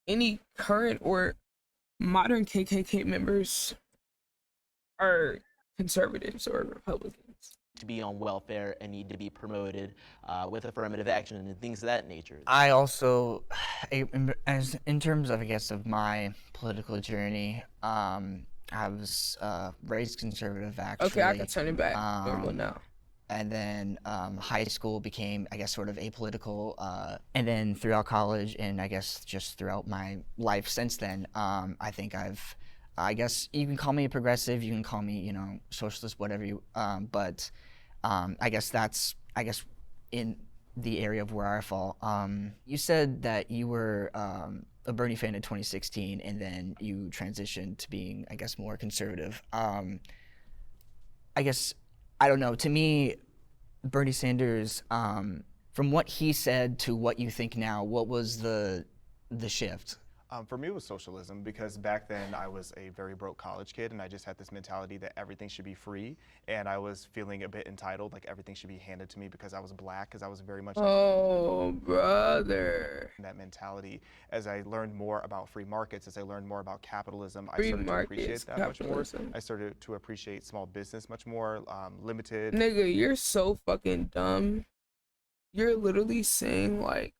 Any current or modern KKK members are conservatives or Republicans. To be on welfare and need to be promoted with affirmative action and things of that nature. I also, as in terms of, I guess, of my political journey, I was raised conservative, actually. Okay, I can turn it back normal now. And then high school became, I guess, sort of apolitical. And then throughout college and I guess just throughout my life since then, I think I guess you can call me a progressive, you can call me, socialist, whatever you, but I guess that's, in the area of where I fall. You said that you were a Bernie fan in 2016 and then you transitioned to being, I guess, more conservative. I guess, I don't know, to me, Bernie Sanders, from what he said to what you think now, what was the shift? For me, it was socialism, because back then I was a very broke college kid, and I just had this mentality that everything should be free, and I was feeling a bit entitled, like everything should be handed to me because I was black, because I was very much Oh, brother. that mentality. As I learned more about free markets, as I learned more about capitalism, I Free started to appreciate markets, that much more. capitalism. I started to appreciate small business much more, limited. Nigga, you're so fucking dumb. You're literally saying like,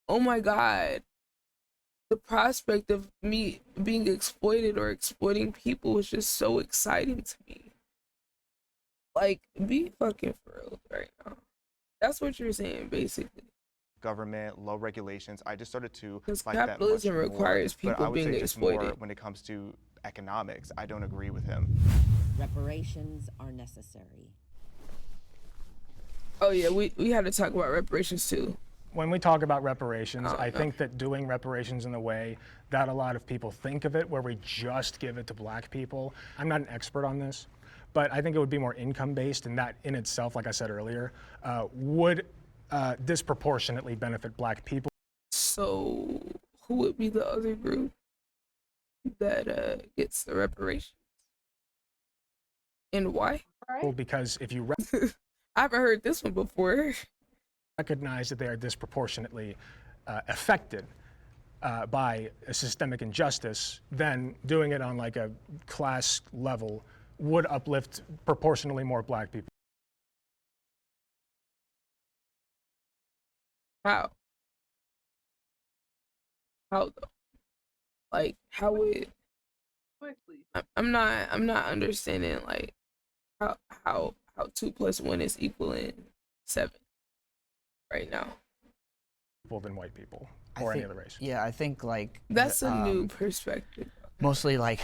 oh my God, the prospect of me being exploited or exploiting people is just so exciting to me. Like, be fucking for real right now. That's what you're saying, basically. Government, low regulations. I just started to Because like that much capitalism more. requires But I people would being say just more exploited. when it comes to economics, I don't agree with him. Reparations are necessary. Oh yeah, we had to talk about reparations too. When we talk about reparations, Oh, I no. think that doing reparations in the way that a lot of people think of it, where we just give it to black people, I'm not an expert on this, but I think it would be more income-based, and that in itself, like I said earlier, would disproportionately benefit black people. So who would be the other group that gets the reparations? And why? Because if you I haven't heard this one before. recognize that they are disproportionately affected by a systemic injustice, then doing it on like a class level would uplift proportionally more black people. How? How though? Like how would Quickly. I'm not understanding like how 2 + 1 is equaling 7 right now. Than white people I or any think- other race. Yeah, I think like That's a new perspective. mostly like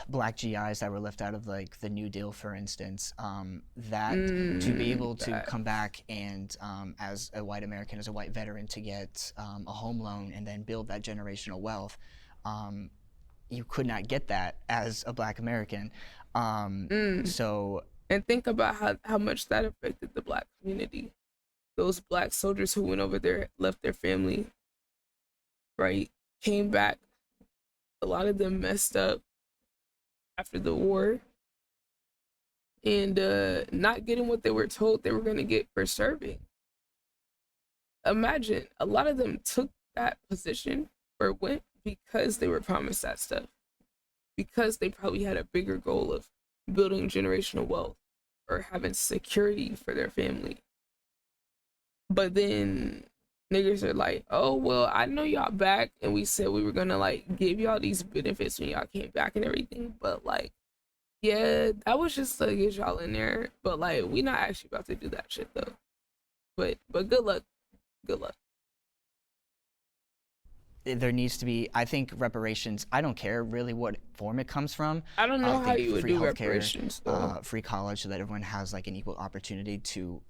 black GIs that were left out of like the New Deal, for instance, that to be able to that. come back and as a white American, as a white veteran, to get a home loan and then build that generational wealth, you could not get that as a black American. So And think about how much that affected the black community. Those black soldiers who went over there, left their family, right? Came back. A lot of them messed up after the war. And not getting what they were told they were going to get for serving. Imagine, a lot of them took that position or went because they were promised that stuff. Because they probably had a bigger goal of building generational wealth or having security for their family. But then niggas are like, oh, well, I know y'all back and we said we were gonna like give y'all these benefits when y'all came back and everything. But like, yeah, that was just to get y'all in there. But like, we not actually about to do that shit though. But good luck. Good luck. there needs to be, I think, reparations. I don't care really what form it comes from. I don't know how think you would free do healthcare, reparations though. free college, so that everyone has like an equal opportunity to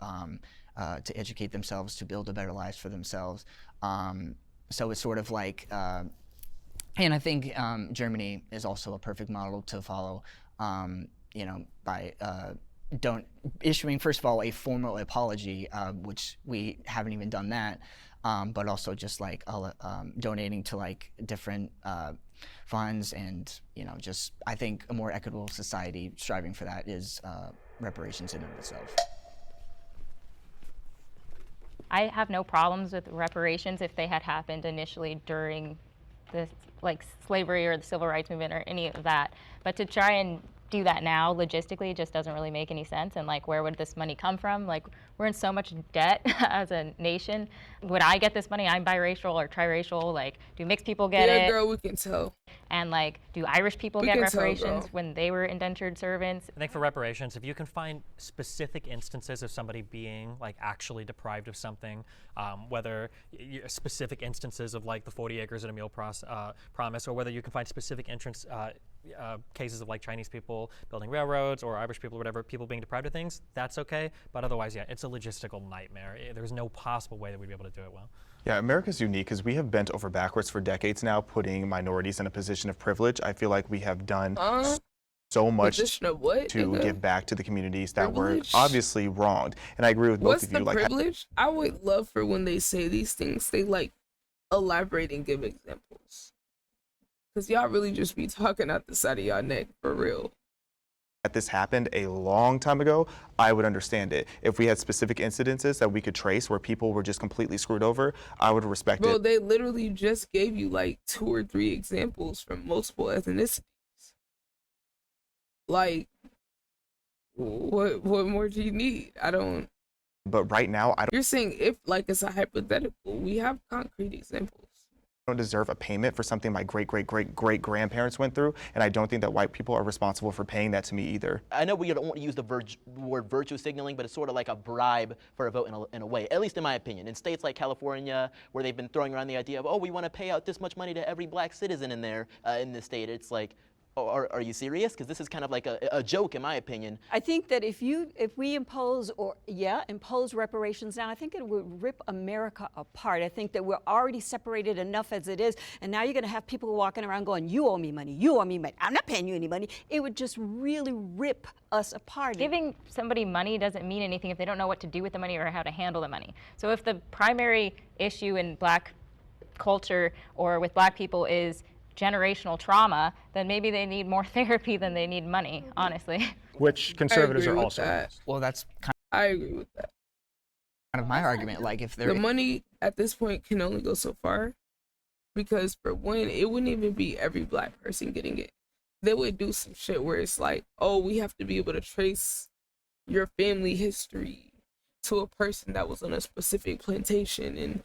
educate themselves, to build a better lives for themselves. So it's sort of like, and I think Germany is also a perfect model to follow. You know, by issuing, first of all, a formal apology, which we haven't even done that. But also just like donating to like different funds, and just I think a more equitable society striving for that is reparations in and of itself. I have no problems with reparations if they had happened initially during the like slavery or the civil rights movement or any of that. But to try and do that now logistically just doesn't really make any sense. And like, where would this money come from? Like, we're in so much debt as a nation. Would I get this money? I'm biracial or triracial. Like, do mixed people get Yeah, it? girl, we can tell. And like, do Irish people We get can tell, reparations girl. when they were indentured servants? I think for reparations, if you can find specific instances of somebody being like actually deprived of something, whether specific instances of like the 40 acres and a meal promise, or whether you can find specific cases of like Chinese people building railroads or Irish people, or whatever, people being deprived of things, that's okay. But otherwise, yeah, it's a logistical nightmare. There's no possible way that we'd be able to do it well. Yeah, America's unique because we have bent over backwards for decades now, putting minorities in a position of privilege. I feel like we have done so much Position of what, to nigga? give back to the communities that Privilege? were obviously wronged. And I agree with both What's of you. the Like, privilege? I would love for when they say these things, they like elaborate and give examples. Because y'all really just be talking out the side of y'all neck, for real. That this happened a long time ago, I would understand it. If we had specific incidences that we could trace where people were just completely screwed over, I would respect Bro, it. they literally just gave you like 2 or 3 examples from multiple ethnicities. Like, what more do you need? I don't. But right now, I You're saying if, like, it's a hypothetical, we have concrete examples. don't deserve a payment for something my great-great-great-great-grandparents went through, and I don't think that white people are responsible for paying that to me either. I know we don't want to use the word virtue signaling, but it's sort of like a bribe for a vote in a way, at least in my opinion. In states like California, where they've been throwing around the idea of, oh, we want to pay out this much money to every black citizen in there, in this state, it's like, oh, are you serious? Because this is kind of like a joke, in my opinion. I think that if we impose reparations now, I think it would rip America apart. I think that we're already separated enough as it is, and now you're going to have people walking around going, "You owe me money. You owe me money. I'm not paying you any money." It would just really rip us apart. Giving somebody money doesn't mean anything if they don't know what to do with the money or how to handle the money. So if the primary issue in black culture or with black people is generational trauma, then maybe they need more therapy than they need money, honestly. Which conservatives I are agree with also that. against. Well, that's I agree with that. kind of my argument. Like, if there The money at this point can only go so far, because for one, it wouldn't even be every black person getting it. They would do some shit where it's like, oh, we have to be able to trace your family history to a person that was on a specific plantation, and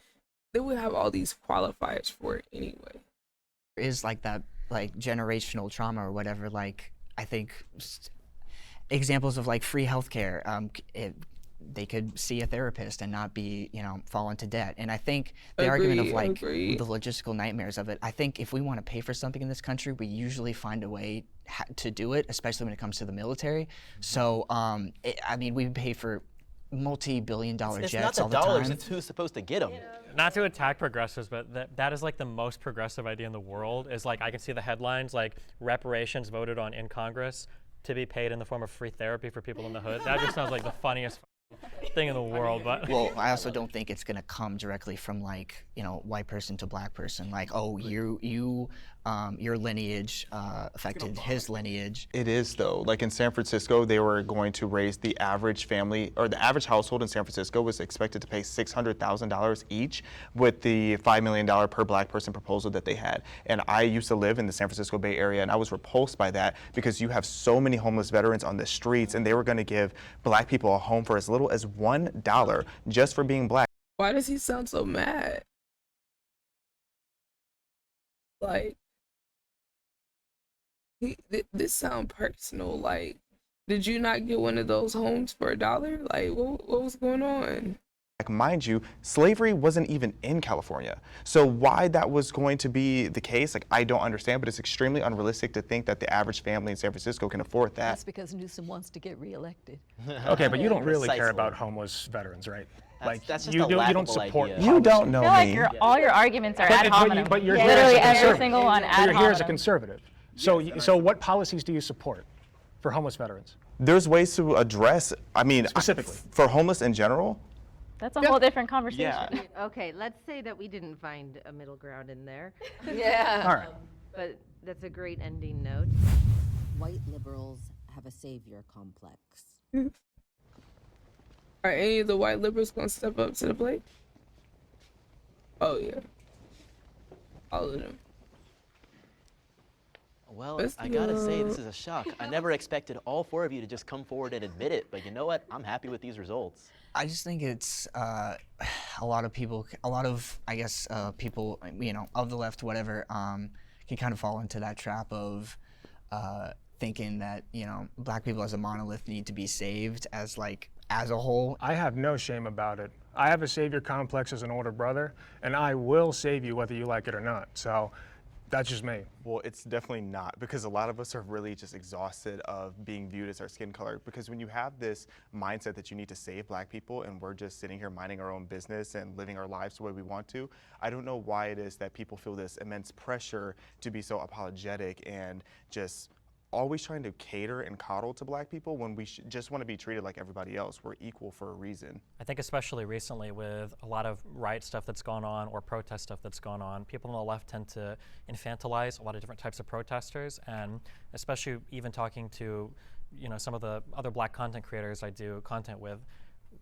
they would have all these qualifiers for it anyway. is like that, like generational trauma or whatever, like I think examples of like free healthcare, they could see a therapist and not be, fall into debt. And I think the argument of like the logistical nightmares of it, I think if we want to pay for something in this country, we usually find a way to do it, especially when it comes to the military. So, I mean, we pay for multi-billion-dollar jets all the time. It's not the dollars, it's who's supposed to get them. Not to attack progressives, but that is like the most progressive idea in the world. Is like I can see the headlines like reparations voted on in Congress to be paid in the form of free therapy for people in the hood. That just sounds like the funniest thing in the world. But well, I also don't think it's gonna come directly from like white person to black person. Like, oh, your lineage affected his lineage. It is though. Like in San Francisco, they were going to raise the average family, or the average household in San Francisco was expected to pay $600,000 each with the $5 million per black person proposal that they had. And I used to live in the San Francisco Bay Area, and I was repulsed by that because you have so many homeless veterans on the streets, and they were going to give black people a home for as little as $1 just for being black. Why does he sound so mad? Like, this sound personal. Like, did you not get one of those homes for $1? Like, what was going on? Mind you, slavery wasn't even in California. So why that was going to be the case, like, I don't understand, but it's extremely unrealistic to think that the average family in San Francisco can afford that. That's because Newsom wants to get reelected. Okay, but you don't really care Precisely. about homeless veterans, right? That's just you a don't laughable support. idea. You don't know I me. feel like all your arguments are ad hominem. But you're here Literally as a every conservative. single one ad You're here as a hominem. conservative. So what policies do you support for homeless veterans? There's ways to address, I mean, Specifically. for homeless in general. That's a whole different conversation. Yeah. Okay, let's say that we didn't find a middle ground in there. Yeah. All right. But that's a great ending note. White liberals have a savior complex. Are any of the white liberals gonna step up to the plate? Oh yeah, all of them. Well, I gotta say, this is a shock. I never expected all 4 of you to just come forward and admit it, but you know what? I'm happy with these results. I just think it's a lot of people, I guess, people, of the left, whatever, can kind of fall into that trap of thinking that, black people as a monolith need to be saved as a whole. I have no shame about it. I have a savior complex as an older brother, and I will save you whether you like it or not. So that's just me. Well, it's definitely not, because a lot of us are really just exhausted of being viewed as our skin color. Because when you have this mindset that you need to save black people and we're just sitting here minding our own business and living our lives the way we want to, I don't know why it is that people feel this immense pressure to be so apologetic and just always trying to cater and coddle to black people when we just want to be treated like everybody else. We're equal for a reason. I think especially recently with a lot of riot stuff that's gone on or protest stuff that's gone on, people on the left tend to infantilize a lot of different types of protesters, and especially even talking to some of the other black content creators I do content with,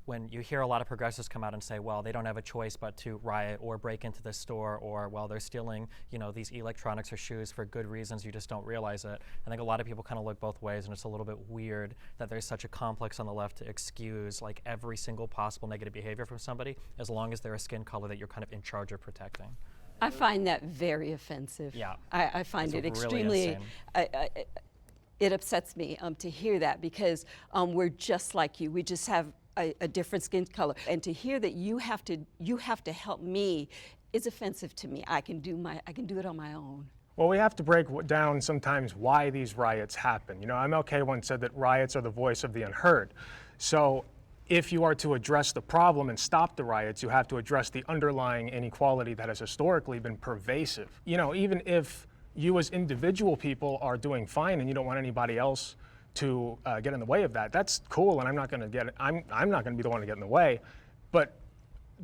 when you hear a lot of progressives come out and say, well, they don't have a choice but to riot or break into this store, or, well, they're stealing, these electronics or shoes for good reasons, you just don't realize it. I think a lot of people kind of look both ways, and it's a little bit weird that there's such a complex on the left to excuse like every single possible negative behavior from somebody, as long as they're a skin color that you're kind of in charge of protecting. I find that very offensive. Yeah. I find It's it really extremely, it upsets me to hear that, because we're just like you. We just have a different skin color, and to hear that you have to help me is offensive to me. I can do it on my own. Well, we have to break down sometimes why these riots happen. MLK once said that riots are the voice of the unheard. So if you are to address the problem and stop the riots, you have to address the underlying inequality that has historically been pervasive. Even if you as individual people are doing fine and you don't want anybody else to get in the way of that, that's cool, and I'm not going to be the one to get in the way, but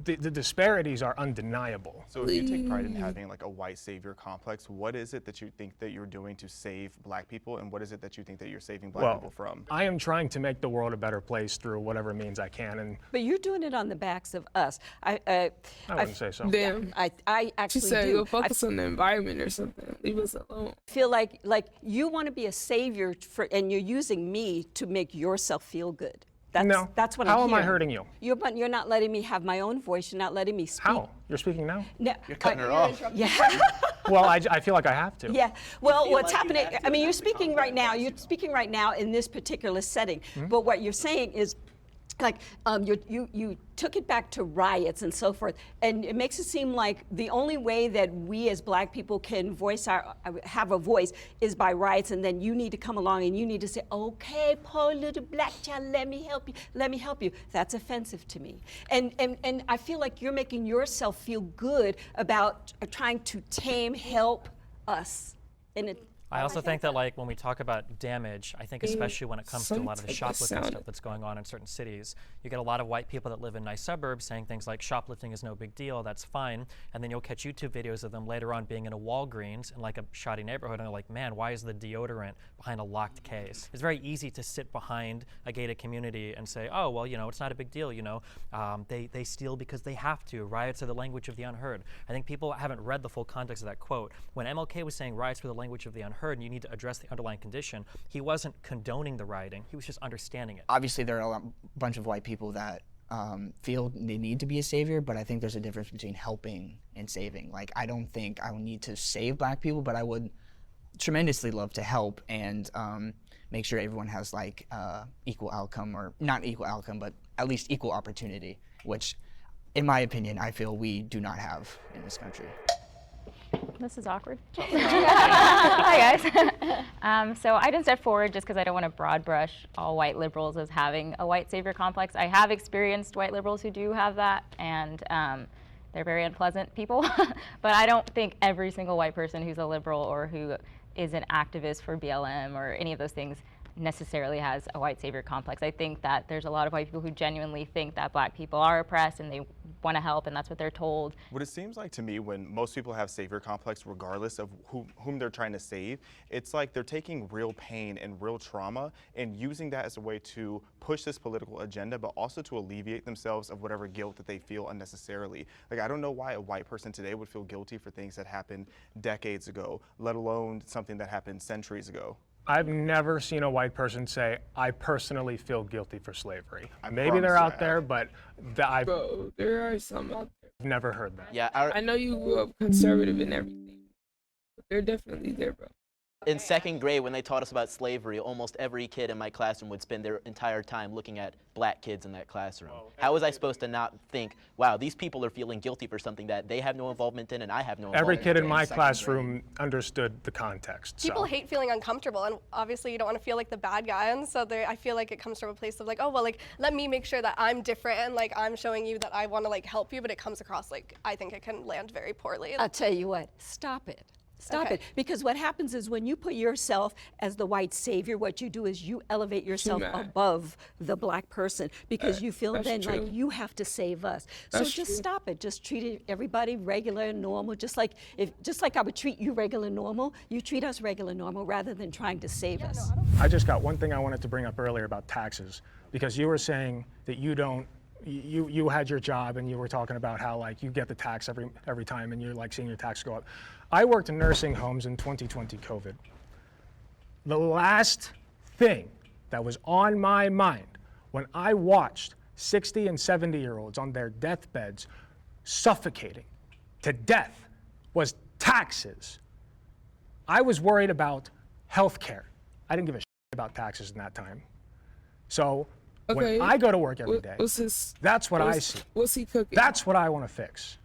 the disparities are undeniable. So if you take pride in having like a white savior complex, what is it that you think that you're doing to save black people, and what is it that you think that you're saving black people from? I am trying to make the world a better place through whatever means I can. But you're doing it on the backs of us. I wouldn't say so. Damn. I actually She said, do. "Go focus on the environment or something. Leave us alone." Feel like you want to be a savior and you're using me to make yourself feel good. That's what I'm How hearing. am I hurting you? You're not letting me have my own voice. You're not letting me speak. How? You're speaking now? No, You're cutting her off. Yeah. Well, I feel like I have to. Yeah. Well, what's happening? I mean, you're speaking right now. You're speaking right now in this particular setting. But what you're saying is, like, you took it back to riots and so forth, and it makes it seem like the only way that we as black people can have a voice is by riots, and then you need to come along and you need to say, okay, poor little black child, let me help you. That's offensive to me. And I feel like you're making yourself feel good about trying to help us. And I also think that, like, when we talk about damage, I think especially when it comes to a lot of the shoplifting stuff that's going on in certain cities, you get a lot of white people that live in nice suburbs saying things like shoplifting is no big deal, that's fine, and then you'll catch YouTube videos of them later on being in a Walgreens in like a shoddy neighborhood, and they're like, man, why is the deodorant behind a locked case? It's very easy to sit behind a gated community and say, oh, well, it's not a big deal, they steal because they have to. Riots are the language of the unheard. I think people haven't read the full context of that quote. When MLK was saying riots were the language of the unheard, and you need to address the underlying condition, he wasn't condoning the rioting, he was just understanding it. Obviously, there are a bunch of white people that feel they need to be a savior, but I think there's a difference between helping and saving. Like, I don't think I will need to save black people, but I would tremendously love to help and make sure everyone has like equal outcome, or not equal outcome, but at least equal opportunity, which in my opinion, I feel we do not have in this country. This is awkward. Hi, guys. So I didn't step forward just because I don't want to broad brush all white liberals as having a white savior complex. I have experienced white liberals who do have that, and they're very unpleasant people. But I don't think every single white person who's a liberal or who is an activist for BLM or any of those things necessarily has a white savior complex. I think that there's a lot of white people who genuinely think that black people are oppressed and they want to help, and that's what they're told. What it seems like to me, when most people have savior complex, regardless of whom they're trying to save, it's like they're taking real pain and real trauma and using that as a way to push this political agenda, but also to alleviate themselves of whatever guilt that they feel unnecessarily. Like, I don't know why a white person today would feel guilty for things that happened decades ago, let alone something that happened centuries ago. I've never seen a white person say, I personally feel guilty for slavery. Maybe they're out there, but Bro, there are some out there. I've never heard that. Yeah, I know you grew up conservative and everything, but they're definitely there, bro. in second grade, when they taught us about slavery, almost every kid in my classroom would spend their entire time looking at black kids in that classroom. How was I supposed to not think, wow, these people are feeling guilty for something that they have no involvement in and I have no involvement in? Every kid in my classroom understood the context. People hate feeling uncomfortable, and obviously you don't want to feel like the bad guy, and so I feel like it comes from a place of like, oh, well, like, let me make sure that I'm different and like I'm showing you that I want to like help you, but it comes across like I think it can land very poorly. I'll tell you what, stop it. Stop Okay. it. Because what happens is when you put yourself as the white savior, what you do is you elevate yourself mad. above the black person because you feel that's then true. like you have to save us. That's so just true. stop it. Just treat everybody regular and normal. Just like I would treat you regular and normal, you treat us regular and normal rather than trying to save us. I just got one thing I wanted to bring up earlier about taxes, because you were saying that you had your job and you were talking about how like you get the tax every time and you're like seeing your tax go up. I worked in nursing homes in 2020 COVID. The last thing that was on my mind when I watched 60 and 70-year-olds on their deathbeds suffocating to death was taxes. I was worried about health care. I didn't give a shit about taxes in that time. So Okay. when I go to work every day, that's what I see. What's he cooking? That's what I want to fix.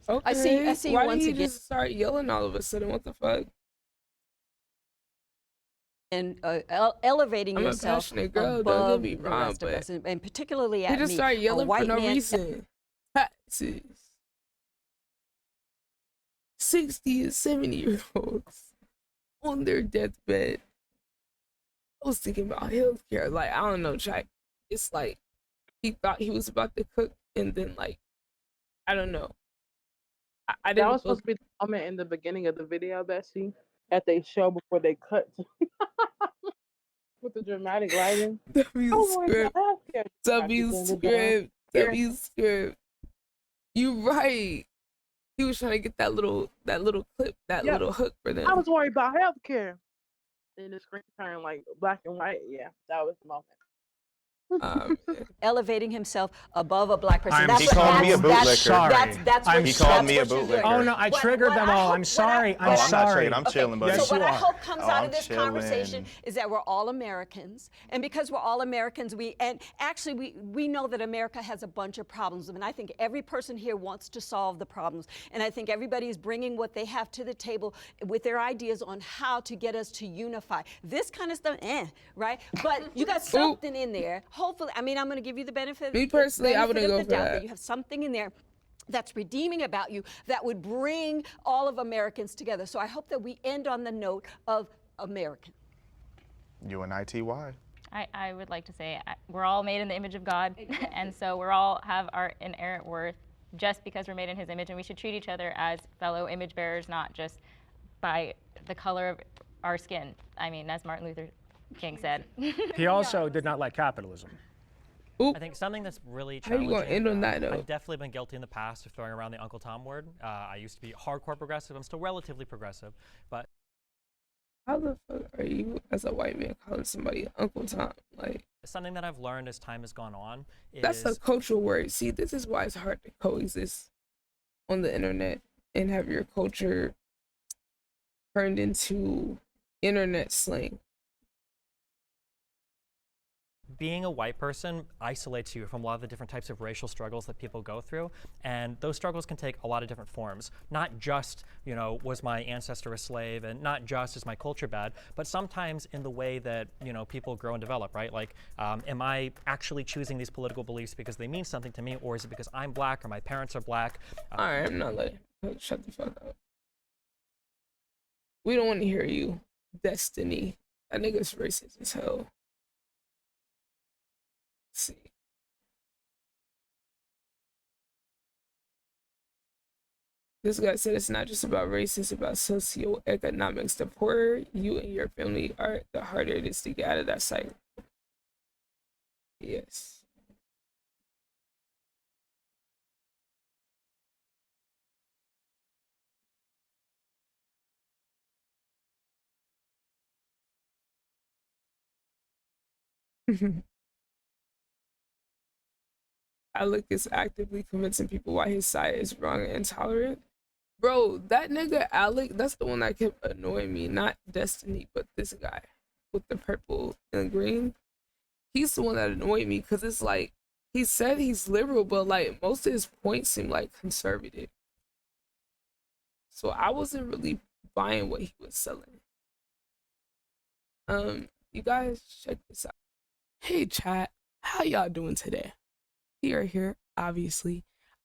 Okay. I see Why once did you again- just start yelling all of a sudden? What the fuck? And elevating I'm a yourself passionate girl, don't above get me the wrong, rest of but us, and particularly at He just me, started a yelling for white no man. reason. Taxes. 60 and 70-year-olds on their deathbed. I was thinking about healthcare. Like, I don't know, Jack. It's like he thought he was about to cook, and then, like, I don't know. I didn't. That was supposed to be the moment in the beginning of the video, Bessie, that they show before they cut with the dramatic lighting. W my script. God, W script. W script. You right. He was trying to get that little clip, that Yeah. little hook for them. I was worried about healthcare. Then the screen turned like black and white. Yeah, that was the moment. Elevating himself above a black person. I'm That's He what- called me a that's- bootlicker. Sorry. That's what He called me a that's what you're doing. bootlicker. Oh no, I What- triggered what them I all. hope- I'm sorry. what I'm Oh, I'm not sorry. triggered. I'm chilling, buddy. Yes, so what you I are. hope comes Oh, out I'm of this chilling. conversation is that we're all Americans, and because we're all Americans, we know that America has a bunch of problems, and I think every person here wants to solve the problems, and I think everybody is bringing what they have to the table with their ideas on how to get us to unify. This kind of stuff, right? But you got something in there. Hopefully, I mean, I'm going to give you the benefit. Me personally, I benefit wouldn't of go the for doubt that. you have something in there that's redeeming about you that would bring all of Americans together. So I hope that we end on the note of American. UNITY. I would like to say we're all made in the image of God, and so we're all have our inerrant worth just because we're made in His image, and we should treat each other as fellow image bearers, not just by the color of our skin. I mean, as Martin Luther King said. He also did not like capitalism. I think something that's really How you challenging. gonna end on that note? I've definitely been guilty in the past of throwing around the Uncle Tom word. I used to be hardcore progressive. I'm still relatively progressive, but How the fuck are you, as a white man, calling somebody Uncle Tom? Like, something that I've learned as time has gone on is that's a cultural word. See, this is why it's hard to coexist on the internet and have your culture turned into internet slang. being a white person isolates you from a lot of the different types of racial struggles that people go through, and those struggles can take a lot of different forms. Not just, was my ancestor a slave, and not just is my culture bad, but sometimes in the way that, people grow and develop, right? Like, am I actually choosing these political beliefs because they mean something to me, or is it because I'm black or my parents are black? All right, I'm not letting. Shut the fuck up. We don't want to hear you. Destiny. That nigga's racist as hell. Let's see. This guy said it's not just about race, it's about socioeconomics. The poorer you and your family are, the harder it is to get out of that cycle. Yes. Alec is actively convincing people why his side is wrong and intolerant. Bro, that nigga Alec, that's the one that kept annoying me. Not Destiny, but this guy with the purple and green. He's the one that annoyed me because it's like, he said he's liberal, but like most of his points seem like conservative. So I wasn't really buying what he was selling. You guys check this out. Hey chat, how y'all doing today? We are here, obviously.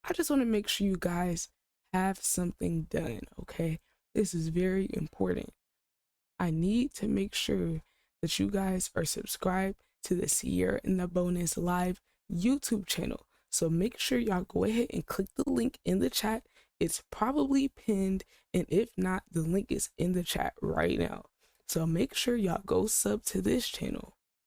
I just want to make sure you guys have something done, okay? This is very important. I need to make sure that you guys are subscribed to the Ciara and the Bonus Live YouTube channel. So make sure y'all go ahead and click the link in the chat. It's probably pinned, and if not, the link is in the chat right now. So make sure y'all go sub to this channel.